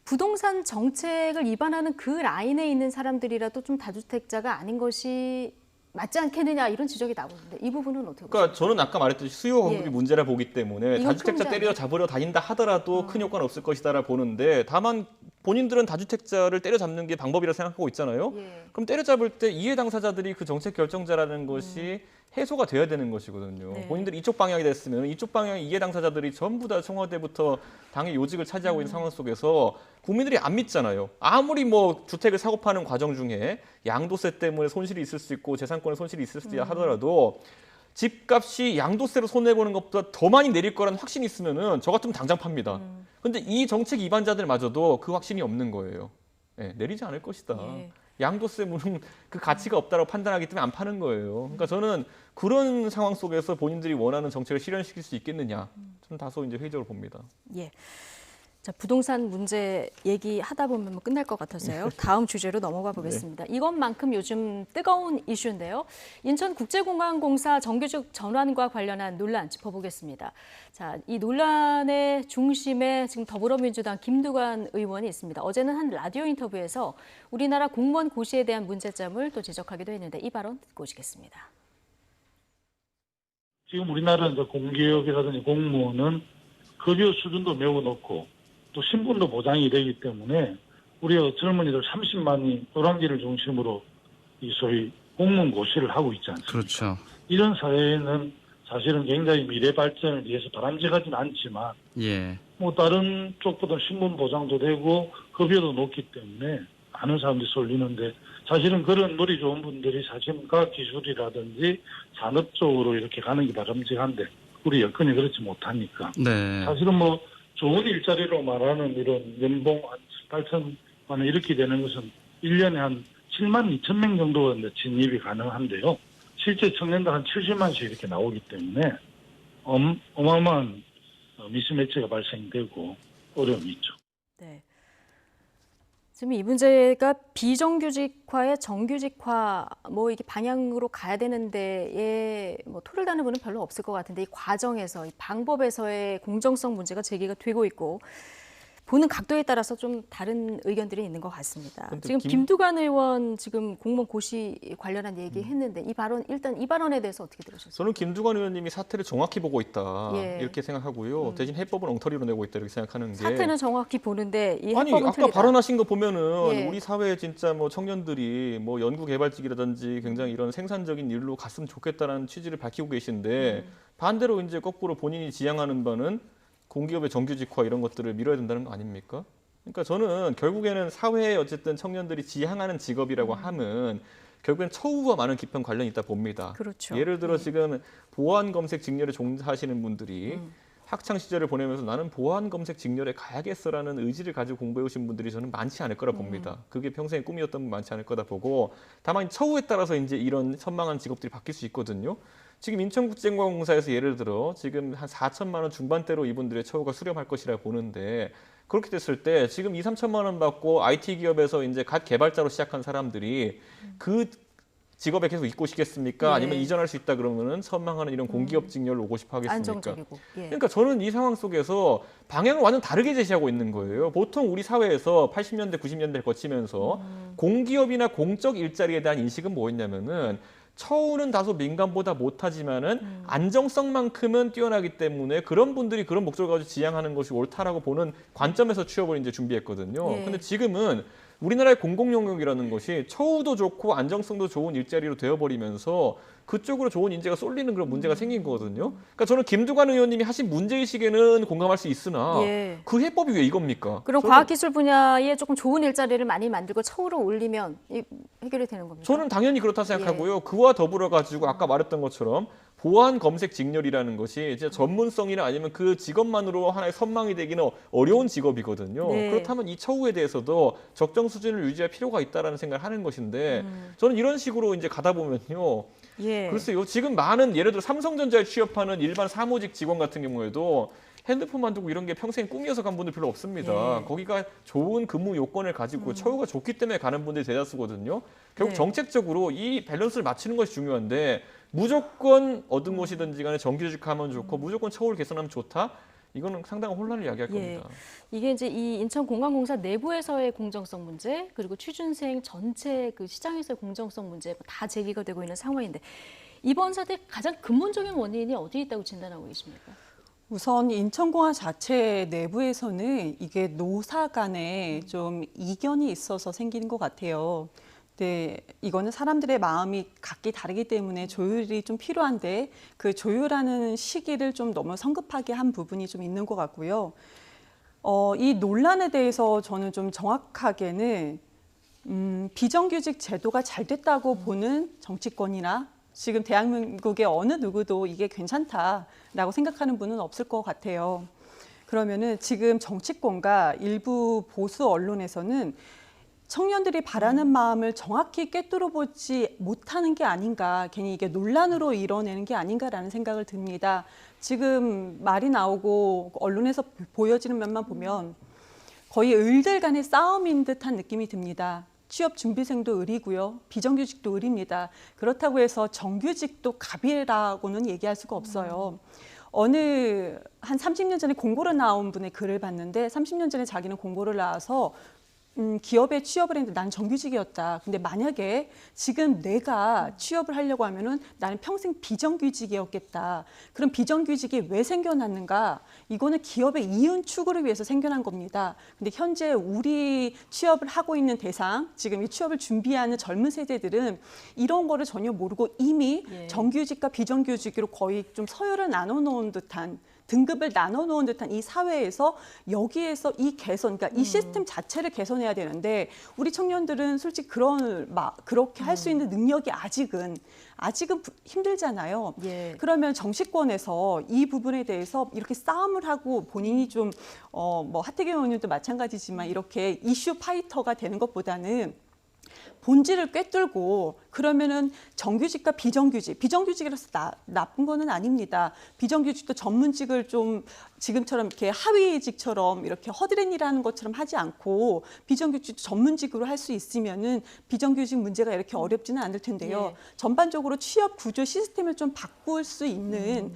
부동산 정책을 위반하는 그 라인에 있는 사람들이라도 좀 다주택자가 아닌 것이 맞지 않겠느냐 이런 지적이 나오는데 이 부분은 어떻게 보세요? 그러니까 저는 아까 말했듯이 수요 공급이 문제라 보기 때문에 다주택자 때려 잡으려 다닌다 하더라도 큰 효과는 없을 것이다라 보는데 다만 본인들은 다주택자를 때려잡는 게 방법이라 생각하고 있잖아요. 그럼 때려잡을 때 이해 당사자들이 그 정책 결정자라는 것이 해소가 돼야 되는 것이거든요. 본인들이 이쪽 방향이 됐으면 이쪽 방향의 이해 당사자들이 전부 다 청와대부터 당의 요직을 차지하고 있는 상황 속에서 국민들이 안 믿잖아요. 아무리 뭐 주택을 사고 파는 과정 중에 양도세 때문에 손실이 있을 수 있고 재산권에 손실이 있을 수 있다 하더라도 집값이 양도세로 손해보는 것보다 더 많이 내릴 거라는 확신이 있으면은 저 같으면 당장 팝니다. 근데 이 정책 위반자들마저도 그 확신이 없는 거예요. 내리지 않을 것이다. 양도세는 그 가치가 없다고 판단하기 때문에 안 파는 거예요. 그러니까 저는 그런 상황 속에서 본인들이 원하는 정책을 실현시킬 수 있겠느냐, 좀 다소 이제 회의적으로 봅니다. 자, 부동산 문제 얘기하다 보면 뭐 끝날 것 같아서요. 다음 주제로 넘어가 보겠습니다. 이것만큼 요즘 뜨거운 이슈인데요. 인천국제공항공사 정규직 전환과 관련한 논란 짚어보겠습니다. 자, 이 논란의 중심에 지금 더불어민주당 김두관 의원이 있습니다. 어제는 한 라디오 인터뷰에서 우리나라 공무원 고시에 대한 문제점을 또 지적하기도 했는데 이 발언 듣고 오시겠습니다. 지금 우리나라 공기업이라든지 공무원은 급여 수준도 매우 높고 또 신분도 보장이 되기 때문에 우리 젊은이들 30만이 노량진을 중심으로 이 소위 공문고시를 하고 있지 않습니까? 그렇죠. 이런 사회는 사실은 굉장히 미래 발전을 위해서 바람직하진 않지만 예. 뭐 다른 쪽보다 신분 보장도 되고 급여도 높기 때문에 많은 사람들이 쏠리는데 사실은 그런 머리 좋은 분들이 사실은 과학기술이라든지 산업 쪽으로 이렇게 가는 게 바람직한데 우리 여건이 그렇지 못하니까 네. 사실은 뭐 좋은 일자리로 말하는 이런 연봉 한 18천만 원 이렇게 되는 것은 1년에 한 7만 2천 명 정도가 진입이 가능한데요. 실제 청년들 한 70만씩 이렇게 나오기 때문에 어마어마한 미스매치가 발생되고 어려움이 있죠. 네. 지금 이 문제가 비정규직화의 정규직화 뭐 이게 방향으로 가야 되는데에 뭐 토를 다는 분은 별로 없을 것 같은데 이 과정에서 이 방법에서의 공정성 문제가 제기가 되고 있고 보는 각도에 따라서 좀 다른 의견들이 있는 것 같습니다. 지금 김두관 의원 지금 공무원 고시 관련한 얘기했는데 이 발언 일단 이 발언에 대해서 어떻게 들으셨어요? 저는 김두관 의원님이 사태를 정확히 보고 있다 이렇게 생각하고요. 대신 해법은 엉터리로 내고 있다 이렇게 생각하는 게 사태는 정확히 보는데 이 해법은 아니 아까 틀리다. 발언하신 거 보면은 우리 사회에 진짜 뭐 청년들이 뭐 연구개발직이라든지 굉장히 이런 생산적인 일로 갔으면 좋겠다라는 취지를 밝히고 계신데 반대로 이제 거꾸로 본인이 지향하는 바는 공기업의 정규직화 이런 것들을 밀어야 된다는 거 아닙니까? 그러니까 저는 결국에는 사회에 어쨌든 청년들이 지향하는 직업이라고 함은 결국엔 처우와 많은 깊은 관련이 있다 봅니다. 그렇죠. 예를 들어 지금 보안 검색 직렬에 종사하시는 분들이 학창 시절을 보내면서 나는 보안 검색 직렬에 가야겠어라는 의지를 가지고 공부해 오신 분들이 저는 많지 않을 거라 봅니다. 그게 평생의 꿈이었던 분 많지 않을 거다 보고 다만 처우에 따라서 이제 이런 선망한 직업들이 바뀔 수 있거든요. 지금 인천국제공항공사에서 예를 들어 지금 한 4천만 원 중반대로 이분들의 처우가 수렴할 것이라 보는데 그렇게 됐을 때 지금 2, 3천만 원 받고 IT 기업에서 이제 갓 개발자로 시작한 사람들이 그 직업에 계속 있고 싶겠습니까? 아니면 이전할 수 있다 그러면은 선망하는 이런 공기업 직렬로 오고 싶어 하겠습니까? 안정적이고. 그러니까 저는 이 상황 속에서 방향을 완전 다르게 제시하고 있는 거예요. 보통 우리 사회에서 80년대, 90년대를 거치면서 공기업이나 공적 일자리에 대한 인식은 뭐였냐면은 처우는 다소 민간보다 못하지만은 안정성만큼은 뛰어나기 때문에 그런 분들이 그런 목적을 가지고 지향하는 것이 옳다라고 보는 관점에서 취업을 이제 준비했거든요. 근데 지금은 우리나라의 공공영역이라는 것이 처우도 좋고 안정성도 좋은 일자리로 되어버리면서 그쪽으로 좋은 인재가 쏠리는 그런 문제가 생긴 거거든요. 그러니까 저는 김두관 의원님이 하신 문제의식에는 공감할 수 있으나 그 해법이 왜 이겁니까? 그럼 과학기술 분야에 조금 좋은 일자리를 많이 만들고 처우를 올리면 해결이 되는 겁니까? 저는 당연히 그렇다 생각하고요. 그와 더불어 가지고 아까 말했던 것처럼 보안 검색 직렬이라는 것이 이제 전문성이나 아니면 그 직업만으로 하나의 선망이 되기는 어려운 직업이거든요. 그렇다면 이 처우에 대해서도 적정 수준을 유지할 필요가 있다라는 생각을 하는 것인데 저는 이런 식으로 이제 가다 보면요. 글쎄요. 지금 많은 예를 들어 삼성전자에 취업하는 일반 사무직 직원 같은 경우에도 핸드폰만 두고 이런 게 평생 꿈이어서 간 분들 별로 없습니다. 거기가 좋은 근무 요건을 가지고 처우가 좋기 때문에 가는 분들이 대다수거든요. 결국 정책적으로 이 밸런스를 맞추는 것이 중요한데 무조건 어떤 곳이든지 간에 정규직화하면 좋고 무조건 처우를 개선하면 좋다? 이거는 상당한 혼란을 야기할 겁니다. 이게 이제 이 인천공항공사 내부에서의 공정성 문제 그리고 취준생 전체 그 시장에서의 공정성 문제 다 제기가 되고 있는 상황인데 이번 사태 가장 근본적인 원인이 어디에 있다고 진단하고 계십니까? 우선 인천공항 자체 내부에서는 이게 노사 간에 좀 이견이 있어서 생기는 것 같아요. 네, 이거는 사람들의 마음이 각기 다르기 때문에 조율이 좀 필요한데 그 조율하는 시기를 좀 너무 성급하게 한 부분이 좀 있는 것 같고요. 이 논란에 대해서 저는 좀 정확하게는 비정규직 제도가 잘 됐다고 보는 정치권이나 지금 대한민국의 어느 누구도 이게 괜찮다라고 생각하는 분은 없을 것 같아요. 그러면은 지금 정치권과 일부 보수 언론에서는 청년들이 바라는 마음을 정확히 꿰뚫어보지 못하는 게 아닌가, 괜히 이게 논란으로 이뤄내는 게 아닌가라는 생각을 듭니다. 지금 말이 나오고 언론에서 보여지는 면만 보면 거의 을들 간의 싸움인 듯한 느낌이 듭니다. 취업 준비생도 을이고요. 비정규직도 을입니다. 그렇다고 해서 정규직도 갑이라고는 얘기할 수가 없어요. 한 30년 전에 공고를 나온 분의 글을 봤는데 30년 전에 자기는 공고를 나와서 기업에 취업을 했는데 나는 정규직이었다. 근데 만약에 지금 내가 취업을 하려고 하면은 나는 평생 비정규직이었겠다. 그럼 비정규직이 왜 생겨났는가? 이거는 기업의 이윤 추구를 위해서 생겨난 겁니다. 근데 현재 우리 취업을 하고 있는 대상, 지금 이 취업을 준비하는 젊은 세대들은 이런 거를 전혀 모르고 이미 정규직과 비정규직으로 거의 좀 서열을 나눠 놓은 듯한 등급을 나눠 놓은 듯한 이 사회에서 여기에서 이 개선, 그러니까 이 시스템 자체를 개선해야 되는데 우리 청년들은 솔직히 그렇게 할 수 있는 능력이 아직은 힘들잖아요. 그러면 정치권에서 이 부분에 대해서 이렇게 싸움을 하고 본인이 좀 뭐 하태경 의원님도 마찬가지지만 이렇게 이슈 파이터가 되는 것보다는 본질을 꿰뚫고 그러면은 정규직과 비정규직이라서 나쁜 거는 아닙니다. 비정규직도 전문직을 좀 지금처럼 이렇게 하위직처럼 이렇게 허드렛일하는 것처럼 하지 않고 비정규직 전문직으로 할 수 있으면은 비정규직 문제가 이렇게 어렵지는 않을 텐데요. 전반적으로 취업 구조 시스템을 좀 바꿀 수 있는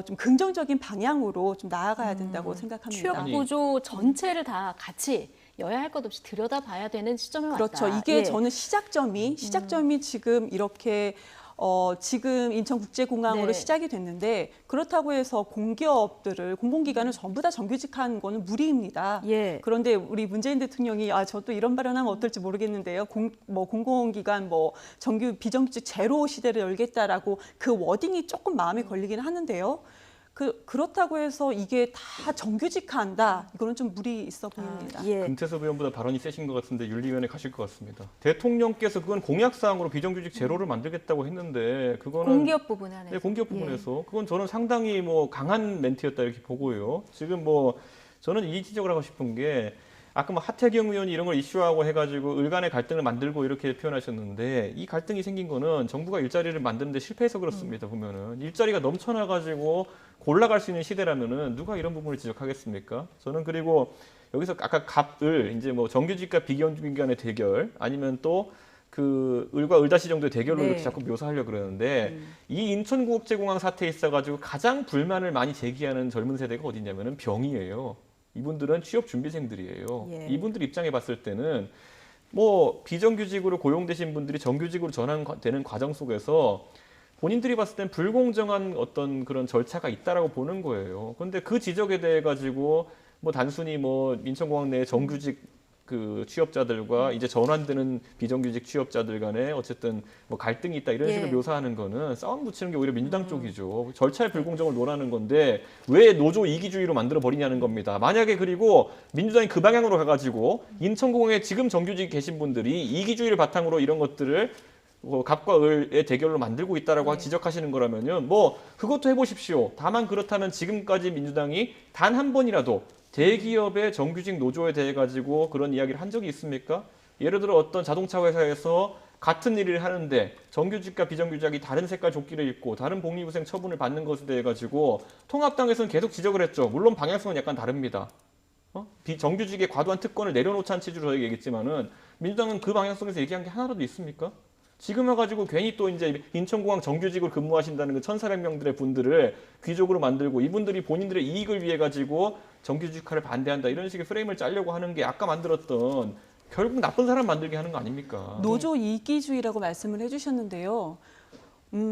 좀 긍정적인 방향으로 좀 나아가야 된다고 생각합니다. 취업 구조 전체를 다 같이 여야 할 것 없이 들여다봐야 되는 시점에 왔다. 그렇죠. 이게 저는 시작점이 지금 이렇게 지금 인천국제공항으로 시작이 됐는데 그렇다고 해서 공기업들을 공공기관을 전부 다 정규직한 거는 무리입니다. 그런데 우리 문재인 대통령이 저도 이런 발언하면 어떨지 모르겠는데요. 공공기관 비정규직 제로 시대를 열겠다라고 그 워딩이 조금 마음에 걸리긴 하는데요. 그렇다고 해서 이게 다 정규직화한다. 이거는 좀 무리 있어 보입니다. 금태섭 의원보다 발언이 세신 것 같은데 윤리위원회 가실 것 같습니다. 대통령께서 그건 공약사항으로 비정규직 제로를 만들겠다고 했는데 그거는 공기업 부분에 한해서. 네, 공기업 부분에서 그건 저는 상당히 강한 멘트였다 이렇게 보고요. 지금 저는 이 지적을 하고 싶은 게 아까 하태경 의원이 이런 걸 이슈화하고 해가지고 을간의 갈등을 만들고 이렇게 표현하셨는데 이 갈등이 생긴 거는 정부가 일자리를 만드는데 실패해서 그렇습니다. 보면은 일자리가 넘쳐나가지고 골라갈 수 있는 시대라면은 누가 이런 부분을 지적하겠습니까? 저는 그리고 여기서 아까 갑을 이제 정규직과 비정규직 간의 대결 아니면 또 그 을과 을다시 정도의 대결로 이렇게 자꾸 묘사하려고 그러는데 이 인천국제공항 사태에 있어가지고 가장 불만을 많이 제기하는 젊은 세대가 어디냐면은 병이에요. 이분들은 취업 준비생들이에요. 이분들 입장에 봤을 때는 비정규직으로 고용되신 분들이 정규직으로 전환되는 과정 속에서 본인들이 봤을 땐 불공정한 어떤 그런 절차가 있다라고 보는 거예요. 그런데 그 지적에 대해 가지고 단순히 인천공항 내 정규직 그 취업자들과 이제 전환되는 비정규직 취업자들 간에 어쨌든 갈등이 있다 이런 식으로 묘사하는 거는 싸움 붙이는 게 오히려 민주당 쪽이죠. 절차의 불공정을 논하는 건데 왜 노조 이기주의로 만들어 버리냐는 겁니다. 만약에 그리고 민주당이 그 방향으로 가가지고 인천공항에 지금 정규직 계신 분들이 이기주의를 바탕으로 이런 것들을 갑과 을의 대결로 만들고 있다라고 지적하시는 거라면요. 그것도 해보십시오. 다만 그렇다면 지금까지 민주당이 단 한 번이라도 대기업의 정규직 노조에 대해 가지고 그런 이야기를 한 적이 있습니까? 예를 들어 어떤 자동차 회사에서 같은 일을 하는데 정규직과 비정규직이 다른 색깔 조끼를 입고 다른 복리후생 처분을 받는 것에 대해 가지고 통합당에서는 계속 지적을 했죠. 물론 방향성은 약간 다릅니다. 비정규직의 과도한 특권을 내려놓자는 취지로 저희가 얘기했지만은 민주당은 그 방향성에서 얘기한 게 하나라도 있습니까? 지금 와가지고 괜히 또 이제 인천공항 정규직으로 근무하신다는 그 1,400명들의 분들을 귀족으로 만들고 이분들이 본인들의 이익을 위해 가지고 정규직화를 반대한다 이런 식의 프레임을 짜려고 하는 게 아까 만들었던 결국 나쁜 사람 만들게 하는 거 아닙니까? 노조 이기주의라고 말씀을 해주셨는데요.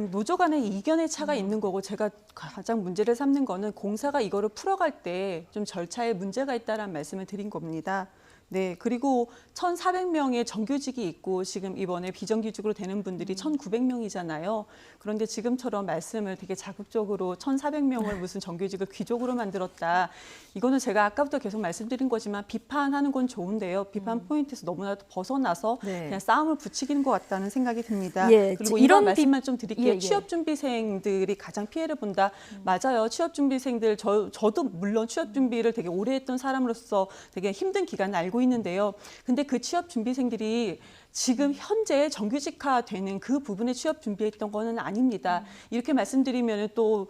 노조 간의 이견의 차가 있는 거고 제가 가장 문제를 삼는 거는 공사가 이거를 풀어갈 때 좀 절차에 문제가 있다라는 말씀을 드린 겁니다. 그리고 1,400명의 정규직이 있고 지금 이번에 비정규직으로 되는 분들이 1,900명이잖아요. 그런데 지금처럼 말씀을 되게 자극적으로 1,400명을 무슨 정규직을 귀족으로 만들었다. 이거는 제가 아까부터 계속 말씀드린 거지만 비판하는 건 좋은데요. 비판 포인트에서 너무나도 벗어나서 그냥 싸움을 부추기는 것 같다는 생각이 듭니다. 그리고 이런 말씀만 좀 드릴게요. 취업준비생들이 가장 피해를 본다. 맞아요. 취업준비생들 저도 물론 취업준비를 되게 오래 했던 사람으로서 되게 힘든 기간을 알고 있는데요. 근데 그 취업 준비생들이 지금 현재 정규직화되는 그 부분에 취업 준비했던 거는 아닙니다. 이렇게 말씀드리면 또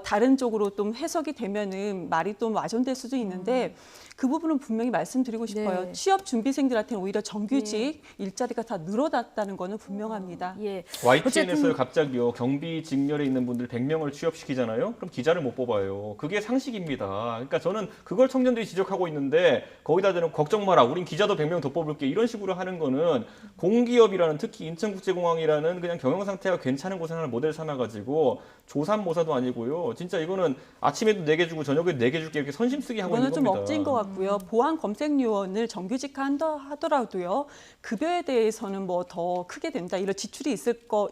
다른 쪽으로 좀 해석이 되면은 말이 좀 와전될 수도 있는데 그 부분은 분명히 말씀드리고 싶어요. 네. 취업 준비생들한테는 오히려 정규직 일자리가 다 늘어났다는 거는 분명합니다. 예. YTN에서 갑자기요 경비 직렬에 있는 분들 100명을 취업시키잖아요. 그럼 기자를 못 뽑아요. 그게 상식입니다. 그러니까 저는 그걸 청년들이 지적하고 있는데 거기다 대는 걱정 마라. 우린 기자도 100명 더 뽑을게. 이런 식으로 하는 거는 공기업이라는 특히 인천국제공항이라는 그냥 경영 상태가 괜찮은 곳을 하나 모델 삼아가지고 조삼모사도 아니고요. 진짜 이거는 아침에도 4개 주고 저녁에도 4개 줄게 이렇게 선심 쓰기 하고 있는 이거는 좀 겁니다. 억지인 것 같고요. 보안 검색 요원을 정규직화 하더라도요. 급여에 대해서는 뭐 더 크게 된다. 이런 지출이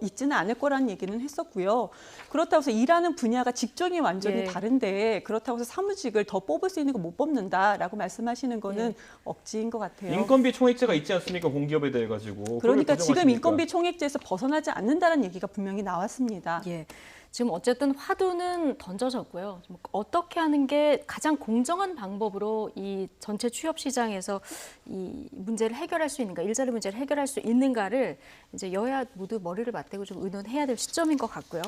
있지는 않을 거라는 얘기는 했었고요. 그렇다고 해서 일하는 분야가 직종이 완전히 예. 다른데 그렇다고 해서 사무직을 더 뽑을 수 있는 거 못 뽑는다라고 말씀하시는 거는 억지인 것 같아요. 인건비 총액제가 있지 않습니까? 공기업에 대해 가지고. 그러니까 지금 인건비 총액제에서 벗어나지 않는다는 얘기가 분명히 나왔습니다. 예. 지금 어쨌든 화두는 던져졌고요. 좀 어떻게 하는 게 가장 공정한 방법으로 이 전체 취업 시장에서 이 문제를 해결할 수 있는가, 일자리 문제를 해결할 수 있는가를 이제 여야 모두 머리를 맞대고 좀 의논해야 될 시점인 것 같고요.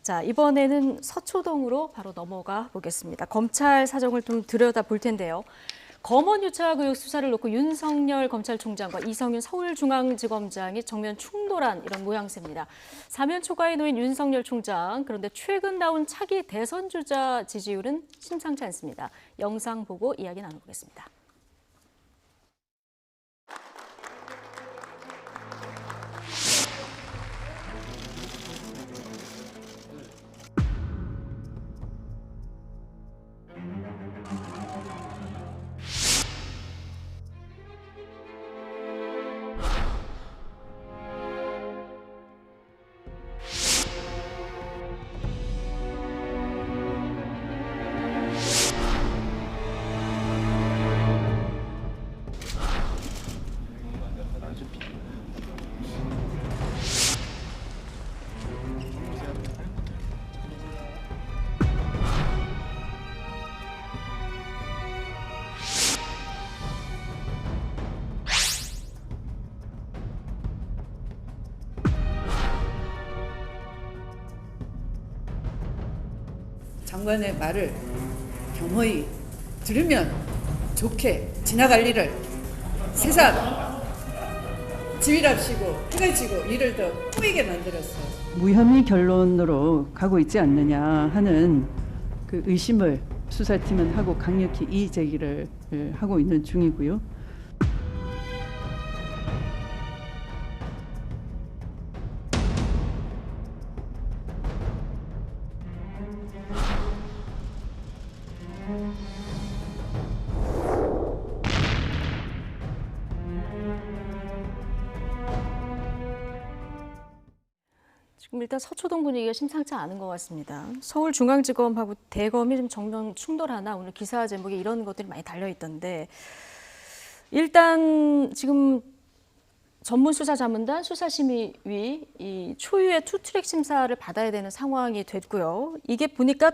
자, 이번에는 서초동으로 바로 넘어가 보겠습니다. 검찰 사정을 좀 들여다 볼 텐데요. 검언 유착 의혹 수사를 놓고 윤석열 검찰총장과 이성윤 서울중앙지검장이 정면 충돌한 이런 모양새입니다. 사면 초과에 놓인 윤석열 총장, 그런데 최근 나온 차기 대선 주자 지지율은 심상치 않습니다. 영상 보고 이야기 나눠보겠습니다. 장관의 말을 겸허히 들으면 좋게 지나갈 일을 세상 지휘랍시고 뿌개지고 일을 더 뿌이게 만들었어요. 무혐의 결론으로 가고 있지 않느냐 하는 그 의심을 수사팀은 하고 강력히 이의 제기를 하고 있는 중이고요. 지금 일단 서초동 분위기가 심상치 않은 것 같습니다. 서울중앙지검하고 대검이 좀 정면 충돌하나 오늘 기사 제목에 이런 것들이 많이 달려있던데 일단 지금 전문수사자문단 수사심의위 이 초유의 투트랙 심사를 받아야 되는 상황이 됐고요. 이게 보니까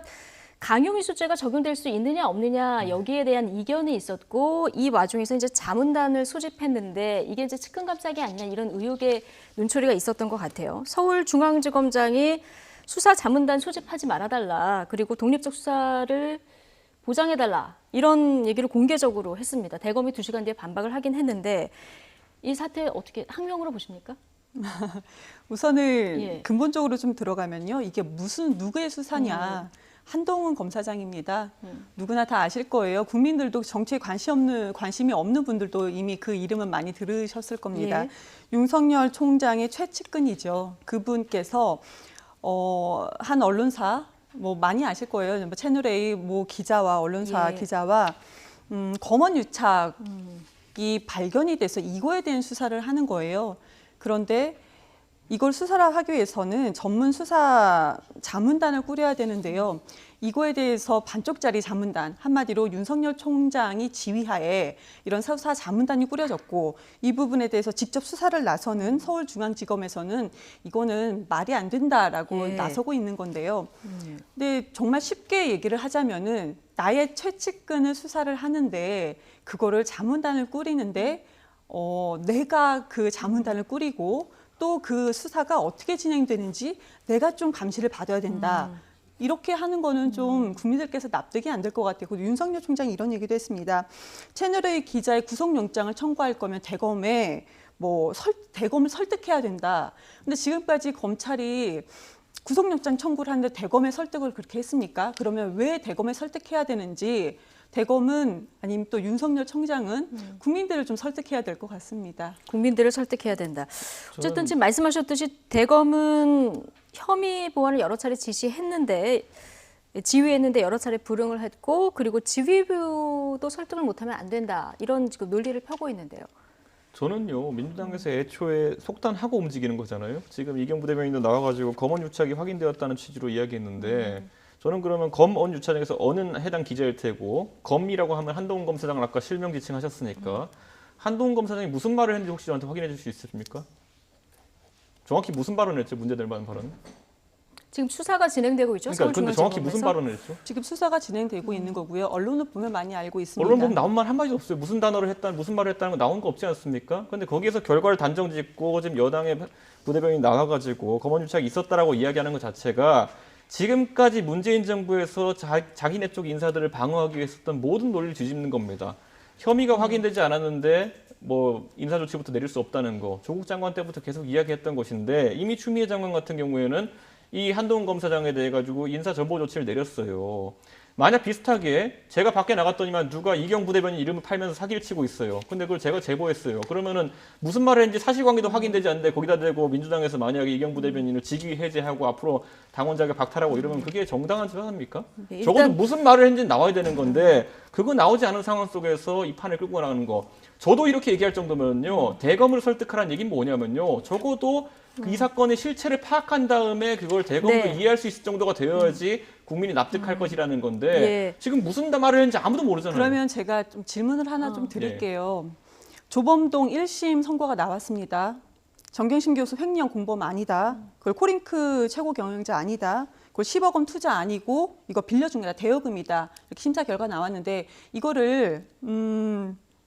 강요미수죄가 적용될 수 있느냐 없느냐 여기에 대한 이견이 있었고 이 와중에서 이제 자문단을 소집했는데 이게 이제 측근감싸기 아니냐 이런 의혹의 눈초리가 있었던 것 같아요. 서울중앙지검장이 수사 자문단 소집하지 말아달라 그리고 독립적 수사를 보장해달라 이런 얘기를 공개적으로 했습니다. 대검이 2시간 뒤에 반박을 하긴 했는데 이 사태 어떻게 항명으로 보십니까? 우선은 근본적으로 좀 들어가면요. 이게 무슨 누구의 수사냐. 한동훈 검사장입니다. 누구나 다 아실 거예요. 국민들도 정치에 관심이 없는 분들도 이미 그 이름은 많이 들으셨을 겁니다. 윤석열 총장의 최측근이죠. 그분께서 한 언론사 뭐 많이 아실 거예요. 채널A 뭐 기자와 언론사 기자와 검언 유착이 발견이 돼서 이거에 대한 수사를 하는 거예요. 그런데 이걸 수사를 하기 위해서는 전문 수사 자문단을 꾸려야 되는데요. 이거에 대해서 반쪽짜리 자문단, 한마디로 윤석열 총장이 지휘하에 이런 수사 자문단이 꾸려졌고 이 부분에 대해서 직접 수사를 나서는 서울중앙지검에서는 이거는 말이 안 된다라고 나서고 있는 건데요. 근데 정말 쉽게 얘기를 하자면은 나의 최측근을 수사를 하는데 그거를 자문단을 꾸리는데 내가 그 자문단을 꾸리고 또 그 수사가 어떻게 진행되는지 내가 좀 감시를 받아야 된다. 이렇게 하는 거는 좀 국민들께서 납득이 안 될 것 같아요. 그리고 윤석열 총장이 이런 얘기도 했습니다. 채널A 기자의 구속영장을 청구할 거면 대검에 대검을 설득해야 된다. 근데 지금까지 검찰이 구속영장 청구를 하는데 대검의 설득을 그렇게 했습니까? 그러면 왜 대검에 설득해야 되는지 대검은 아니면 또 윤석열 총장은 국민들을 좀 설득해야 될 것 같습니다. 국민들을 설득해야 된다. 어쨌든 지금 말씀하셨듯이 대검은 혐의 보완을 여러 차례 지휘했는데 여러 차례 불응을 했고 그리고 지휘부도 설득을 못하면 안 된다. 이런 지금 논리를 펴고 있는데요. 저는요, 민주당에서 애초에 속단하고 움직이는 거잖아요. 지금 이경 부대변인도 나와가지고 검언 유착이 확인되었다는 취지로 이야기했는데 저는 그러면 검언 유착에서 어느 해당 기자일 테고 검이라고 하면 한동훈 검사장을 아까 실명 지칭하셨으니까 한동훈 검사장이 무슨 말을 했는지 혹시 저한테 확인해 줄 수 있으십니까? 정확히 무슨 발언을 했죠? 문제될 만한 발언? 지금 수사가 진행되고 있죠. 그러니까 근데 정확히 무슨 발언을 했죠? 지금 수사가 진행되고 있는 거고요. 언론을 보면 많이 알고 있습니다. 언론 보면 나온 말 한마디도 없어요. 무슨 단어를 했다는 무슨 말을 했다는 거 나온 거 없지 않습니까? 근데 거기에서 결과를 단정짓고 지금 여당의 부대변인이 나와가지고 검언 유착이 있었다라고 이야기하는 것 자체가 지금까지 문재인 정부에서 자기네 쪽 인사들을 방어하기 위해 썼던 모든 논리를 뒤집는 겁니다. 혐의가 확인되지 않았는데 인사 조치부터 내릴 수 없다는 거, 조국 장관 때부터 계속 이야기했던 것인데 이미 추미애 장관 같은 경우에는 이 한동훈 검사장에 대해 가지고 인사 전보 조치를 내렸어요. 만약 비슷하게 제가 밖에 나갔더니만 누가 이경 부대변인 이름을 팔면서 사기를 치고 있어요. 근데 그걸 제가 제보했어요. 그러면은 무슨 말을 했는지 사실관계도 확인되지 않는데 거기다 대고 민주당에서 만약에 이경 부대변인을 직위 해제하고 앞으로 당원 자격 박탈하고 이러면 그게 정당한 수사입니까? 적어도 무슨 말을 했는지 나와야 되는 건데 그거 나오지 않은 상황 속에서 이 판을 끌고 나가는 거. 저도 이렇게 얘기할 정도면요. 대검을 설득하라는 얘기는 뭐냐면요. 적어도 이 사건의 실체를 파악한 다음에 그걸 대검으로 이해할 수 있을 정도가 되어야지 국민이 납득할 것이라는 건데 지금 무슨 말을 했는지 아무도 모르잖아요. 그러면 제가 좀 질문을 하나 좀 드릴게요. 조범동 1심 선고가 나왔습니다. 정경심 교수 횡령 공범 아니다. 그걸 코링크 최고 경영자 아니다. 그걸 10억 원 투자 아니고 이거 빌려준 거다. 대여금이다. 이렇게 심사 결과 나왔는데 이거를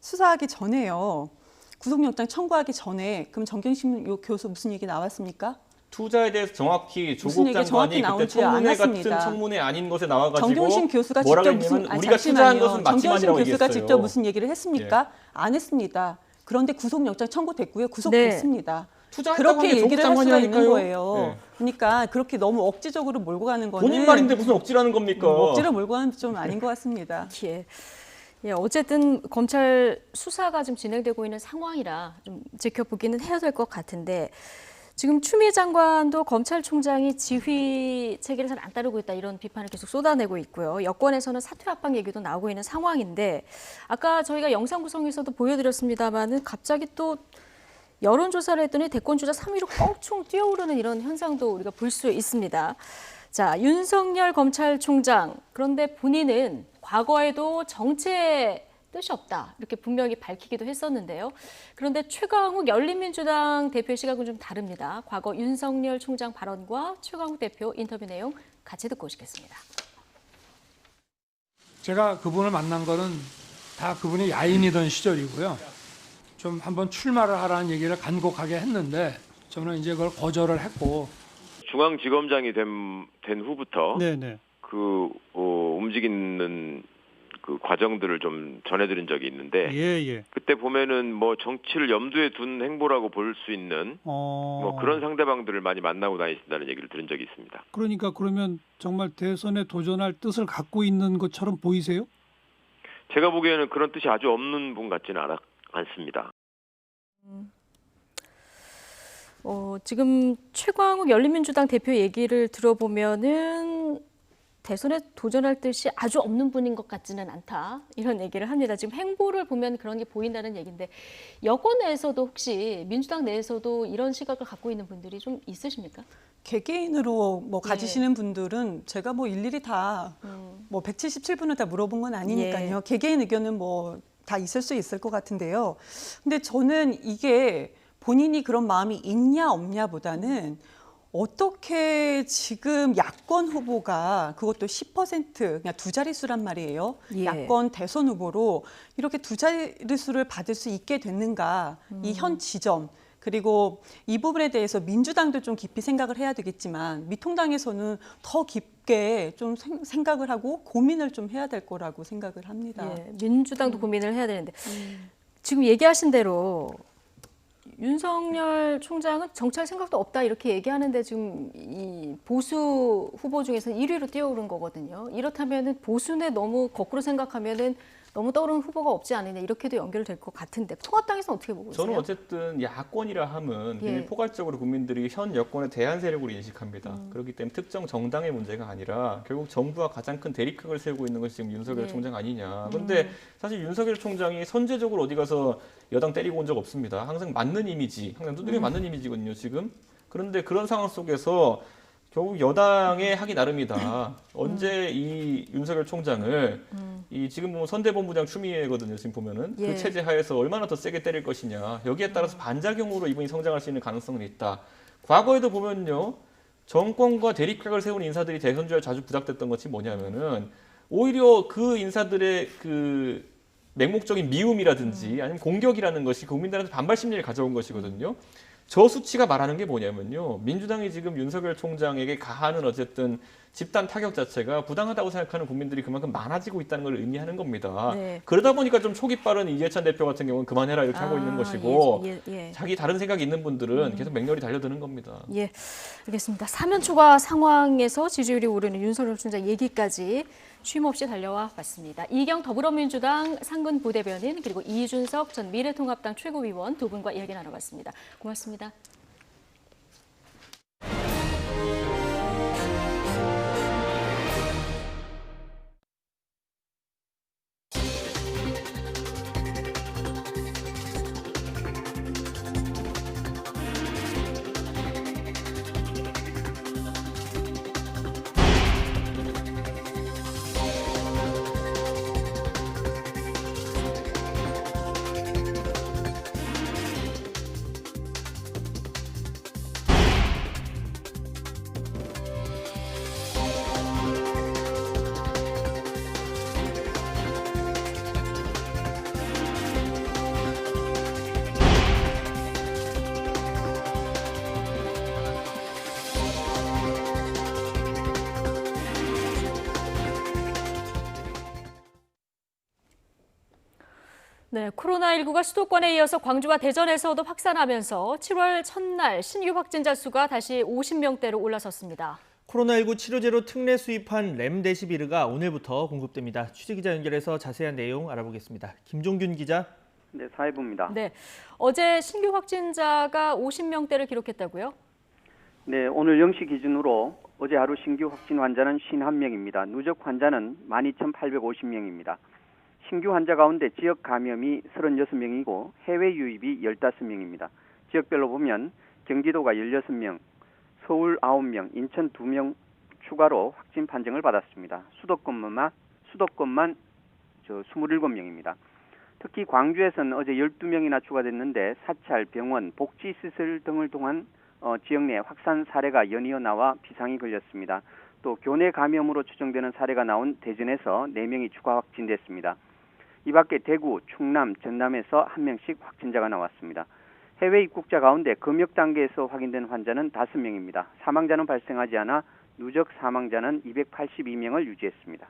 수사하기 전에요. 구속영장 청구하기 전에 그럼 정경심 교수 무슨 얘기 나왔습니까? 투자에 대해서 정확히 조국 장관이 그때 청문회 같은 청문회 아닌 것에 나와가지고 정경심 교수가 뭐라고 직접 했냐면 우리가 투자한 것은 맞지만이라고 얘기했어요. 정경심 교수가 직접 무슨 얘기를 했습니까? 안 했습니다. 그런데 구속영장 청구됐고요. 구속됐습니다. 그렇게 얘기를 할 수가 있는 거예요. 그러니까 그렇게 너무 억지적으로 몰고 가는 거는 본인 말인데 무슨 억지라는 겁니까? 억지로 몰고 가는 좀 아닌 것 같습니다. 어쨌든 검찰 수사가 좀 진행되고 있는 상황이라 좀 지켜보기는 해야 될 것 같은데 지금 추미애 장관도 검찰총장이 지휘 체계를 잘 안 따르고 있다 이런 비판을 계속 쏟아내고 있고요. 여권에서는 사퇴 압박 얘기도 나오고 있는 상황인데 아까 저희가 영상 구성에서도 보여드렸습니다마는 갑자기 또 여론조사를 했더니 대권주자 3위로 껑충 뛰어오르는 이런 현상도 우리가 볼 수 있습니다. 자, 윤석열 검찰총장 그런데 본인은 과거에도 정치에 뜻이 없다 이렇게 분명히 밝히기도 했었는데요. 그런데 최강욱 열린민주당 대표의 시각은 좀 다릅니다. 과거 윤석열 총장 발언과 최강욱 대표 인터뷰 내용 같이 듣고 오시겠습니다. 제가 그분을 만난 거는 다 그분이 야인이던 시절이고요. 좀 한번 출마를 하라는 얘기를 간곡하게 했는데 저는 이제 그걸 거절을 했고 중앙지검장이 된 후부터 움직이는 그 과정들을 좀 전해드린 적이 있는데 그때 보면은 정치를 염두에 둔 행보라고 볼 수 있는 그런 상대방들을 많이 만나고 다니신다는 얘기를 들은 적이 있습니다. 그러니까 그러면 정말 대선에 도전할 뜻을 갖고 있는 것처럼 보이세요? 제가 보기에는 그런 뜻이 아주 없는 분 같지는 않습니다. 지금 최강욱 열린민주당 대표 얘기를 들어보면은 대선에 도전할 뜻이 아주 없는 분인 것 같지는 않다 이런 얘기를 합니다. 지금 행보를 보면 그런 게 보인다는 얘기인데 여권 내에서도 혹시 민주당 내에서도 이런 시각을 갖고 있는 분들이 좀 있으십니까? 개개인으로 가지시는 분들은 제가 일일이 다 177분을 다 물어본 건 아니니까요. 개개인 의견은 다 있을 수 있을 것 같은데요. 근데 저는 이게 본인이 그런 마음이 있냐 없냐보다는 어떻게 지금 야권 후보가 그것도 10% 그냥 두 자릿수란 말이에요. 야권 대선 후보로 이렇게 두 자릿수를 받을 수 있게 됐는가. 이 현 지점. 그리고 이 부분에 대해서 민주당도 좀 깊이 생각을 해야 되겠지만 미통당에서는 더 깊게 좀 생각을 하고 고민을 좀 해야 될 거라고 생각을 합니다. 예, 민주당도 고민을 해야 되는데 지금 얘기하신 대로 윤석열 총장은 정치할 생각도 없다 이렇게 얘기하는데 지금 이 보수 후보 중에서는 1위로 뛰어오른 거거든요. 이렇다면은 보수에 너무 거꾸로 생각하면은 너무 떠오르는 후보가 없지 않느냐 이렇게도 연결될 것 같은데 통합당에서는 어떻게 보고 있어요? 저는 어쨌든 야권이라 함은 굉장히 포괄적으로 국민들이 현 여권의 대안 세력으로 인식합니다. 그렇기 때문에 특정 정당의 문제가 아니라 결국 정부와 가장 큰 대립각을 세우고 있는 것이 지금 윤석열 총장 아니냐. 그런데 사실 윤석열 총장이 선제적으로 어디 가서 여당 때리고 온 적 없습니다. 항상 맞는 이미지, 항상 두드려 맞는 이미지거든요, 지금. 그런데 그런 상황 속에서 결국 여당에 하기 나름이다. 언제 이 윤석열 총장을 이 지금 보면 선대본부장 추미애거든요. 지금 보면은 그 체제 하에서 얼마나 더 세게 때릴 것이냐. 여기에 따라서 반작용으로 이분이 성장할 수 있는 가능성은 있다. 과거에도 보면요, 정권과 대립각을 세운 인사들이 대선주에 자주 부닥됐던 것이 뭐냐면은 오히려 그 인사들의 그 맹목적인 미움이라든지 아니면 공격이라는 것이 국민들한테 반발 심리를 가져온 것이거든요. 저 수치가 말하는 게 뭐냐면요. 민주당이 지금 윤석열 총장에게 가하는 어쨌든 집단 타격 자체가 부당하다고 생각하는 국민들이 그만큼 많아지고 있다는 걸 의미하는 겁니다. 네. 그러다 보니까 좀 초기 빠른 이해찬 대표 같은 경우는 그만해라 이렇게 하고 있는 것이고 예. 자기 다른 생각이 있는 분들은 계속 맹렬히 달려드는 겁니다. 예, 알겠습니다. 사면 초과 상황에서 지지율이 오르는 윤석열 총장 얘기까지 쉼없이 달려와 봤습니다. 이경 더불어민주당 상근 부대변인 그리고 이준석 전 미래통합당 최고위원 두 분과 이야기 나눠봤습니다. 고맙습니다. 네, 코로나19가 수도권에 이어서 광주와 대전에서도 확산하면서 7월 첫날 신규 확진자 수가 다시 50명대로 올라섰습니다. 코로나19 치료제로 특례 수입한 렘데시비르가 오늘부터 공급됩니다. 취재기자 연결해서 자세한 내용 알아보겠습니다. 김종균 기자. 네, 사회부입니다. 네, 어제 신규 확진자가 50명대를 기록했다고요? 네, 오늘 0시 기준으로 어제 하루 신규 확진 환자는 51명입니다. 누적 환자는 12,850명입니다. 신규 환자 가운데 지역 감염이 36명이고 해외 유입이 15명입니다. 지역별로 보면 경기도가 16명, 서울 9명, 인천 2명 추가로 확진 판정을 받았습니다. 수도권만 27명입니다. 특히 광주에서는 어제 12명이나 추가됐는데 사찰, 병원, 복지시설 등을 통한 지역 내 확산 사례가 연이어 나와 비상이 걸렸습니다. 또 교내 감염으로 추정되는 사례가 나온 대전에서 4명이 추가 확진됐습니다. 이 밖에 대구, 충남, 전남에서 1명씩 확진자가 나왔습니다. 해외 입국자 가운데 검역 단계에서 확인된 환자는 5명입니다. 사망자는 발생하지 않아 누적 사망자는 282명을 유지했습니다.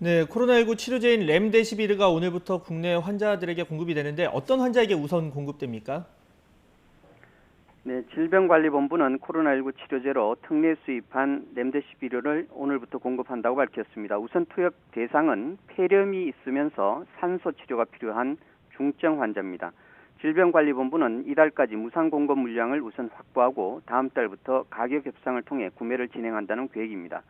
네, 코로나19 치료제인 렘데시비르가 오늘부터 국내 환자들에게 공급이 되는데 어떤 환자에게 우선 공급됩니까? 네, 질병관리본부는 코로나19 치료제로 특례 수입한 렘데시비르를 오늘부터 공급한다고 밝혔습니다. 우선 투약 대상은 폐렴이 있으면서 산소 치료가 필요한 중증 환자입니다. 질병관리본부는 이달까지 무상 공급 물량을 우선 확보하고 다음 달부터 가격 협상을 통해 구매를 진행한다는 계획입니다.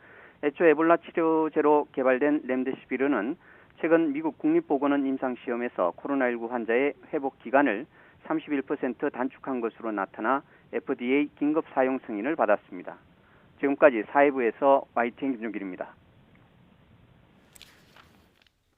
애초 에볼라 치료제로 개발된 렘데시비르는 최근 미국 국립보건원 임상시험에서 코로나19 환자의 회복 기간을 31% 단축한 것으로 나타나 FDA 긴급 사용 승인을 받았습니다. 지금까지 사회부에서 YTN 김종길입니다.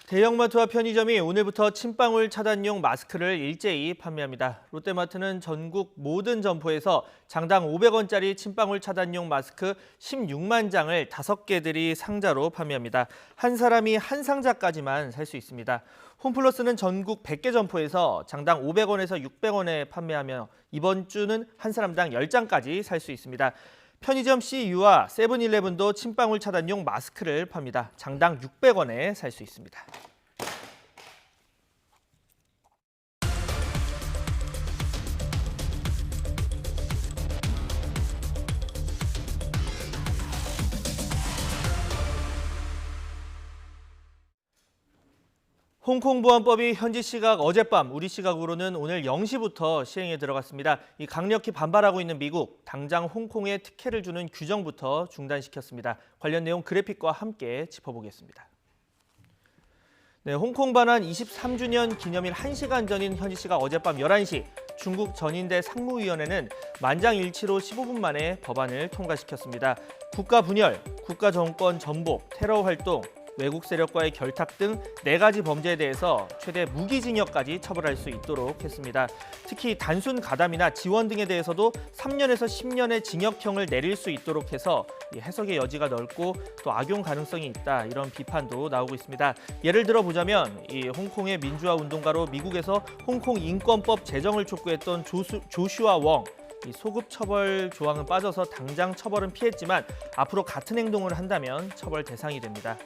대형마트와 편의점이 오늘부터 침방울 차단용 마스크를 일제히 판매합니다. 롯데마트는 전국 모든 점포에서 장당 500원짜리 침방울 차단용 마스크 16만 장을 5개들이 상자로 판매합니다. 한 사람이 한 상자까지만 살 수 있습니다. 홈플러스는 전국 100개 점포에서 장당 500원에서 600원에 판매하며 이번 주는 한 사람당 10장까지 살 수 있습니다. 편의점 CU와 세븐일레븐도 침방울 차단용 마스크를 팝니다. 장당 600원에 살 수 있습니다. 홍콩 보안법이 현지 시각 어젯밤, 우리 시각으로는 오늘 0시부터 시행에 들어갔습니다. 이 강력히 반발하고 있는 미국, 당장 홍콩에 특혜를 주는 규정부터 중단시켰습니다. 관련 내용 그래픽과 함께 짚어보겠습니다. 네, 홍콩 반환 23주년 기념일 1시간 전인 현지 시각 어젯밤 11시, 중국 전인대 상무위원회는 만장일치로 15분 만에 법안을 통과시켰습니다. 국가 분열, 국가 정권 전복, 테러 활동, 외국 세력과의 결탁 등 4가지 범죄에 대해서 최대 무기징역까지 처벌할 수 있도록 했습니다. 특히 단순 가담이나 지원 등에 대해서도 3년에서 10년의 징역형을 내릴 수 있도록 해서 해석의 여지가 넓고 또 악용 가능성이 있다, 이런 비판도 나오고 있습니다. 예를 들어 보자면 이 홍콩의 민주화 운동가로 미국에서 홍콩 인권법 제정을 촉구했던 조슈아 웡, 이 소급 처벌 조항은 빠져서 당장 처벌은 피했지만 앞으로 같은 행동을 한다면 처벌 대상이 됩니다.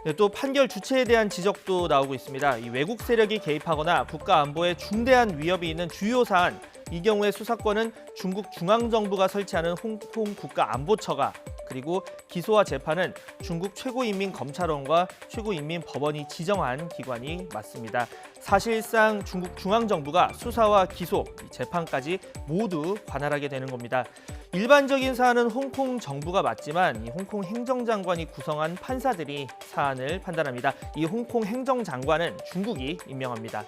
네, 또 판결 주체에 대한 지적도 나오고 있습니다. 이 외국 세력이 개입하거나 국가 안보에 중대한 위협이 있는 주요 사안, 이 경우에 수사권은 중국 중앙정부가 설치하는 홍콩 국가안보처가, 그리고 기소와 재판은 중국 최고인민검찰원과 최고인민법원이 지정한 기관이 맡습니다. 사실상 중국 중앙정부가 수사와 기소, 재판까지 모두 관할하게 되는 겁니다. 일반적인 사안은 홍콩 정부가 맡지만 이 홍콩 행정장관이 구성한 판사들이 사안을 판단합니다. 이 홍콩 행정장관은 중국이 임명합니다.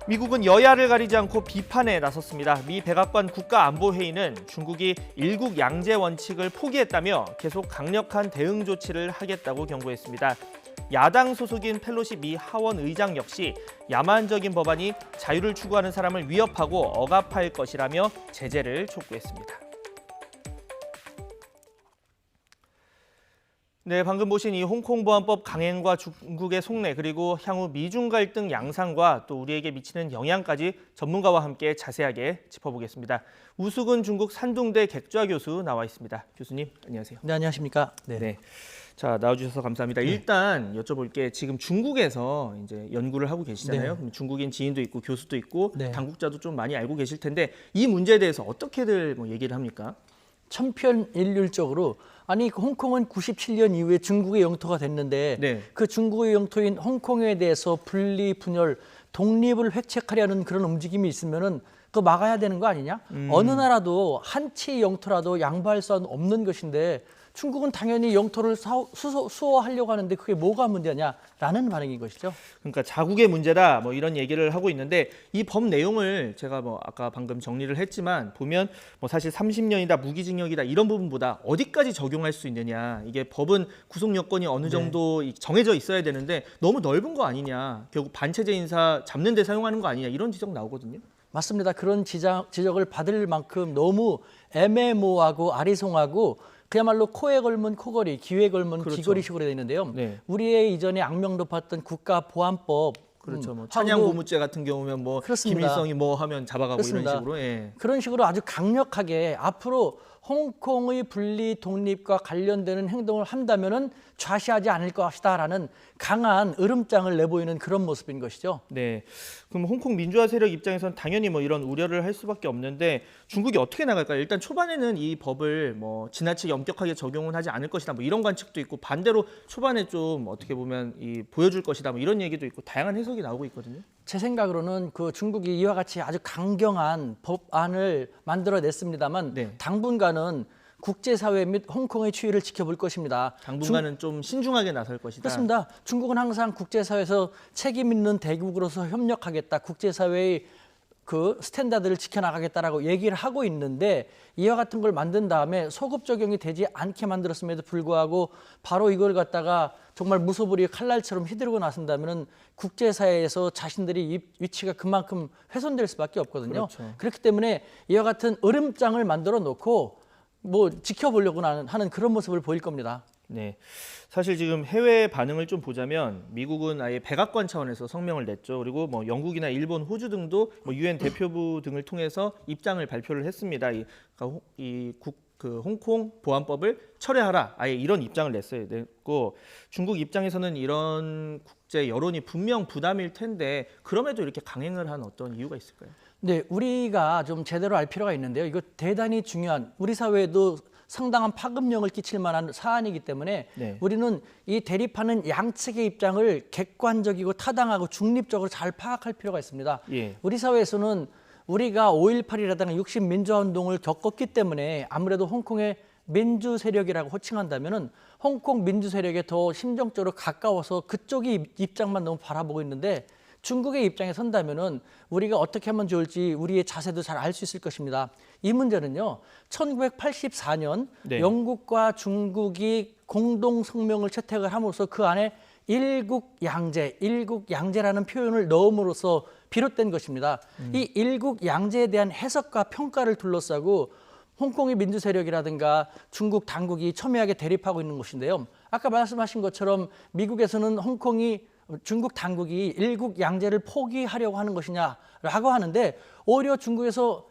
미국은 여야를 가리지 않고 비판에 나섰습니다. 미 백악관 국가안보회의는 중국이 일국 양제 원칙을 포기했다며 계속 강력한 대응 조치를 하겠다고 경고했습니다. 야당 소속인 펠로시 미 하원 의장 역시 야만적인 법안이 자유를 추구하는 사람을 위협하고 억압할 것이라며 제재를 촉구했습니다. 네, 방금 보신 이 홍콩 보안법 강행과 중국의 속내, 그리고 향후 미중 갈등 양상과 또 우리에게 미치는 영향까지 전문가와 함께 자세하게 짚어보겠습니다. 우수근 중국 산둥대 객좌 교수 나와 있습니다. 교수님, 안녕하세요. 네, 안녕하십니까. 네. 자, 나와주셔서 감사합니다. 일단 여쭤볼게, 지금 중국에서 이제 연구를 하고 계시잖아요. 네. 중국인 지인도 있고 교수도 있고 네. 당국자도 좀 많이 알고 계실 텐데 이 문제에 대해서 어떻게들 얘기를 합니까? 천편일률적으로, 아니 홍콩은 97년 이후에 중국의 영토가 됐는데 네. 그 중국의 영토인 홍콩에 대해서 분리, 분열, 독립을 획책하려는 그런 움직임이 있으면은 그거 막아야 되는 거 아니냐? 어느 나라도 한 치의 영토라도 양보할 수 없는 것인데 중국은 당연히 영토를 수호하려고 하는데 그게 뭐가 문제냐라는 반응인 것이죠. 그러니까 자국의 문제다, 이런 얘기를 하고 있는데 이 법 내용을 제가 아까 방금 정리를 했지만 보면 사실 30년이다, 무기징역이다 이런 부분보다 어디까지 적용할 수 있느냐, 이게 법은 구속 여건이 어느 정도 정해져 있어야 되는데 너무 넓은 거 아니냐, 결국 반체제 인사 잡는 데 사용하는 거 아니냐, 이런 지적 나오거든요. 맞습니다. 그런 지적을 받을 만큼 너무 애매모호하고 아리송하고 그야말로 코에 걸면 코걸이, 귀에 걸면 그렇죠. 귀걸이식으로 되어 있는데요. 네. 우리의 이전에 악명 높았던 국가보안법, 그렇죠. 찬양고무죄 같은 경우면 김일성이 하면 잡아가고 그렇습니다. 이런 식으로. 예. 그런 식으로 아주 강력하게 앞으로 홍콩의 분리 독립과 관련되는 행동을 한다면은 좌시하지 않을 것이다라는 강한 으름장을 내보이는 그런 모습인 것이죠. 네. 그럼 홍콩 민주화 세력 입장에서는 당연히 이런 우려를 할 수밖에 없는데 중국이 어떻게 나갈까요? 일단 초반에는 이 법을 지나치게 엄격하게 적용은 하지 않을 것이다, 이런 관측도 있고, 반대로 초반에 좀 어떻게 보면 보여줄 것이다, 이런 얘기도 있고, 다양한 해석이 나오고 있거든요. 제 생각으로는 그 중국이 이와 같이 아주 강경한 법안을 만들어냈습니다만 당분간은 국제사회 및 홍콩의 추이를 지켜볼 것입니다. 당분간은 좀 신중하게 나설 것이다. 그렇습니다. 중국은 항상 국제사회에서 책임 있는 대국으로서 협력하겠다, 국제사회의 그 스탠다드를 지켜나가겠다라고 얘기를 하고 있는데 이와 같은 걸 만든 다음에 소급 적용이 되지 않게 만들었음에도 불구하고 바로 이걸 갖다가 정말 무소불위 칼날처럼 휘두르고 나선다면은 국제사회에서 자신들이 위치가 그만큼 훼손될 수밖에 없거든요. 그렇죠. 그렇기 때문에 이와 같은 으름장을 만들어 놓고 지켜보려고 하는 그런 모습을 보일 겁니다. 네, 사실 지금 해외 반응을 좀 보자면 미국은 아예 백악관 차원에서 성명을 냈죠. 그리고 뭐 영국이나 일본, 호주 등도 뭐 유엔 대표부 등을 통해서 입장을 발표를 했습니다. 그 홍콩 보안법을 철회하라, 아예 이런 입장을 냈고, 중국 입장에서는 이런 국제 여론이 분명 부담일 텐데 그럼에도 이렇게 강행을 한 어떤 이유가 있을까요? 네, 우리가 좀 제대로 알 필요가 있는데요. 이거 대단히 중요한, 우리 사회에도 상당한 파급력을 끼칠 만한 사안이기 때문에 네. 우리는 이 대립하는 양측의 입장을 객관적이고 타당하고 중립적으로 잘 파악할 필요가 있습니다. 예. 우리 사회에서는 우리가 5.18이라든가 60 민주화운동을 겪었기 때문에 아무래도 홍콩의 민주 세력이라고 호칭한다면은 홍콩 민주 세력에 더 심정적으로 가까워서 그쪽의 입장만 너무 바라보고 있는데, 중국의 입장에 선다면은 우리가 어떻게 하면 좋을지 우리의 자세도 잘 알 수 있을 것입니다. 이 문제는요, 1984년 네. 영국과 중국이 공동 성명을 채택을 함으로써 그 안에 일국양제라는 표현을 넣음으로써 비롯된 것입니다. 이 일국양제에 대한 해석과 평가를 둘러싸고 홍콩의 민주 세력이라든가 중국 당국이 첨예하게 대립하고 있는 것인데요. 아까 말씀하신 것처럼 미국에서는 중국 당국이 일국양제를 포기하려고 하는 것이냐라고 하는데, 오히려 중국에서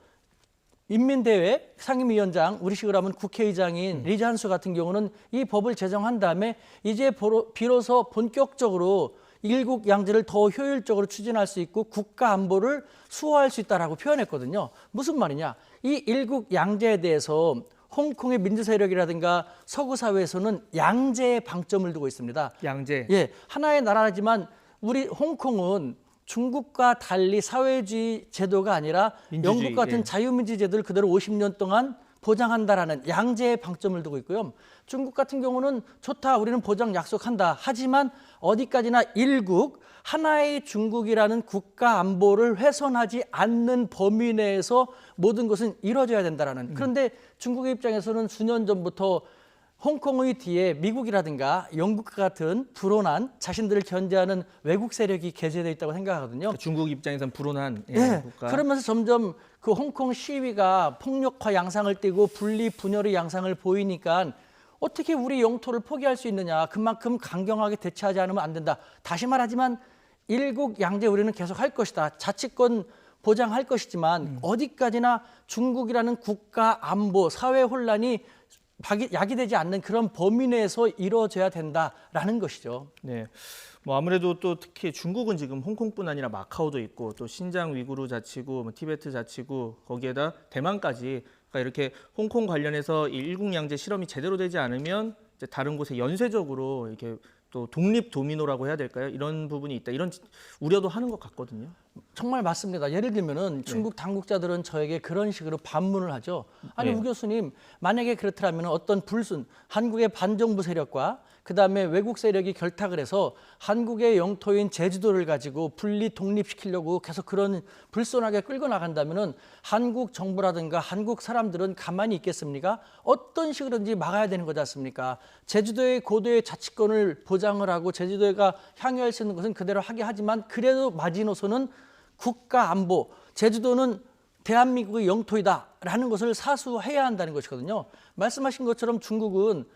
인민대회 상임위원장, 우리식으로 하면 국회의장인 리잔수 같은 경우는 이 법을 제정한 다음에 이제 비로소 본격적으로 일국양제를 더 효율적으로 추진할 수 있고 국가 안보를 수호할 수 있다라고 표현했거든요. 무슨 말이냐? 이 일국양제에 대해서 홍콩의 민주 세력이라든가 서구 사회에서는 양제에 방점을 두고 있습니다. 양제. 예, 하나의 나라지만 우리 홍콩은 중국과 달리 사회주의 제도가 아니라 민주주의, 영국 같은 예. 자유민주 제도를 그대로 50년 동안 보장한다라는 양제에 방점을 두고 있고요. 중국 같은 경우는 좋다, 우리는 보장 약속한다. 하지만 어디까지나 일국, 하나의 중국이라는 국가 안보를 훼손하지 않는 범위 내에서 모든 것은 이루어져야 된다라는. 그런데 중국의 입장에서는 수년 전부터 홍콩의 뒤에 미국이라든가 영국 같은 불온한 자신들을 견제하는 외국 세력이 개재되어 있다고 생각하거든요. 중국 입장에선 불온한 국가. 그러면서 점점 그 홍콩 시위가 폭력화 양상을 띠고 분리 분열의 양상을 보이니까 어떻게 우리 영토를 포기할 수 있느냐. 그만큼 강경하게 대처하지 않으면 안 된다. 다시 말하지만 일국양제 우리는 계속 할 것이다. 자치권 보장할 것이지만 어디까지나 중국이라는 국가 안보, 사회 혼란이 야기되지 않는 그런 범위 내에서 이루어져야 된다라는 것이죠. 네, 뭐 아무래도 또 특히 중국은 지금 홍콩뿐 아니라 마카오도 있고 또 신장 위구르 자치구, 뭐 티베트 자치구, 거기에다 대만까지, 그러니까 이렇게 홍콩 관련해서 일국양제 실험이 제대로 되지 않으면 이제 다른 곳에 연쇄적으로 이렇게 또 독립 도미노라고 해야 될까요? 이런 부분이 있다. 이런 우려도 하는 것 같거든요. 정말 맞습니다. 예를 들면은 중국 당국자들은 저에게 그런 식으로 반문을 하죠. 아니, 우 교수님, 만약에 그렇다면 어떤 한국의 반정부 세력과 그다음에 외국 세력이 결탁을 해서 한국의 영토인 제주도를 가지고 분리 독립시키려고 계속 그런 불손하게 끌고 나간다면은 한국 정부라든가 한국 사람들은 가만히 있겠습니까? 어떤 식으로든지 막아야 되는 거지 않습니까? 제주도의 고도의 자치권을 보장을 하고 제주도가 향유할 수 있는 것은 그대로 하게 하지만, 그래도 마지노선은 국가 안보, 제주도는 대한민국의 영토이다라는 것을 사수해야 한다는 것이거든요. 말씀하신 것처럼 중국은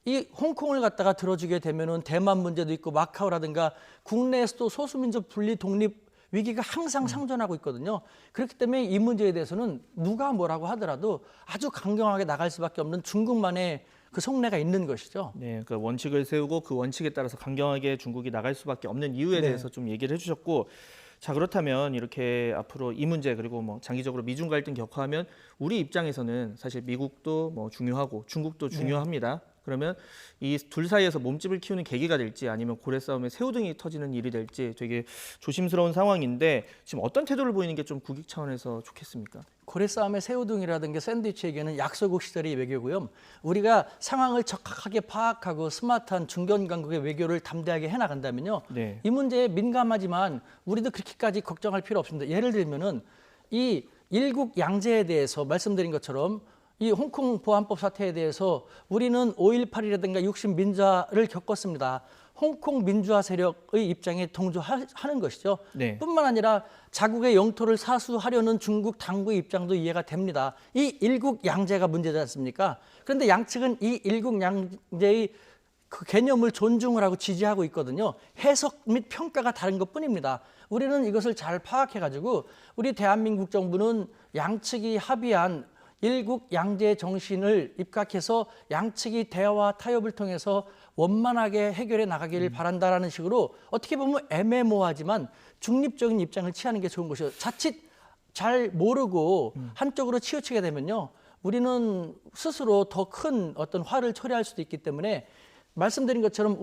이 홍콩을 갖다가 들어주게 되면은 대만 문제도 있고 마카오라든가 국내에서도 소수민족 분리 독립 위기가 항상 상존하고 있거든요. 그렇기 때문에 이 문제에 대해서는 누가 뭐라고 하더라도 아주 강경하게 나갈 수밖에 없는 중국만의 그 속내가 있는 것이죠. 네, 그 원칙을 세우고 그 원칙에 따라서 강경하게 중국이 나갈 수밖에 없는 이유에 대해서 좀 얘기를 해주셨고, 자, 그렇다면 이렇게 앞으로 이 문제, 그리고 뭐 장기적으로 미중 갈등 격화하면 우리 입장에서는 사실 미국도 뭐 중요하고 중국도 중요합니다. 그러면 이 둘 사이에서 몸집을 키우는 계기가 될지 아니면 고래 싸움에 새우등이 터지는 일이 될지 되게 조심스러운 상황인데, 지금 어떤 태도를 보이는 게 좀 국익 차원에서 좋겠습니까? 고래 싸움의 새우등이라든가 샌드위치 얘기는 약소국 시절의 외교고요. 우리가 상황을 적확하게 파악하고 스마트한 중견 강국의 외교를 담대하게 해나간다면요. 이 문제에 민감하지만 우리도 그렇게까지 걱정할 필요 없습니다. 예를 들면은 이 일국 양제에 대해서 말씀드린 것처럼 이 홍콩 보안법 사태에 대해서 우리는 5.18이라든가 60 민주화를 겪었습니다. 홍콩 민주화 세력의 입장에 동조하는 것이죠. 뿐만 아니라 자국의 영토를 사수하려는 중국 당국의 입장도 이해가 됩니다. 이 일국 양제가 문제지 않습니까? 그런데 양측은 이 일국 양제의 그 개념을 존중을 하고 지지하고 있거든요. 해석 및 평가가 다른 것뿐입니다. 우리는 이것을 잘 파악해가지고 우리 대한민국 정부는 양측이 합의한 일국양제 정신을 입각해서 양측이 대화와 타협을 통해서 원만하게 해결해 나가기를 바란다라는 식으로 어떻게 보면 애매모호하지만 중립적인 입장을 취하는 게 좋은 것이죠. 자칫 잘 모르고 한쪽으로 치우치게 되면요. 우리는 스스로 더 큰 어떤 화를 초래할 수도 있기 때문에 말씀드린 것처럼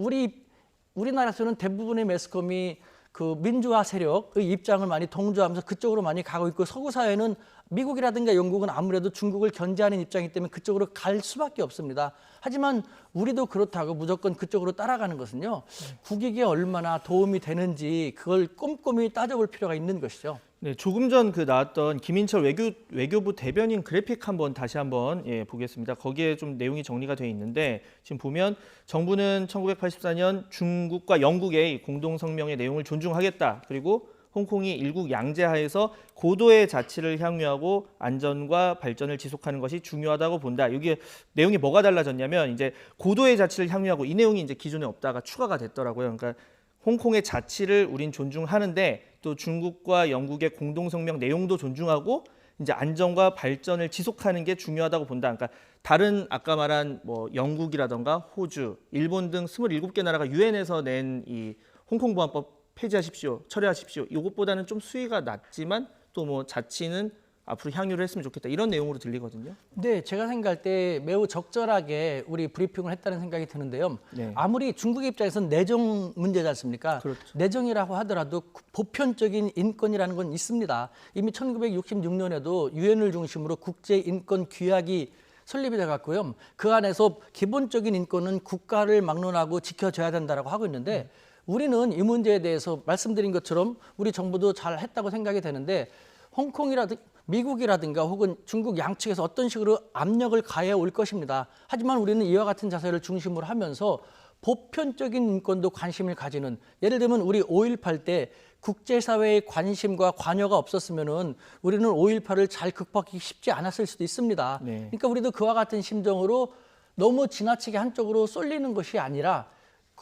우리나라에서는 대부분의 매스컴이 그 민주화 세력의 입장을 많이 동조하면서 그쪽으로 많이 가고 있고 서구 사회는 미국이라든가 영국은 아무래도 중국을 견제하는 입장이기 때문에 그쪽으로 갈 수밖에 없습니다. 하지만 우리도 그렇다고 무조건 그쪽으로 따라가는 것은요. 국익에 얼마나 도움이 되는지 그걸 꼼꼼히 따져볼 필요가 있는 것이죠. 네, 조금 전 그 나왔던 김인철 외교부 대변인 그래픽 다시 한번 보겠습니다. 거기에 좀 내용이 정리가 돼 있는데 지금 보면 정부는 1984년 중국과 영국의 공동성명의 내용을 존중하겠다. 그리고 홍콩이 일국 양제하에서 고도의 자치를 향유하고 안전과 발전을 지속하는 것이 중요하다고 본다. 이게 내용이 뭐가 달라졌냐면 이제 고도의 자치를 향유하고 이 내용이 이제 기존에 없다가 추가가 됐더라고요. 그러니까 홍콩의 자치를 우린 존중하는데 또 중국과 영국의 공동성명 내용도 존중하고 이제 안전과 발전을 지속하는 게 중요하다고 본다. 그러니까 다른 아까 말한 뭐 영국이라던가 호주, 일본 등 27개 나라가 유엔에서 낸 이 홍콩 보안법 폐지하십시오, 철회하십시오. 이것보다는 좀 수위가 낮지만 또 뭐 자치는 앞으로 향유를 했으면 좋겠다. 이런 내용으로 들리거든요. 네, 제가 생각할 때 매우 적절하게 우리 브리핑을 했다는 생각이 드는데요. 네. 아무리 중국의 입장에서는 내정 문제지 않습니까? 그렇죠. 내정이라고 하더라도 보편적인 인권이라는 건 있습니다. 이미 1966년에도 유엔을 중심으로 국제인권규약이 설립이 돼갔고요. 그 안에서 기본적인 인권은 국가를 막론하고 지켜줘야 된다고 하고 있는데 우리는 이 문제에 대해서 말씀드린 것처럼 우리 정부도 잘 했다고 생각이 되는데 홍콩이라든가 미국이라든가 혹은 중국 양측에서 어떤 식으로 압력을 가해 올 것입니다. 하지만 우리는 이와 같은 자세를 중심으로 하면서 보편적인 인권도 관심을 가지는, 예를 들면 우리 5.18 때 국제사회의 관심과 관여가 없었으면은 우리는 5.18을 잘 극복하기 쉽지 않았을 수도 있습니다. 네. 그러니까 우리도 그와 같은 심정으로 너무 지나치게 한쪽으로 쏠리는 것이 아니라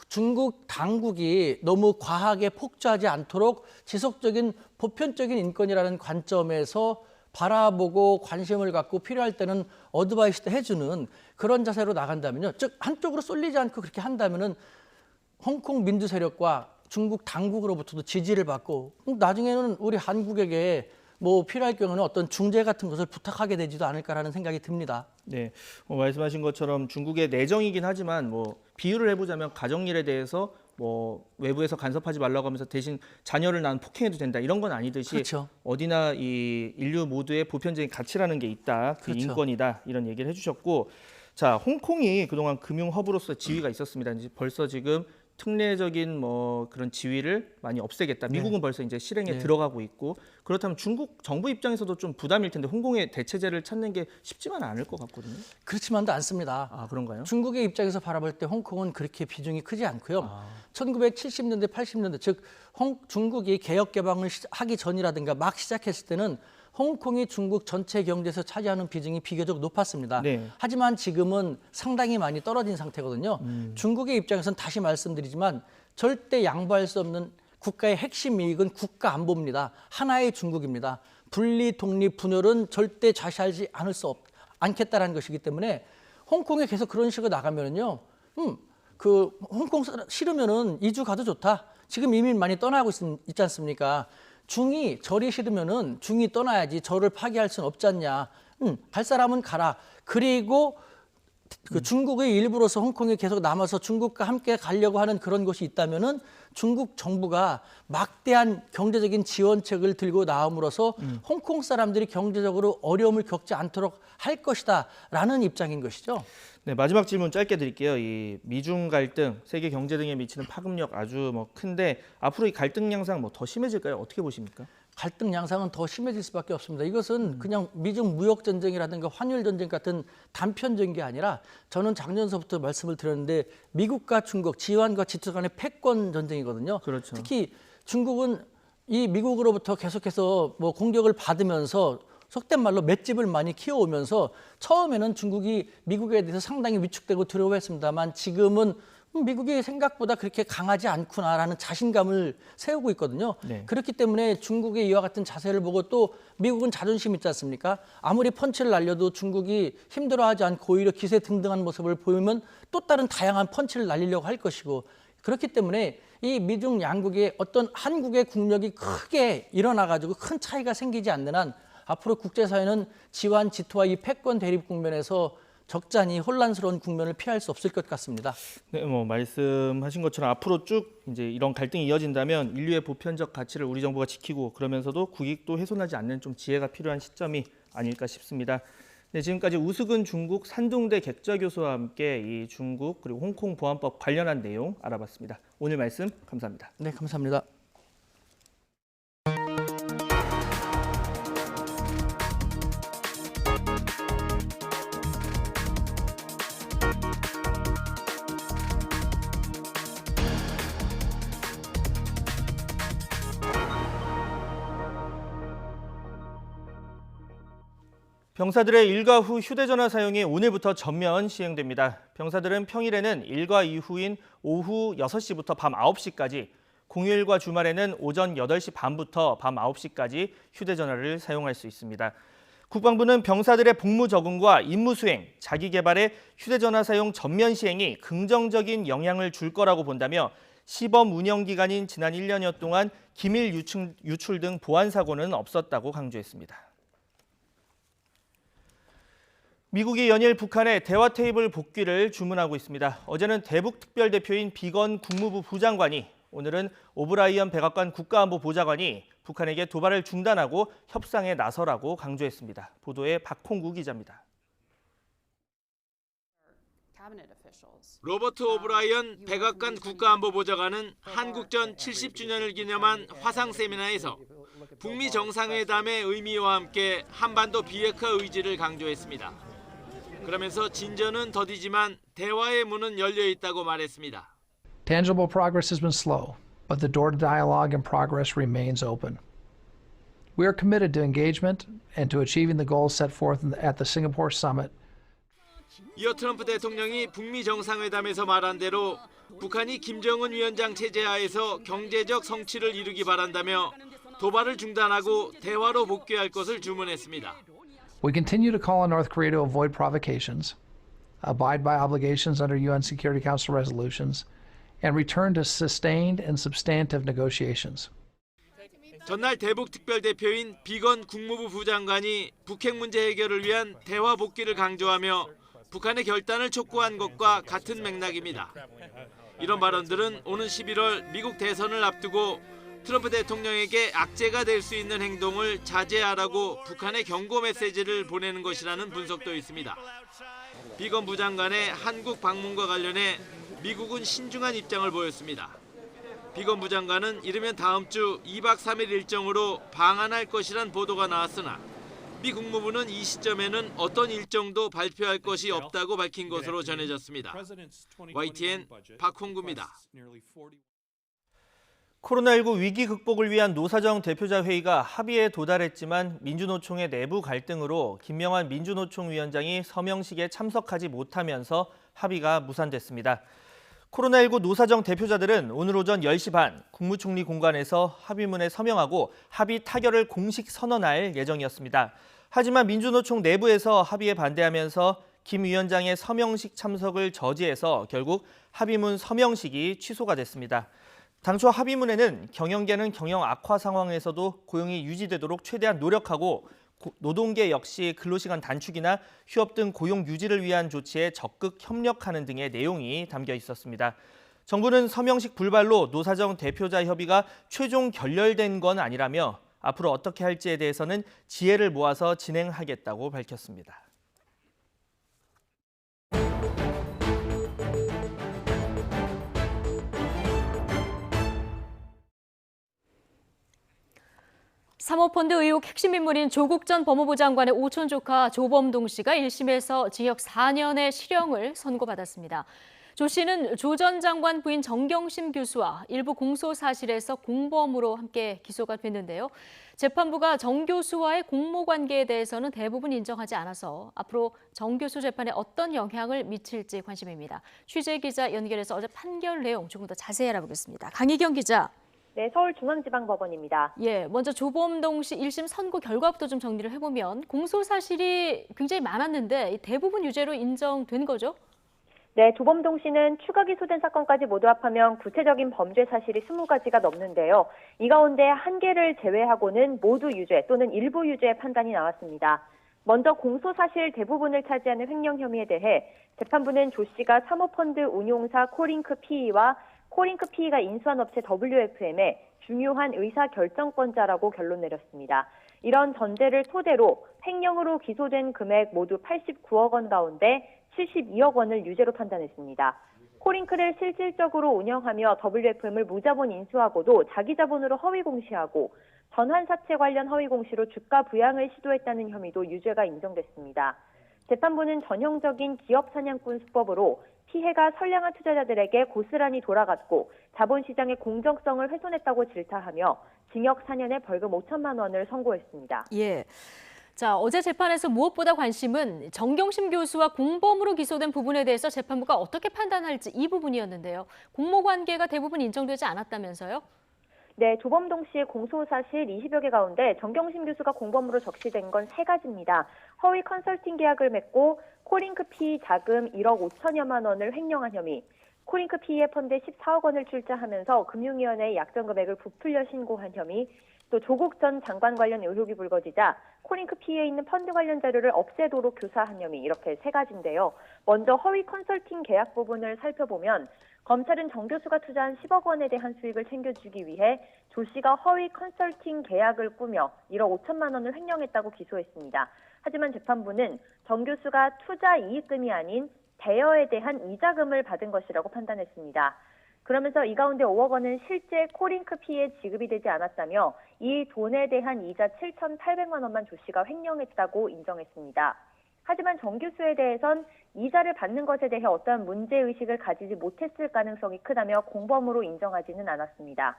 중국 당국이 너무 과하게 폭주하지 않도록 지속적인 보편적인 인권이라는 관점에서 바라보고 관심을 갖고 필요할 때는 어드바이스도 해주는 그런 자세로 나간다면요. 즉 한쪽으로 쏠리지 않고 그렇게 한다면은 홍콩 민주 세력과 중국 당국으로부터도 지지를 받고 나중에는 우리 한국에게 뭐 필요할 경우는 어떤 중재 같은 것을 부탁하게 되지도 않을까라는 생각이 듭니다. 네, 말씀하신 것처럼 중국의 내정이긴 하지만 뭐 비유를 해보자면 가정일에 대해서 뭐 외부에서 간섭하지 말라고 하면서 대신 자녀를 낳은 폭행해도 된다 이런 건 아니듯이 그렇죠. 어디나 이 인류 모두의 보편적인 가치라는 게 있다, 그 그렇죠. 인권이다 이런 얘기를 해주셨고, 자 홍콩이 그동안 금융 허브로서 지위가 있었습니다. 이제 벌써 지금 특례적인 뭐 그런 지위를 많이 없애겠다. 미국은 네. 벌써 이제 실행에 네. 들어가고 있고, 그렇다면 중국 정부 입장에서도 좀 부담일 텐데 홍콩의 대체제를 찾는 게 쉽지만 않을 것 같거든요. 그렇지만도 않습니다. 아 그런가요? 중국의 입장에서 바라볼 때 홍콩은 그렇게 비중이 크지 않고요. 1970년대, 80년대 즉 중국이 개혁 개방을 하기 전이라든가 막 시작했을 때는 홍콩이 중국 전체 경제에서 차지하는 비중이 비교적 높았습니다. 네. 하지만 지금은 상당히 많이 떨어진 상태거든요. 중국의 입장에서는 다시 말씀드리지만 절대 양보할 수 없는 국가의 핵심 이익은 국가 안보입니다. 하나의 중국입니다. 분리, 독립, 분열은 절대 좌시하지 않겠다라는 것이기 때문에 홍콩에 계속 그런 식으로 나가면은요. 그 홍콩 싫으면은 이주 가도 좋다. 지금 이미 많이 떠나고 있지 않습니까? 중이 절이 싫으면은 중이 떠나야지 절을 파괴할 수는 없지 않냐. 갈 사람은 가라. 그리고 그 중국의 일부로서 홍콩에 계속 남아서 중국과 함께 가려고 하는 그런 곳이 있다면은 중국 정부가 막대한 경제적인 지원책을 들고 나옴으로써 홍콩 사람들이 경제적으로 어려움을 겪지 않도록 할 것이다라는 입장인 것이죠. 네, 마지막 질문 짧게 드릴게요. 이 미중 갈등, 세계 경제 등에 미치는 파급력 아주 뭐 큰데 앞으로 이 갈등 양상 뭐 더 심해질까요? 어떻게 보십니까? 갈등 양상은 더 심해질 수밖에 없습니다. 이것은 그냥 미중 무역 전쟁이라든가 환율 전쟁 같은 단편적인 게 아니라 저는 작년서부터 말씀을 드렸는데 미국과 중국, 지환과 지투 간의 패권 전쟁이거든요. 그렇죠. 특히 중국은 이 미국으로부터 계속해서 뭐 공격을 받으면서 속된 말로 맷집을 많이 키워오면서 처음에는 중국이 미국에 대해서 상당히 위축되고 두려워했습니다만 지금은 미국이 생각보다 그렇게 강하지 않구나라는 자신감을 세우고 있거든요. 네. 그렇기 때문에 중국의 이와 같은 자세를 보고 또 미국은 자존심 있지 않습니까? 아무리 펀치를 날려도 중국이 힘들어하지 않고 오히려 기세 등등한 모습을 보이면 또 다른 다양한 펀치를 날리려고 할 것이고, 그렇기 때문에 이 미중 양국의 어떤 한국의 국력이 크게 일어나가지고 큰 차이가 생기지 않는 한 앞으로 국제사회는 지완 지토와 이 패권 대립 국면에서 적잖이 혼란스러운 국면을 피할 수 없을 것 같습니다. 네, 말씀하신 것처럼 앞으로 쭉 이제 이런 갈등이 이어진다면 인류의 보편적 가치를 우리 정부가 지키고 그러면서도 국익도 훼손하지 않는 좀 지혜가 필요한 시점이 아닐까 싶습니다. 네, 지금까지 우수근 중국 산둥대 객자 교수와 함께 이 중국 그리고 홍콩 보안법 관련한 내용 알아봤습니다. 오늘 말씀 감사합니다. 네, 감사합니다. 병사들의 일과 후 휴대전화 사용이 오늘부터 전면 시행됩니다. 병사들은 평일에는 일과 이후인 오후 6시부터 밤 9시까지, 공휴일과 주말에는 오전 8시 반부터 밤 9시까지 휴대전화를 사용할 수 있습니다. 국방부는 병사들의 복무 적응과 임무 수행, 자기 개발에 휴대전화 사용 전면 시행이 긍정적인 영향을 줄 거라고 본다며 시범 운영 기간인 지난 1년여 동안 기밀 유출 등 보안 사고는 없었다고 강조했습니다. 미국이 연일 북한의 대화 테이블 복귀를 주문하고 있습니다. 어제는 대북 특별대표인 비건 국무부 부장관이, 오늘은 오브라이언 백악관 국가안보보좌관이 북한에게 도발을 중단하고 협상에 나서라고 강조했습니다. 보도에 박홍구 기자입니다. 로버트 오브라이언 백악관 국가안보보좌관은 한국전 70주년을 기념한 화상 세미나에서 북미 정상회담의 의미와 함께 한반도 비핵화 의지를 강조했습니다. 그러면서 진전은 더디지만 대화의 문은 열려 있다고 말했습니다. Tangible progress has been slow, but the door to dialogue and progress remains open. We are committed to engagement and to achieving the goals set forth at the Singapore summit. 이어 트럼프 대통령이 북미 정상회담에서 말한 대로 북한이 김정은 위원장 체제하에서 경제적 성취를 이루기 바란다며 도발을 중단하고 대화로 복귀할 것을 주문했습니다. We continue to call on North Korea to avoid provocations, abide by obligations under UN Security Council resolutions, and return to sustained and substantive negotiations. 전날 대북 특별대표인 비건 국무부 부장관이 북핵 문제 해결을 위한 대화 복귀를 강조하며 북한의 결단을 촉구한 것과 같은 맥락입니다. 이런 발언들은 오는 11월 미국 대선을 앞두고 트럼프 대통령에게 악재가 될 수 있는 행동을 자제하라고 북한의 경고 메시지를 보내는 것이라는 분석도 있습니다. 비건 부장관의 한국 방문과 관련해 미국은 신중한 입장을 보였습니다. 비건 부장관은 이르면 다음 주 2박 3일 일정으로 방한할 것이란 보도가 나왔으나 미 국무부는 이 시점에는 어떤 일정도 발표할 것이 없다고 밝힌 것으로 전해졌습니다. YTN 박홍구입니다. 코로나19 위기 극복을 위한 노사정 대표자 회의가 합의에 도달했지만 민주노총의 내부 갈등으로 김명환 민주노총 위원장이 서명식에 참석하지 못하면서 합의가 무산됐습니다. 코로나19 노사정 대표자들은 오늘 오전 10시 반 국무총리 공관에서 합의문에 서명하고 합의 타결을 공식 선언할 예정이었습니다. 하지만 민주노총 내부에서 합의에 반대하면서 김 위원장의 서명식 참석을 저지해서 결국 합의문 서명식이 취소가 됐습니다. 당초 합의문에는 경영계는 경영 악화 상황에서도 고용이 유지되도록 최대한 노력하고 노동계 역시 근로시간 단축이나 휴업 등 고용 유지를 위한 조치에 적극 협력하는 등의 내용이 담겨 있었습니다. 정부는 서명식 불발로 노사정 대표자 협의가 최종 결렬된 건 아니라며 앞으로 어떻게 할지에 대해서는 지혜를 모아서 진행하겠다고 밝혔습니다. 사모펀드 의혹 핵심 인물인 조국 전 법무부 장관의 오촌 조카 조범동 씨가 1심에서 징역 4년의 실형을 선고받았습니다. 조 씨는 조 전 장관 부인 정경심 교수와 일부 공소 사실에서 공범으로 함께 기소가 됐는데요. 재판부가 정 교수와의 공모 관계에 대해서는 대부분 인정하지 않아서 앞으로 정 교수 재판에 어떤 영향을 미칠지 관심입니다. 취재 기자 연결해서 어제 판결 내용 조금 더 자세히 알아보겠습니다. 강희경 기자. 네, 서울중앙지방법원입니다. 예, 먼저 조범동 씨 1심 선고 결과부터 좀 정리를 해보면 공소 사실이 굉장히 많았는데 대부분 유죄로 인정된 거죠? 네, 조범동 씨는 추가 기소된 사건까지 모두 합하면 구체적인 범죄 사실이 20가지가 넘는데요. 이 가운데 한 개를 제외하고는 모두 유죄 또는 일부 유죄 판단이 나왔습니다. 먼저 공소 사실 대부분을 차지하는 횡령 혐의에 대해 재판부는 조 씨가 사모펀드 운용사 코링크 PE와 코링크 PE가 인수한 업체 WFM의 중요한 의사결정권자라고 결론 내렸습니다. 이런 전제를 토대로 횡령으로 기소된 금액 모두 89억 원 가운데 72억 원을 유죄로 판단했습니다. 코링크를 실질적으로 운영하며 WFM을 무자본 인수하고도 자기 자본으로 허위 공시하고 전환사채 관련 허위 공시로 주가 부양을 시도했다는 혐의도 유죄가 인정됐습니다. 재판부는 전형적인 기업 사냥꾼 수법으로 피해가 선량한 투자자들에게 고스란히 돌아갔고 자본시장의 공정성을 훼손했다고 질타하며 징역 4년에 벌금 5천만 원을 선고했습니다. 예. 자, 어제 재판에서 무엇보다 관심은 정경심 교수와 공범으로 기소된 부분에 대해서 재판부가 어떻게 판단할지 이 부분이었는데요. 공모 관계가 대부분 인정되지 않았다면서요? 네, 조범동 씨의 공소 사실 20여 개 가운데 정경심 교수가 공범으로 적시된 건 3가지입니다. 허위 컨설팅 계약을 맺고 코링크 PE 자금 1억 5천여만 원을 횡령한 혐의, 코링크 PE의 펀드에 14억 원을 출자하면서 금융위원회에 약정 금액을 부풀려 신고한 혐의, 또 조국 전 장관 관련 의혹이 불거지자 코링크 PE에 있는 펀드 관련 자료를 없애도록 교사한 혐의, 이렇게 3가지인데요. 먼저 허위 컨설팅 계약 부분을 살펴보면 검찰은 정 교수가 투자한 10억 원에 대한 수익을 챙겨주기 위해 조 씨가 허위 컨설팅 계약을 꾸며 1억 5천만 원을 횡령했다고 기소했습니다. 하지만 재판부는 정 교수가 투자 이익금이 아닌 대여에 대한 이자금을 받은 것이라고 판단했습니다. 그러면서 이 가운데 5억 원은 실제 코링크 PE에 지급이 되지 않았다며 이 돈에 대한 이자 7,800만 원만 조 씨가 횡령했다고 인정했습니다. 하지만 정 교수에 대해선 이자를 받는 것에 대해 어떠한 문제의식을 가지지 못했을 가능성이 크다며 공범으로 인정하지는 않았습니다.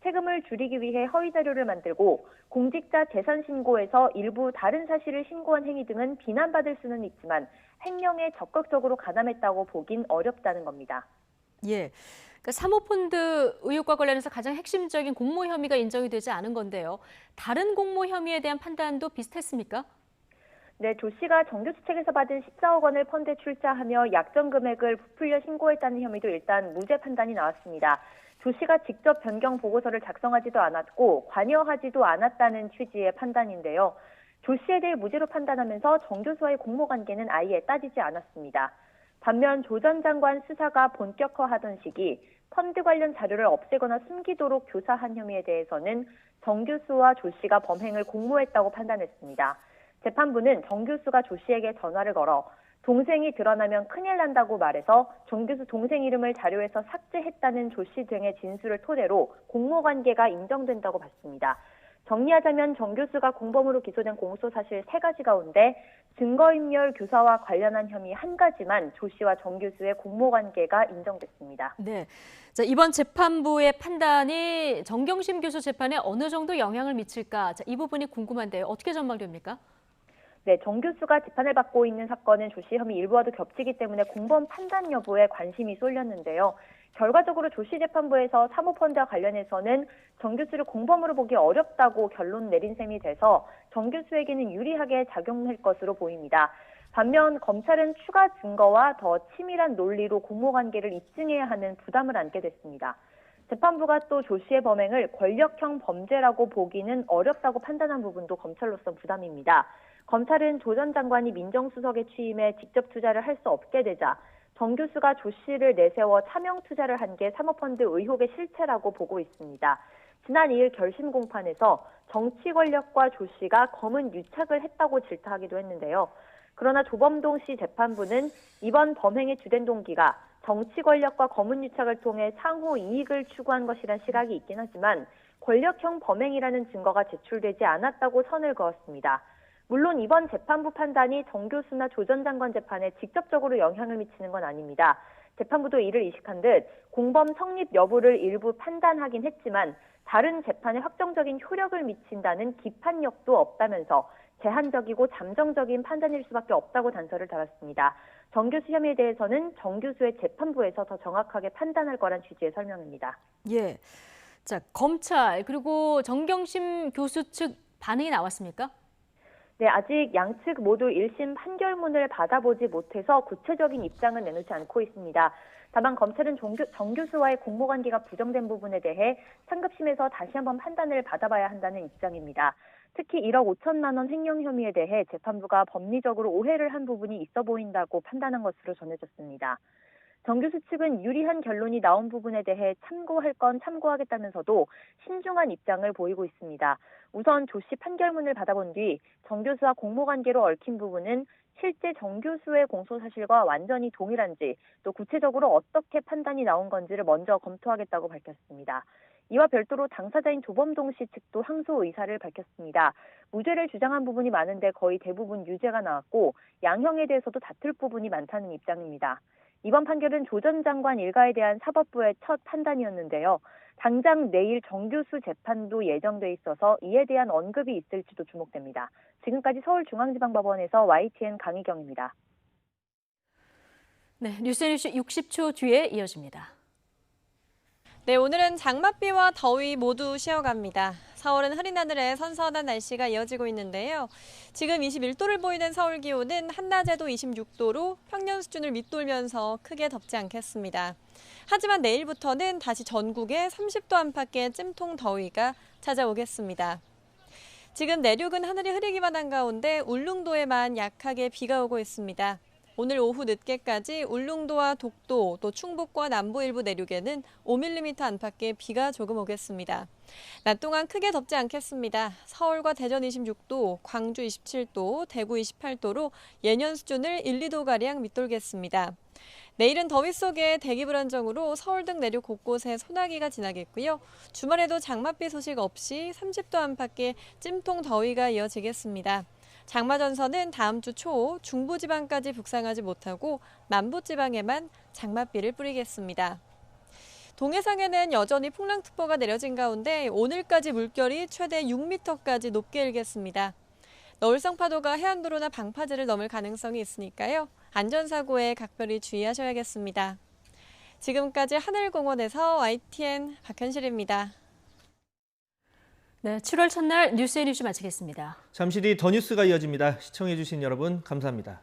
세금을 줄이기 위해 허위 자료를 만들고 공직자 재산 신고에서 일부 다른 사실을 신고한 행위 등은 비난받을 수는 있지만 횡령에 적극적으로 가담했다고 보긴 어렵다는 겁니다. 예. 그러니까 사모펀드 의혹과 관련해서 가장 핵심적인 공모 혐의가 인정이 되지 않은 건데요. 다른 공모 혐의에 대한 판단도 비슷했습니까? 네, 조 씨가 정 교수 측에서 받은 14억 원을 펀드에 출자하며 약정 금액을 부풀려 신고했다는 혐의도 일단 무죄 판단이 나왔습니다. 조 씨가 직접 변경 보고서를 작성하지도 않았고 관여하지도 않았다는 취지의 판단인데요. 조 씨에 대해 무죄로 판단하면서 정 교수와의 공모 관계는 아예 따지지 않았습니다. 반면 조 전 장관 수사가 본격화하던 시기 펀드 관련 자료를 없애거나 숨기도록 교사한 혐의에 대해서는 정 교수와 조 씨가 범행을 공모했다고 판단했습니다. 재판부는 정 교수가 조 씨에게 전화를 걸어 동생이 드러나면 큰일 난다고 말해서 정 교수 동생 이름을 자료에서 삭제했다는 조 씨 등의 진술을 토대로 공모 관계가 인정된다고 봤습니다. 정리하자면 정 교수가 공범으로 기소된 공소 사실 3가지 가운데 증거인멸 교사와 관련한 혐의 1가지만 조 씨와 정 교수의 공모 관계가 인정됐습니다. 네. 자, 이번 재판부의 판단이 정경심 교수 재판에 어느 정도 영향을 미칠까? 자, 이 부분이 궁금한데요. 어떻게 전망됩니까? 네, 정 교수가 재판을 받고 있는 사건은 조 씨 혐의 일부와도 겹치기 때문에 공범 판단 여부에 관심이 쏠렸는데요. 결과적으로 조 씨 재판부에서 사모펀드와 관련해서는 정 교수를 공범으로 보기 어렵다고 결론 내린 셈이 돼서 정 교수에게는 유리하게 작용할 것으로 보입니다. 반면 검찰은 추가 증거와 더 치밀한 논리로 공모 관계를 입증해야 하는 부담을 안게 됐습니다. 재판부가 또 조 씨의 범행을 권력형 범죄라고 보기는 어렵다고 판단한 부분도 검찰로서 부담입니다. 검찰은 조 전 장관이 민정수석에 취임해 직접 투자를 할 수 없게 되자 정 교수가 조 씨를 내세워 차명 투자를 한 게 사모펀드 의혹의 실체라고 보고 있습니다. 지난 2일 결심 공판에서 정치 권력과 조 씨가 검은 유착을 했다고 질타하기도 했는데요. 그러나 조범동 씨 재판부는 이번 범행의 주된 동기가 정치 권력과 검은 유착을 통해 상호 이익을 추구한 것이란 시각이 있긴 하지만 권력형 범행이라는 증거가 제출되지 않았다고 선을 그었습니다. 물론 이번 재판부 판단이 정 교수나 조 전 장관 재판에 직접적으로 영향을 미치는 건 아닙니다. 재판부도 이를 의식한 듯 공범 성립 여부를 일부 판단하긴 했지만 다른 재판에 확정적인 효력을 미친다는 기판력도 없다면서 제한적이고 잠정적인 판단일 수밖에 없다고 단서를 달았습니다. 정 교수 혐의에 대해서는 정 교수의 재판부에서 더 정확하게 판단할 거란 취지의 설명입니다. 예. 자, 검찰 그리고 정경심 교수 측 반응이 나왔습니까? 네, 아직 양측 모두 1심 판결문을 받아보지 못해서 구체적인 입장은 내놓지 않고 있습니다. 다만 검찰은 정 교수와의 공모관계가 부정된 부분에 대해 상급심에서 다시 한번 판단을 받아봐야 한다는 입장입니다. 특히 1억 5천만 원 횡령 혐의에 대해 재판부가 법리적으로 오해를 한 부분이 있어 보인다고 판단한 것으로 전해졌습니다. 정 교수 측은 유리한 결론이 나온 부분에 대해 참고할 건 참고하겠다면서도 신중한 입장을 보이고 있습니다. 우선 조씨 판결문을 받아본 뒤 정 교수와 공모관계로 얽힌 부분은 실제 정 교수의 공소 사실과 완전히 동일한지 또 구체적으로 어떻게 판단이 나온 건지를 먼저 검토하겠다고 밝혔습니다. 이와 별도로 당사자인 조범동 씨 측도 항소 의사를 밝혔습니다. 무죄를 주장한 부분이 많은데 거의 대부분 유죄가 나왔고 양형에 대해서도 다툴 부분이 많다는 입장입니다. 이번 판결은 조 전 장관 일가에 대한 사법부의 첫 판단이었는데요. 당장 내일 정 교수 재판도 예정돼 있어서 이에 대한 언급이 있을지도 주목됩니다. 지금까지 서울중앙지방법원에서 YTN 강희경입니다. 네, 뉴스뉴스 60초 뒤에 이어집니다. 네, 오늘은 장맛비와 더위 모두 쉬어갑니다. 서울은 흐린 하늘에 선선한 날씨가 이어지고 있는데요. 지금 21도를 보이는 서울 기온은 한낮에도 26도로 평년 수준을 밑돌면서 크게 덥지 않겠습니다. 하지만 내일부터는 다시 전국에 30도 안팎의 찜통 더위가 찾아오겠습니다. 지금 내륙은 하늘이 흐리기만 한 가운데 울릉도에만 약하게 비가 오고 있습니다. 오늘 오후 늦게까지 울릉도와 독도, 또 충북과 남부 일부 내륙에는 5mm 안팎의 비가 조금 오겠습니다. 낮 동안 크게 덥지 않겠습니다. 서울과 대전 26도, 광주 27도, 대구 28도로 예년 수준을 1, 2도가량 밑돌겠습니다. 내일은 더위 속에 대기 불안정으로 서울 등 내륙 곳곳에 소나기가 지나겠고요. 주말에도 장맛비 소식 없이 30도 안팎의 찜통 더위가 이어지겠습니다. 장마전선은 다음 주 초 중부지방까지 북상하지 못하고 남부지방에만 장맛비를 뿌리겠습니다. 동해상에는 여전히 풍랑특보가 내려진 가운데 오늘까지 물결이 최대 6m까지 높게 일겠습니다. 너울성 파도가 해안도로나 방파제를 넘을 가능성이 있으니까요. 안전사고에 각별히 주의하셔야겠습니다. 지금까지 하늘공원에서 YTN 박현실입니다. 네, 7월 첫날 뉴스앤이슈 마치겠습니다. 잠시 뒤 더 뉴스가 이어집니다. 시청해주신 여러분 감사합니다.